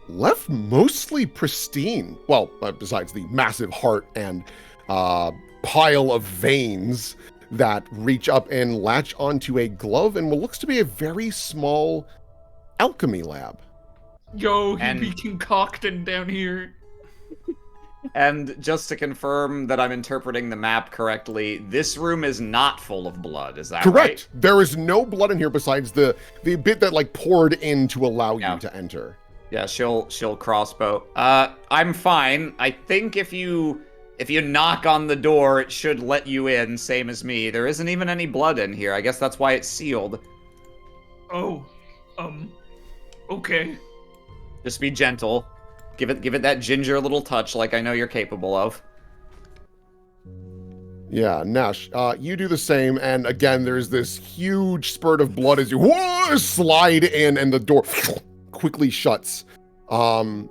left mostly pristine. Well, besides the massive heart and pile of veins that reach up and latch onto a glove and what looks to be a very small alchemy lab. Yo, he be concocting down here. And just to confirm that I'm interpreting the map correctly, this room is not full of blood, is that Correct. right? There is no blood in here besides the bit that like poured in to allow you to enter. Yeah, she'll crossbow. I'm fine. I think if you knock on the door, it should let you in, same as me. There isn't even any blood in here. I guess that's why it's sealed. Oh, okay. Just be gentle. Give it that ginger little touch like I know you're capable of. Yeah, Nash, you do the same, and again, there's this huge spurt of blood as you slide in, and the door quickly shuts. You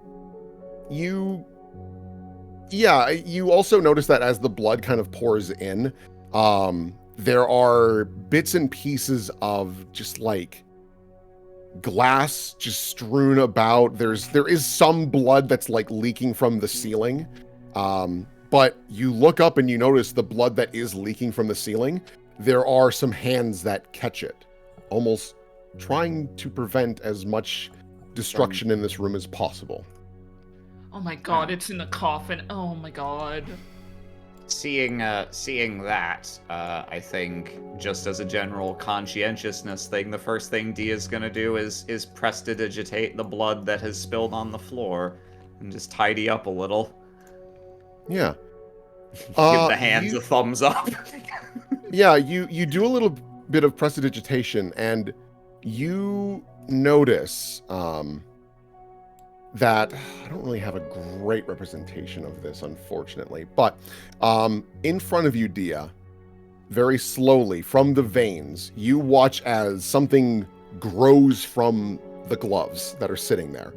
also notice that as the blood kind of pours in, there are bits and pieces of just like glass just strewn about. There is some blood that's like leaking from the ceiling. But you look up and you notice the blood that is leaking from the ceiling. There are some hands that catch it, almost trying to prevent as much destruction in this room as possible. Oh my god, it's in the coffin. Oh my god. Seeing that, I think, just as a general conscientiousness thing, the first thing Dia's gonna do is prestidigitate the blood that has spilled on the floor and just tidy up a little. Yeah. Give the hands a thumbs up. Yeah, you do a little bit of prestidigitation, and you notice that I don't really have a great representation of this, unfortunately, but in front of you, Dia, very slowly from the veins, you watch as something grows from the gloves that are sitting there,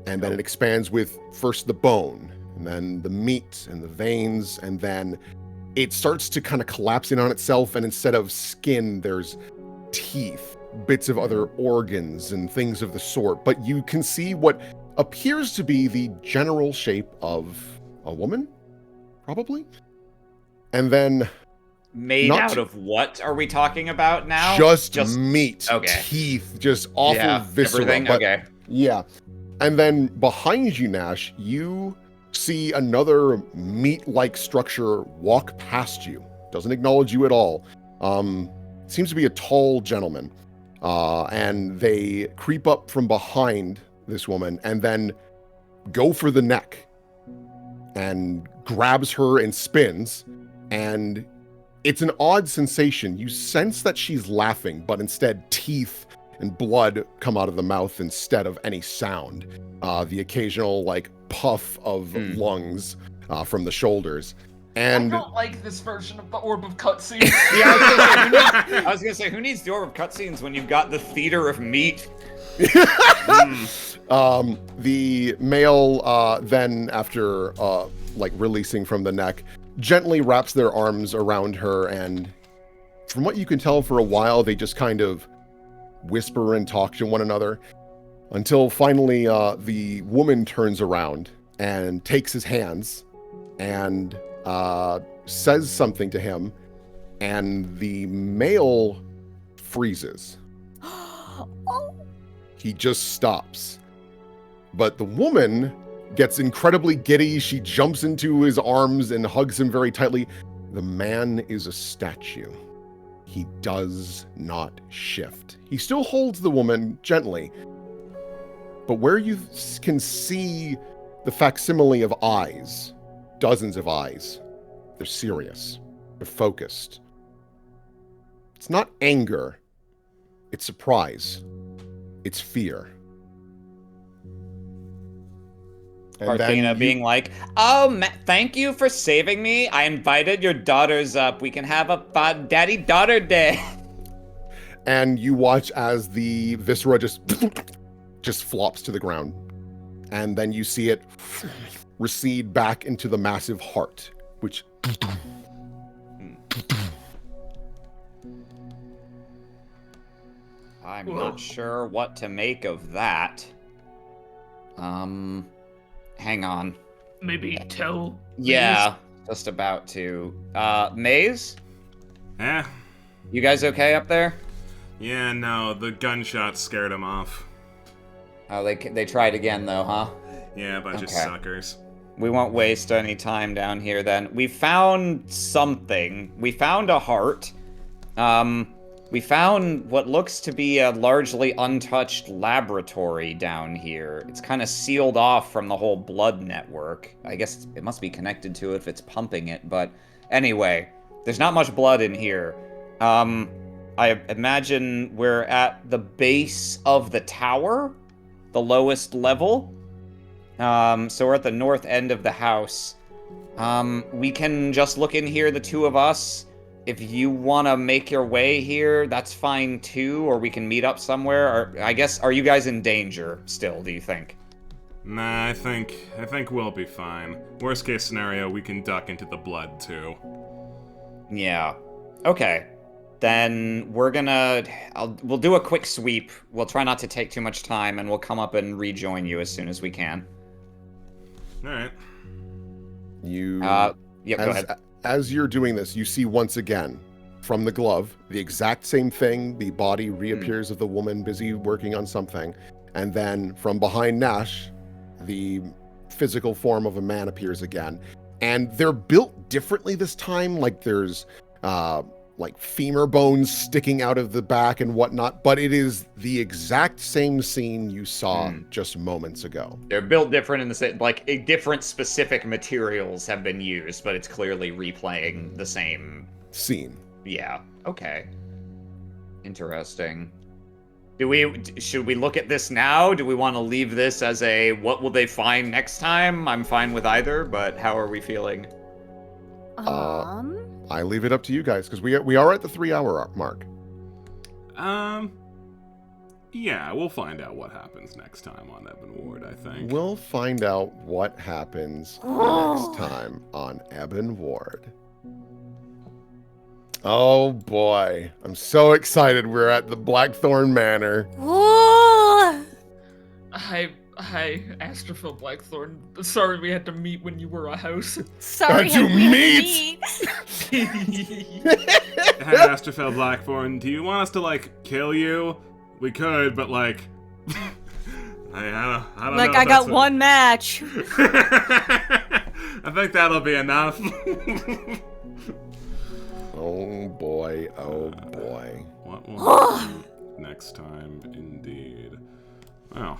and then it expands with first the bone, and then the meat and the veins, and then it starts to kind of collapse in on itself, and instead of skin, there's teeth, bits of other organs, and things of the sort. But you can see what appears to be the general shape of a woman, probably. And then... Made out of what are we talking about now? Just meat, okay. teeth, just awful viscera. Everything? But, okay. Yeah. And then behind you, Nash, you see another meat-like structure walk past you. Doesn't acknowledge you at all. Seems to be a tall gentleman. And they creep up from behind this woman and then go for the neck and grabs her and spins. And it's an odd sensation. You sense that she's laughing, but instead teeth and blood come out of the mouth instead of any sound. The occasional like puff of lungs from the shoulders. And I don't like this version of the Orb of Cutscenes. Yeah, I was gonna say, who needs the Orb of Cutscenes when you've got the Theater of Meat? The male then, after like releasing from the neck, gently wraps their arms around her, and from what you can tell, for a while they just kind of whisper and talk to one another until finally the woman turns around and takes his hands and says something to him, and the male freezes. He just stops. But the woman gets incredibly giddy. She jumps into his arms and hugs him very tightly. The man is a statue. He does not shift. He still holds the woman gently. But where you can see the facsimile of eyes, dozens of eyes, they're serious. They're focused. It's not anger. It's surprise. It's fear. Parthena being like, oh, thank you for saving me. I invited your daughters up. We can have a daddy-daughter day. And you watch as the viscera just flops to the ground. And then you see it recede back into the massive heart, which... I'm not sure what to make of that. Hang on. Maybe tell. Yeah, just about to. Maze? Eh? You guys okay up there? Yeah, no, the gunshots scared him off. Oh, they tried again though, huh? Yeah, a bunch of suckers. We won't waste any time down here then. We found something. We found a heart. We found what looks to be a largely untouched laboratory down here. It's kind of sealed off from the whole blood network. I guess it must be connected to it if it's pumping it, but anyway, there's not much blood in here. I imagine we're at the base of the tower, the lowest level. So we're at the north end of the house. We can just look in here, the two of us. If you want to make your way here, that's fine too, or we can meet up somewhere. Or I guess, are you guys in danger still, do you think? Nah, I think we'll be fine. Worst case scenario, we can duck into the blood too. Yeah. Okay. Then we're gonna... we'll do a quick sweep. We'll try not to take too much time, and we'll come up and rejoin you as soon as we can. Alright. Yeah, go ahead. As you're doing this, you see once again, from the glove, the exact same thing. The body reappears of the woman busy working on something. And then from behind Nash, the physical form of a man appears again. And they're built differently this time. Like there's like femur bones sticking out of the back and whatnot. But it is the exact same scene you saw just moments ago. They're built different in the same, like different specific materials have been used, but it's clearly replaying the same scene. Yeah. Okay. Interesting. Should we look at this now? Do we want to leave this as a what will they find next time? I'm fine with either, but how are we feeling? I leave it up to you guys, because we are at the 3-hour mark. Yeah, we'll find out what happens next time on Ebon Ward, I think. We'll find out what happens next time on Ebon Ward. Oh boy, I'm so excited. We're at the Blackthorn Manor. Whoa! Hi, Astrophil Blackthorn. Sorry we had to meet when you were a house. Sorry, How'd you we had to meet? Hey, Astrophil Blackthorn, do you want us to, like, kill you? We could, but, like... I don't know. Like, I got one match. I think that'll be enough. Oh boy, oh boy. What will happen next time, indeed. Wow.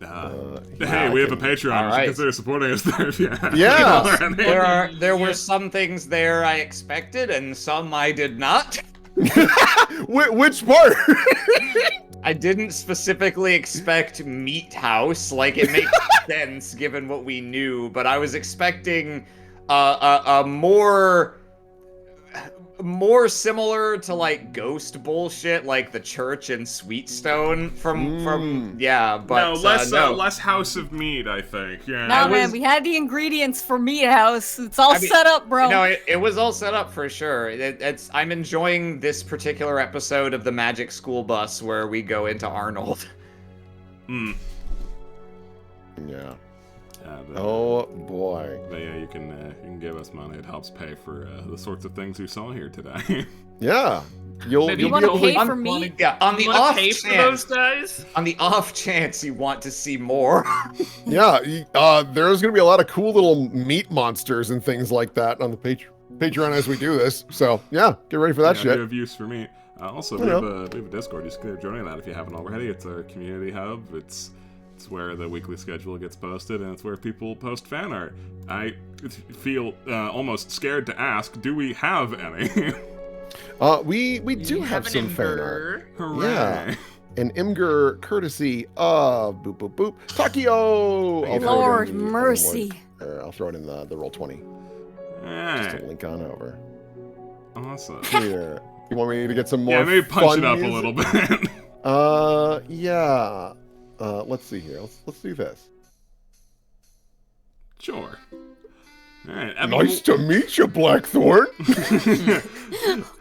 Hey, we have a Patreon. All You should right. consider supporting us there if you have. Yeah. There were some things there I expected, and some I did not. Which part? I didn't specifically expect Meat House. Like, it makes sense given what we knew, but I was expecting a more similar to, like, ghost bullshit, like the church and Sweetstone from yeah, but less House of Meat, I think. Yeah. No, man, we had the ingredients for Meat House. It's all set up, bro. No, it was all set up for sure. I'm enjoying this particular episode of the Magic School Bus where we go into Arnold. Hmm. Yeah. Oh boy. But yeah, you can give us money. It helps pay for the sorts of things you saw here today. Yeah. You'll Maybe be wanna able pay to... for me? Yeah, on the You wanna off pay for those chance. guys? On the off chance you want to see more. Yeah, there's gonna be a lot of cool little meat monsters and things like that on the Patreon as we do this. So yeah, get ready for that Yeah, shit. you have use for me. Also, we have a Discord. You should consider joining that if you haven't already. It's our community hub. It's where the weekly schedule gets posted, and it's where people post fan art. I feel almost scared to ask, do we have any? We do have an some fan Imgur. art. Hooray. Yeah. An Imgur courtesy of boop boop boop Takio. I'll throw it Lord in the- mercy. I'll throw it in the roll 20. Just Alright. to link on over. Awesome. Here. You want me to get some more? Yeah, maybe punch fun it up music? a little bit. Yeah. Let's see here. Let's do this. Sure. Alright. Nice to meet you, Blackthorn.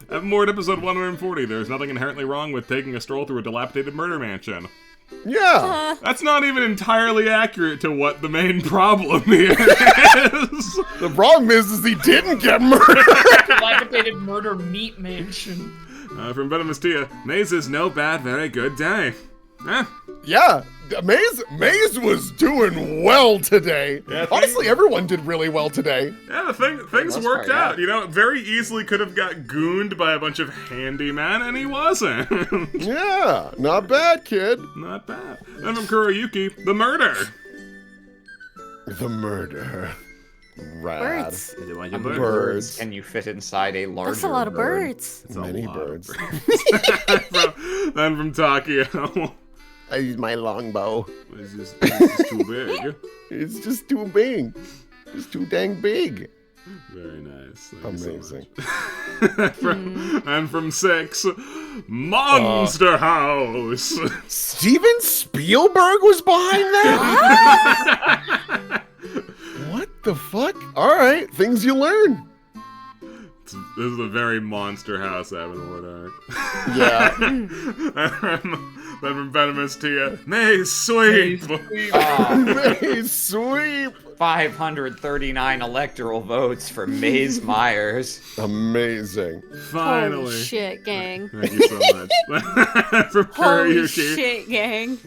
Evanmore episode 140. There's nothing inherently wrong with taking a stroll through a dilapidated murder mansion. Yeah. That's not even entirely accurate to what the main problem here is. The problem is he didn't get murdered. Dilapidated murder meat mansion. From Venomous Tia, Maze is no bad, very good day. Yeah. Maze was doing well today. Yeah, Honestly, everyone did really well today. Yeah, things most worked part, yeah. out. You know, very easily could have got gooned by a bunch of handymen, and he wasn't. Yeah. Not bad, kid. Not bad. Then from Kuroyuki, the murder. The murder. Rad. Birds. How many Birds. birds can you fit inside a larger That's a lot of bird? birds. It's a Many lot of birds. Then from Takio, I use my longbow. it's just too big. It's just too big. It's too dang big. Very nice. Thank you so Amazing. much. And from 6, Monster House. Steven Spielberg was behind that? What the fuck? All right, things you learn. This is a very Monster House Avenue arc. Yeah. Then from Venomous Tia, Maze Sweep. Maze sweep. 539 electoral votes for Maze Myers. Amazing. Finally. Holy shit, gang. Thank you so much. From Holy Kuroyuki. shit, gang.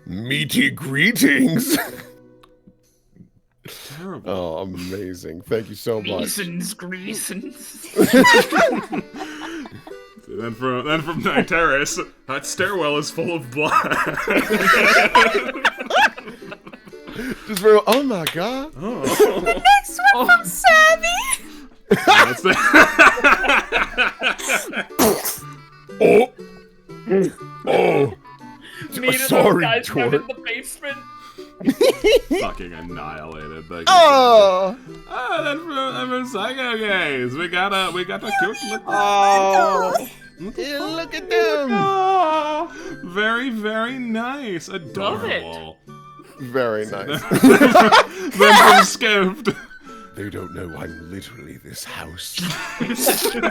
Meaty greetings. Terrible. Oh, amazing. Thank you so much. Greasons. Then from Night Terrace, that stairwell is full of blood. Just very, oh my god. Next one from Sammy. That's the- Oh. Oh. Neither of Sorry, those guys down Tort. in the basement. Fucking annihilated. Thank you. Oh. Then from Psycho Gaze, we got a cute look. Oh. Look at them. Oh, very, very nice. Adorable. Very nice. Then from Skipped, They don't know I'm literally this house. Skeleton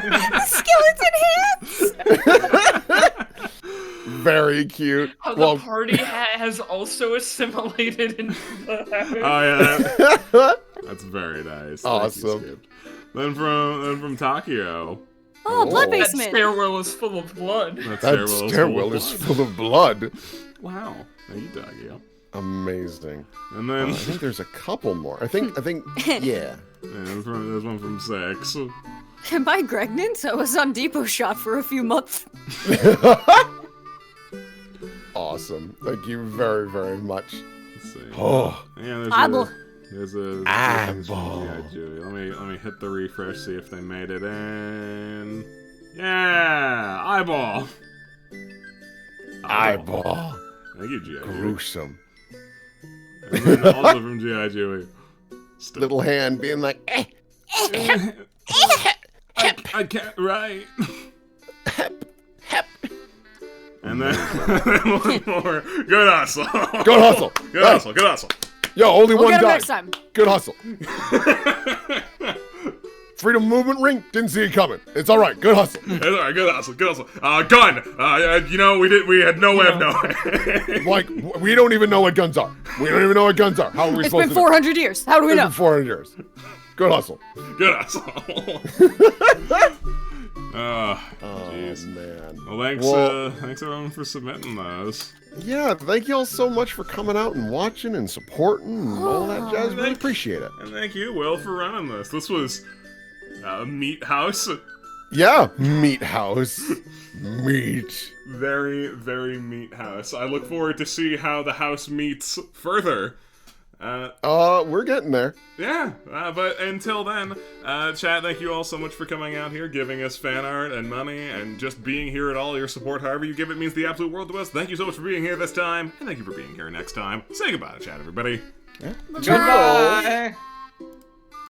hands! Very cute. How the party hat has also assimilated into the house. Oh yeah, that's very nice. Awesome. Thank you, Skip. Then from Takio. Oh, blood That basement. stairwell is full of blood. That stairwell is full of blood. Wow. Thank you, Takio. Amazing. And then I think there's a couple more. I think, yeah. yeah, there's one from 6. Am I pregnant? I was on depot shot for a few months. Awesome. Thank you very, very much. Let's see. Oh. Yeah, Eyeball. there's a Eyeball. Yeah, Julie. Let me hit the refresh, see if they made it in. Yeah, eyeball. Eyeball. Thank you, G.I. Joey. Gruesome. And then also from G.I. Joey. Little hand being like, I can't write. And then one more. Good hustle. Good hustle. Good hustle. Good hustle. Yo, only We'll one get him died. next time. Good hustle. Freedom movement ring. Didn't see it coming. It's all right. Good hustle. It's all right. Good hustle. Good hustle. Gun. You know, we had no way of knowing. Like, we don't even know what guns are. We don't even know what guns are. How are we It's supposed been to know? 400 years. How do we It's know? been 400 years. Good hustle. Good hustle. Oh, jeez. Man. Well, thanks everyone for submitting those. Yeah, thank you all so much for coming out and watching and supporting and all that jazz. Really appreciate it. And thank you, Will, for running this. This was Meat House. Yeah, Meat House. Meat. Very, very Meat House. I look forward to see how the house meets further. We're getting there. Yeah, but until then, chat, thank you all so much for coming out here, giving us fan art and money, and just being here at all. Your support, however you give it, means the absolute world to us. Thank you so much for being here this time, and thank you for being here next time. Say goodbye to chat, everybody. Yeah. Goodbye!